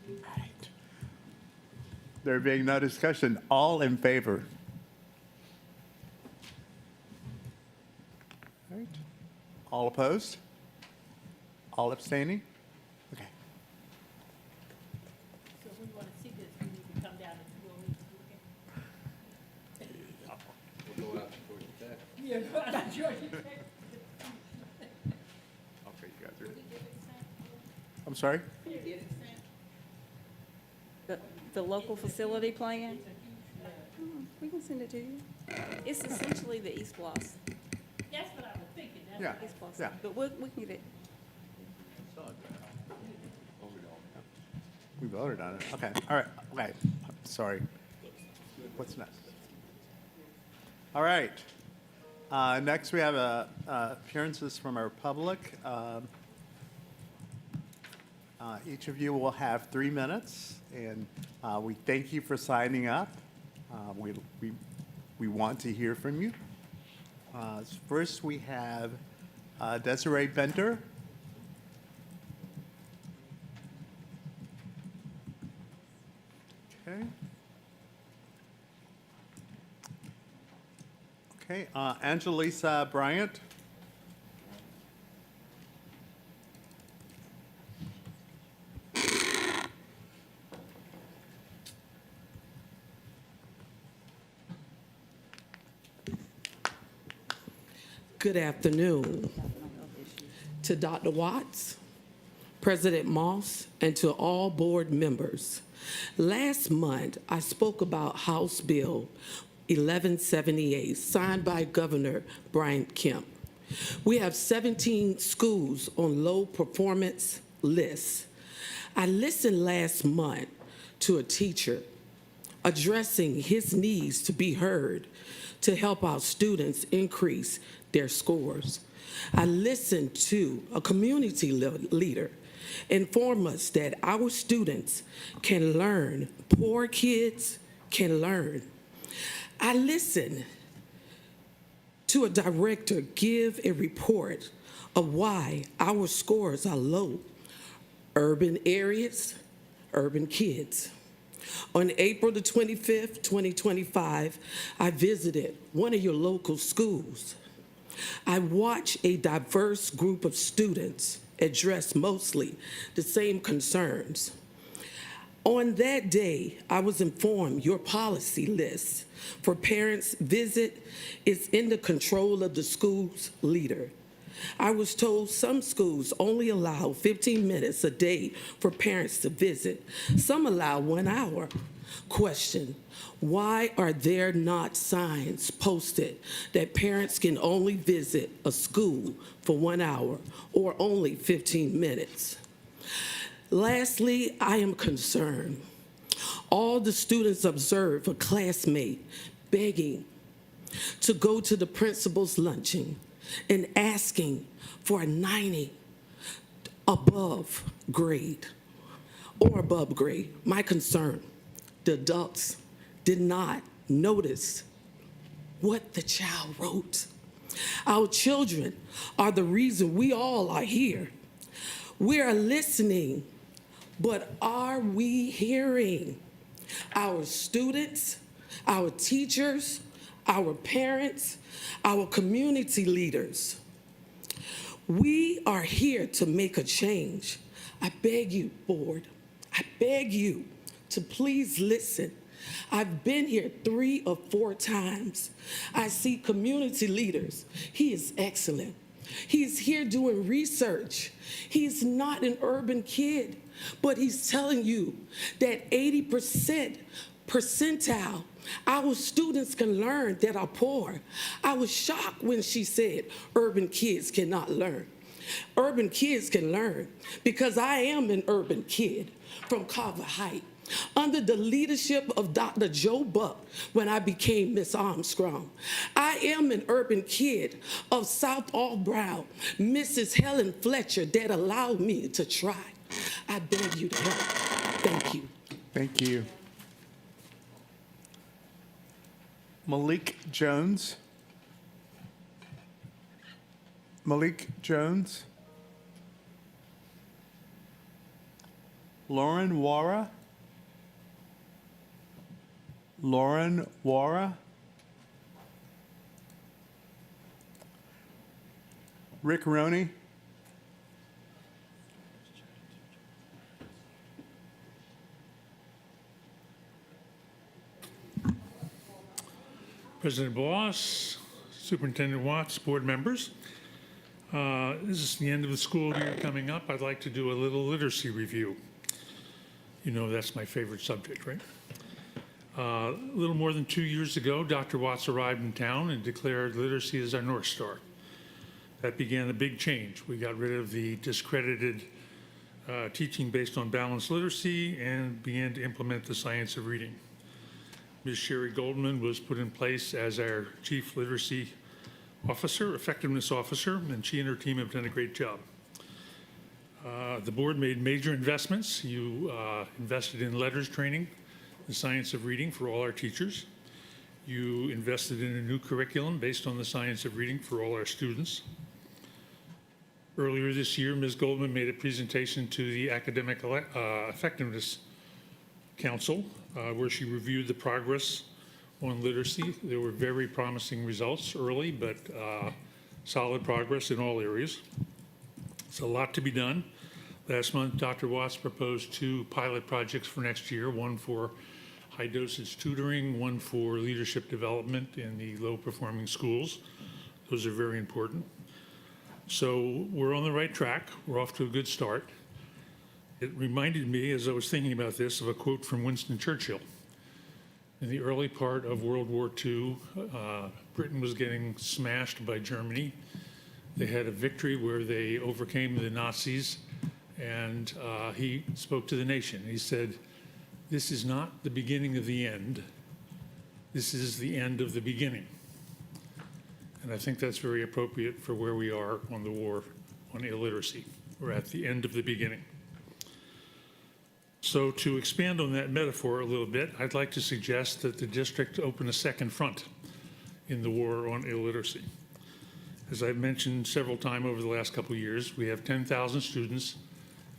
Right. There being no discussion, all in favor? Right. All opposed? All abstaining? Okay.
So we want to see this, we need to come down and we'll need to
We'll go out to Georgia Tech.
Yeah, go out to Georgia Tech.
Okay, you guys are. I'm sorry?
The local facility plan? We can send it to you. It's essentially the East Bloss.
That's what I was thinking. That's
Yeah,
East Bloss.
yeah.
But we can get it.
We voted on it. Okay, all right, okay. Sorry. What's next? All right. Next, we have appearances from our public. Each of you will have 3 minutes, and we thank you for signing up. We want to hear from you. First, we have Desiree Bender. Okay. Okay, Angelisa Bryant.
Good afternoon to Dr. Watts, President Moss, and to all board members. Last month, I spoke about House Bill 1178, signed by Governor Brian Kemp. We have 17 schools on low performance lists. I listened last month to a teacher addressing his needs to be heard to help our students increase their scores. I listened to a community leader inform us that our students can learn. Poor kids can learn. I listened to a director give a report of why our scores are low. Urban areas, urban kids. On April the 25th, 2025, I visited one of your local schools. I watched a diverse group of students address mostly the same concerns. On that day, I was informed your policy list for parents' visit is in the control of the school's leader. I was told some schools only allow 15 minutes a day for parents to visit. Some allow 1 hour. Question, why are there not signs posted that parents can only visit a school for 1 hour or only 15 minutes? Lastly, I am concerned. All the students observe a classmate begging to go to the principal's luncheon and asking for a 90 above grade or above grade. My concern, the adults did not notice what the child wrote. Our children are the reason we all are here. We are listening, but are we hearing? Our students, our teachers, our parents, our community leaders. We are here to make a change. I beg you, board, I beg you to please listen. I've been here 3 or 4 times. I see community leaders. He is excellent. He's here doing research. He's not an urban kid, but he's telling you that 80% percentile our students can learn that are poor. I was shocked when she said urban kids cannot learn. Urban kids can learn because I am an urban kid from Carver Heights. Under the leadership of Dr. Joe Buck, when I became Miss Armstrong. I am an urban kid of South All-Brown, Mrs. Helen Fletcher, that allowed me to try. I beg you to help. Thank you.
Thank you. Malik Jones. Malik Jones. Lauren Wara. Lauren Wara. Rick Roney.
President Bloss, Superintendent Watts, board members. This is the end of the school year coming up. I'd like to do a little literacy review. You know that's my favorite subject, right? A little more than 2 years ago, Dr. Watts arrived in town and declared literacy as our North Star. That began a big change. We got rid of the discredited teaching based on balanced literacy and began to implement the science of reading. Ms. Sherry Goldman was put in place as our Chief Literacy Officer, Effectiveness Officer, and she and her team have done a great job. The board made major investments. You invested in letters training, the science of reading for all our teachers. You invested in a new curriculum based on the science of reading for all our students. Earlier this year, Ms. Goldman made a presentation to the Academic Effectiveness Council, where she reviewed the progress on literacy. There were very promising results early, but solid progress in all areas. It's a lot to be done. Last month, Dr. Watts proposed 2 pilot projects for next year, one for high dosage tutoring, one for leadership development in the low performing schools. Those are very important. So we're on the right track. We're off to a good start. It reminded me, as I was thinking about this, of a quote from Winston Churchill. In the early part of World War II, Britain was getting smashed by Germany. They had a victory where they overcame the Nazis, and he spoke to the nation. He said, "This is not the beginning of the end. This is the end of the beginning." And I think that's very appropriate for where we are on the war on illiteracy. or at the end of the beginning. So to expand on that metaphor a little bit, I'd like to suggest that the district open a second front in the war on illiteracy. As I've mentioned several times over the last couple of years, we have 10,000 students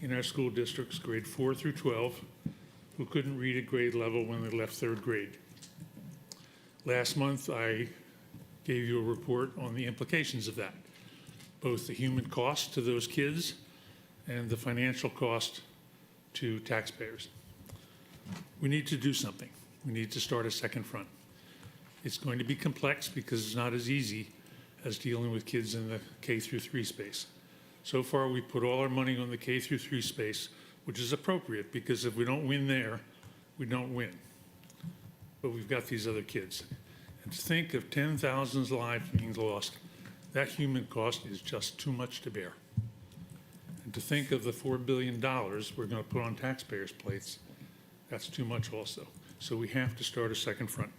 in our school districts, grade 4 through 12, who couldn't read at grade level when they left third grade. Last month, I gave you a report on the implications of that, both the human cost to those kids and the financial cost to taxpayers. We need to do something. We need to start a second front. It's going to be complex because it's not as easy as dealing with kids in the K through 3 space. So far, we put all our money on the K through 3 space, which is appropriate because if we don't win there, we don't win. But we've got these other kids. And to think of 10,000 lives being lost, that human cost is just too much to bear. And to think of the $4 billion we're going to put on taxpayers' plates, that's too much also. So we have to start a second front.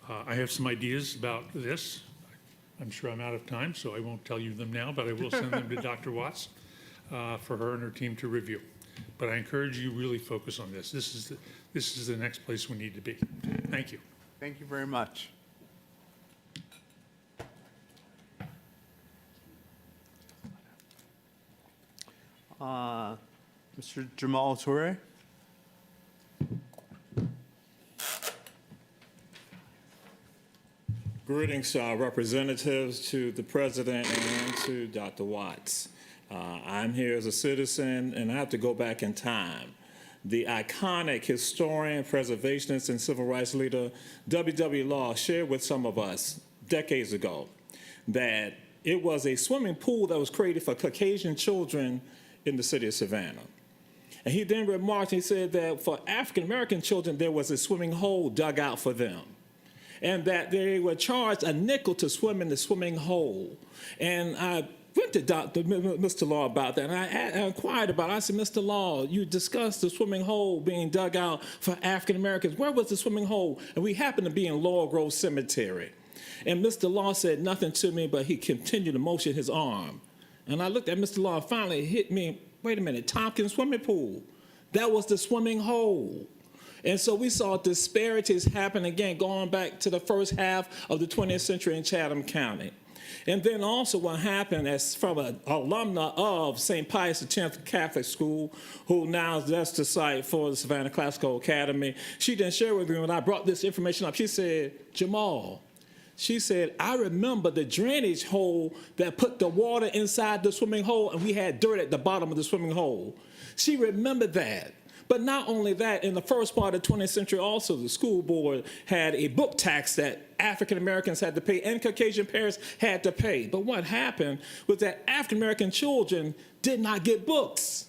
I have some ideas about this. I'm sure I'm out of time, so I won't tell you them now, but I will send them to Dr. Watts for her and her team to review. But I encourage you really focus on this. This is the next place we need to be. Thank you.
Thank you very much. Mr. Jamal Toure.
Greetings, representatives, to the president and to Dr. Watts. I'm here as a citizen, and I have to go back in time. The iconic historian, preservationist, and civil rights leader W.W. Law shared with some of us decades ago that it was a swimming pool that was created for Caucasian children in the city of Savannah. And he then remarked, he said that for African-American children, there was a swimming hole dug out for them, and that they were charged a nickel to swim in the swimming hole. And I went to Mr. Law about that, and I inquired about it. I said, Mr. Law, you discussed the swimming hole being dug out for African Americans. Where was the swimming hole? And we happened to be in Laurel Grove Cemetery. And Mr. Law said nothing to me, but he continued to motion his arm. And I looked at Mr. Law, and finally it hit me, wait a minute, Tompkins swimming pool. That was the swimming hole. And so we saw disparities happen again, going back to the first half of the 20th century in Chatham County. And then also what happened as from an alumna of St. Pius X Catholic School, who now that's the site for the Savannah Classical Academy. She didn't share with me when I brought this information up. She said, Jamal, she said, I remember the drainage hole that put the water inside the swimming hole, and we had dirt at the bottom of the swimming hole. She remembered that. But not only that, in the first part of the 20th century also, the school board had a book tax that African Americans had to pay and Caucasian parents had to pay. But what happened was that African American children did not get books,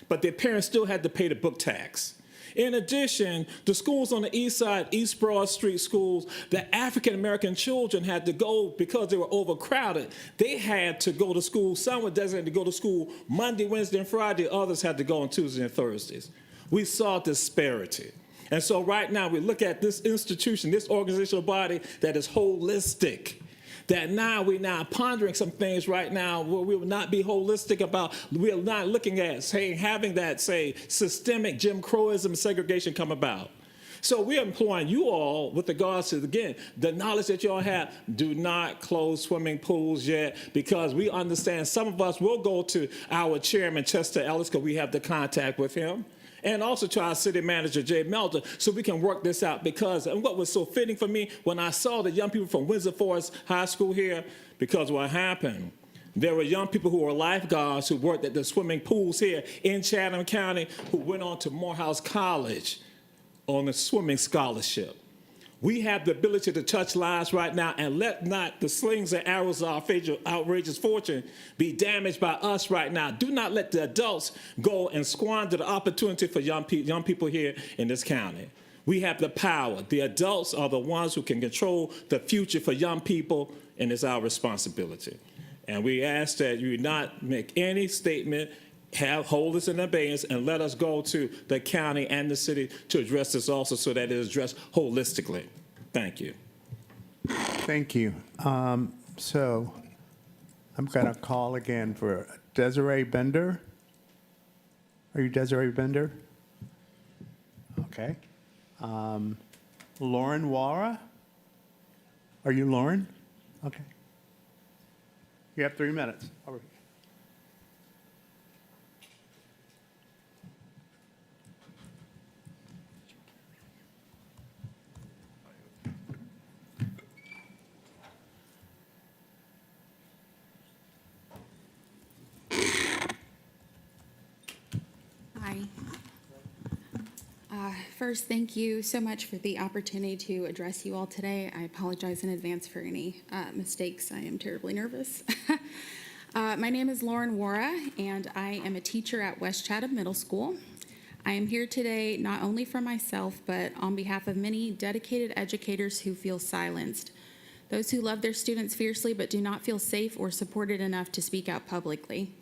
but their parents still had to pay the book tax. In addition, the schools on the east side, East Broad Street schools, the African American children had to go because they were overcrowded. They had to go to school. Some were designated to go to school Monday, Wednesday, and Friday. Others had to go on Tuesdays and Thursdays. We saw disparity. And so right now we look at this institution, this organizational body that is holistic, that now we're now pondering some things right now where we will not be holistic about, we're not looking at, say, having that, say, systemic Jim Crowism and segregation come about. So we're employing you all with regards to, again, the knowledge that you all have. Do not close swimming pools yet, because we understand some of us will go to our chairman, Chester Ellis, because we have the contact with him, and also to our city manager, Jay Melton, so we can work this out. Because, and what was so fitting for me, when I saw the young people from Windsor Forest High School here, because what happened, there were young people who were lifeguards who worked at the swimming pools here in Chatham County who went on to Morehouse College on a swimming scholarship. We have the ability to touch lives right now, and let not the slings and arrows of our outrageous fortune be damaged by us right now. Do not let the adults go and squander the opportunity for young people here in this county. We have the power. The adults are the ones who can control the future for young people, and it's our responsibility. And we ask that you not make any statement, hold us in abeyance, and let us go to the county and the city to address this also, so that it is addressed holistically. Thank you.
Thank you. So I'm going to call again for Desiree Bender. Are you Desiree Bender? Okay. Lauren Wara? Are you Lauren? Okay. You have 3 minutes. Over here.
Hi. First, thank you so much for the opportunity to address you all today. I apologize in advance for any mistakes. I am terribly nervous. My name is Lauren Wara, and I am a teacher at West Chatham Middle School. I am here today not only for myself, but on behalf of many dedicated educators who feel silenced, those who love their students fiercely but do not feel safe or supported enough to speak out publicly.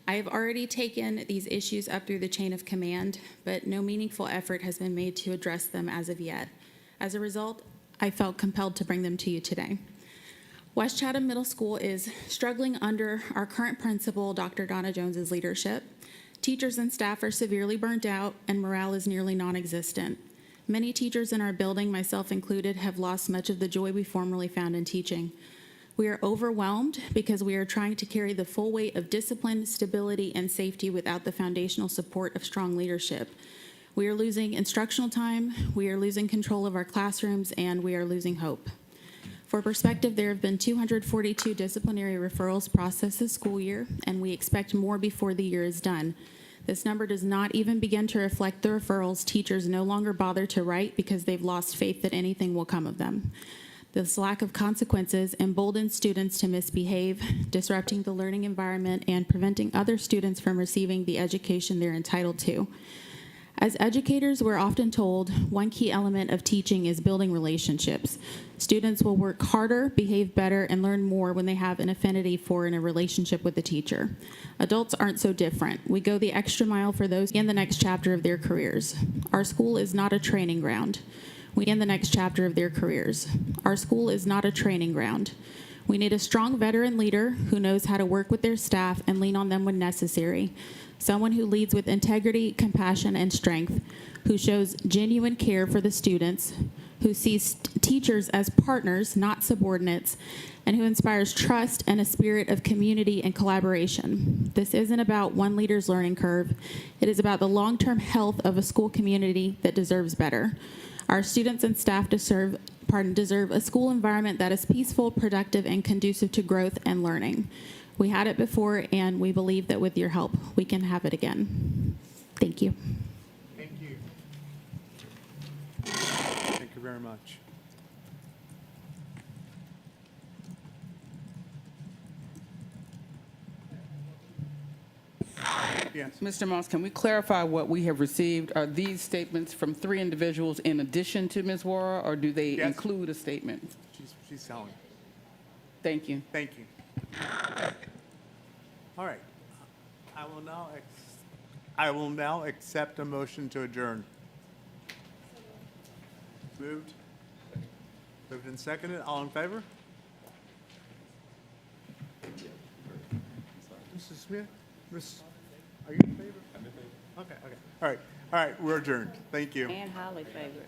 I have already taken these issues up through the chain of command, but no meaningful effort has been made to address them as of yet. As a result, I felt compelled to bring them to you today. West Chatham Middle School is struggling under our current principal, Dr. Donna Jones's leadership. Teachers and staff are severely burnt out, and morale is nearly non-existent. Many teachers in our building, myself included, have lost much of the joy we formerly found in teaching. We are overwhelmed because we are trying to carry the full weight of discipline, stability, and safety without the foundational support of strong leadership. We are losing instructional time, we are losing control of our classrooms, and we are losing hope. For perspective, there have been 242 disciplinary referrals processed this school year, and we expect more before the year is done. This number does not even begin to reflect the referrals teachers no longer bother to write because they've lost faith that anything will come of them. This lack of consequences emboldens students to misbehave, disrupting the learning environment and preventing other students from receiving the education they're entitled to. As educators, we're often told one key element of teaching is building relationships. Students will work harder, behave better, and learn more when they have an affinity for and a relationship with the teacher. Adults aren't so different. We go the extra mile for those in the next chapter of their careers. Our school is not a training ground. We in the next chapter of their careers. Our school is not a training ground. We need a strong veteran leader who knows how to work with their staff and lean on them when necessary. Someone who leads with integrity, compassion, and strength, who shows genuine care for the students, who sees teachers as partners, not subordinates, and who inspires trust and a spirit of community and collaboration. This isn't about one leader's learning curve. It is about the long-term health of a school community that deserves better. Our students and staff deserve a school environment that is peaceful, productive, and conducive to growth and learning. We had it before, and we believe that with your help, we can have it again. Thank you.
Thank you. Thank you very much. Yes.
Mr. Moss, can we clarify what we have received? Are these statements from 3 individuals in addition to Ms. Wara, or do they
Yes.
include a statement?
She's selling.
Thank you.
Thank you. All right. I will now accept a motion to adjourn. Moved. Moved and seconded. All in favor? Mrs. Smith? Are you in favor? I'm in favor. Okay, okay. All right, we're adjourned. Thank you.
And highly favored.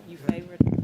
You favored?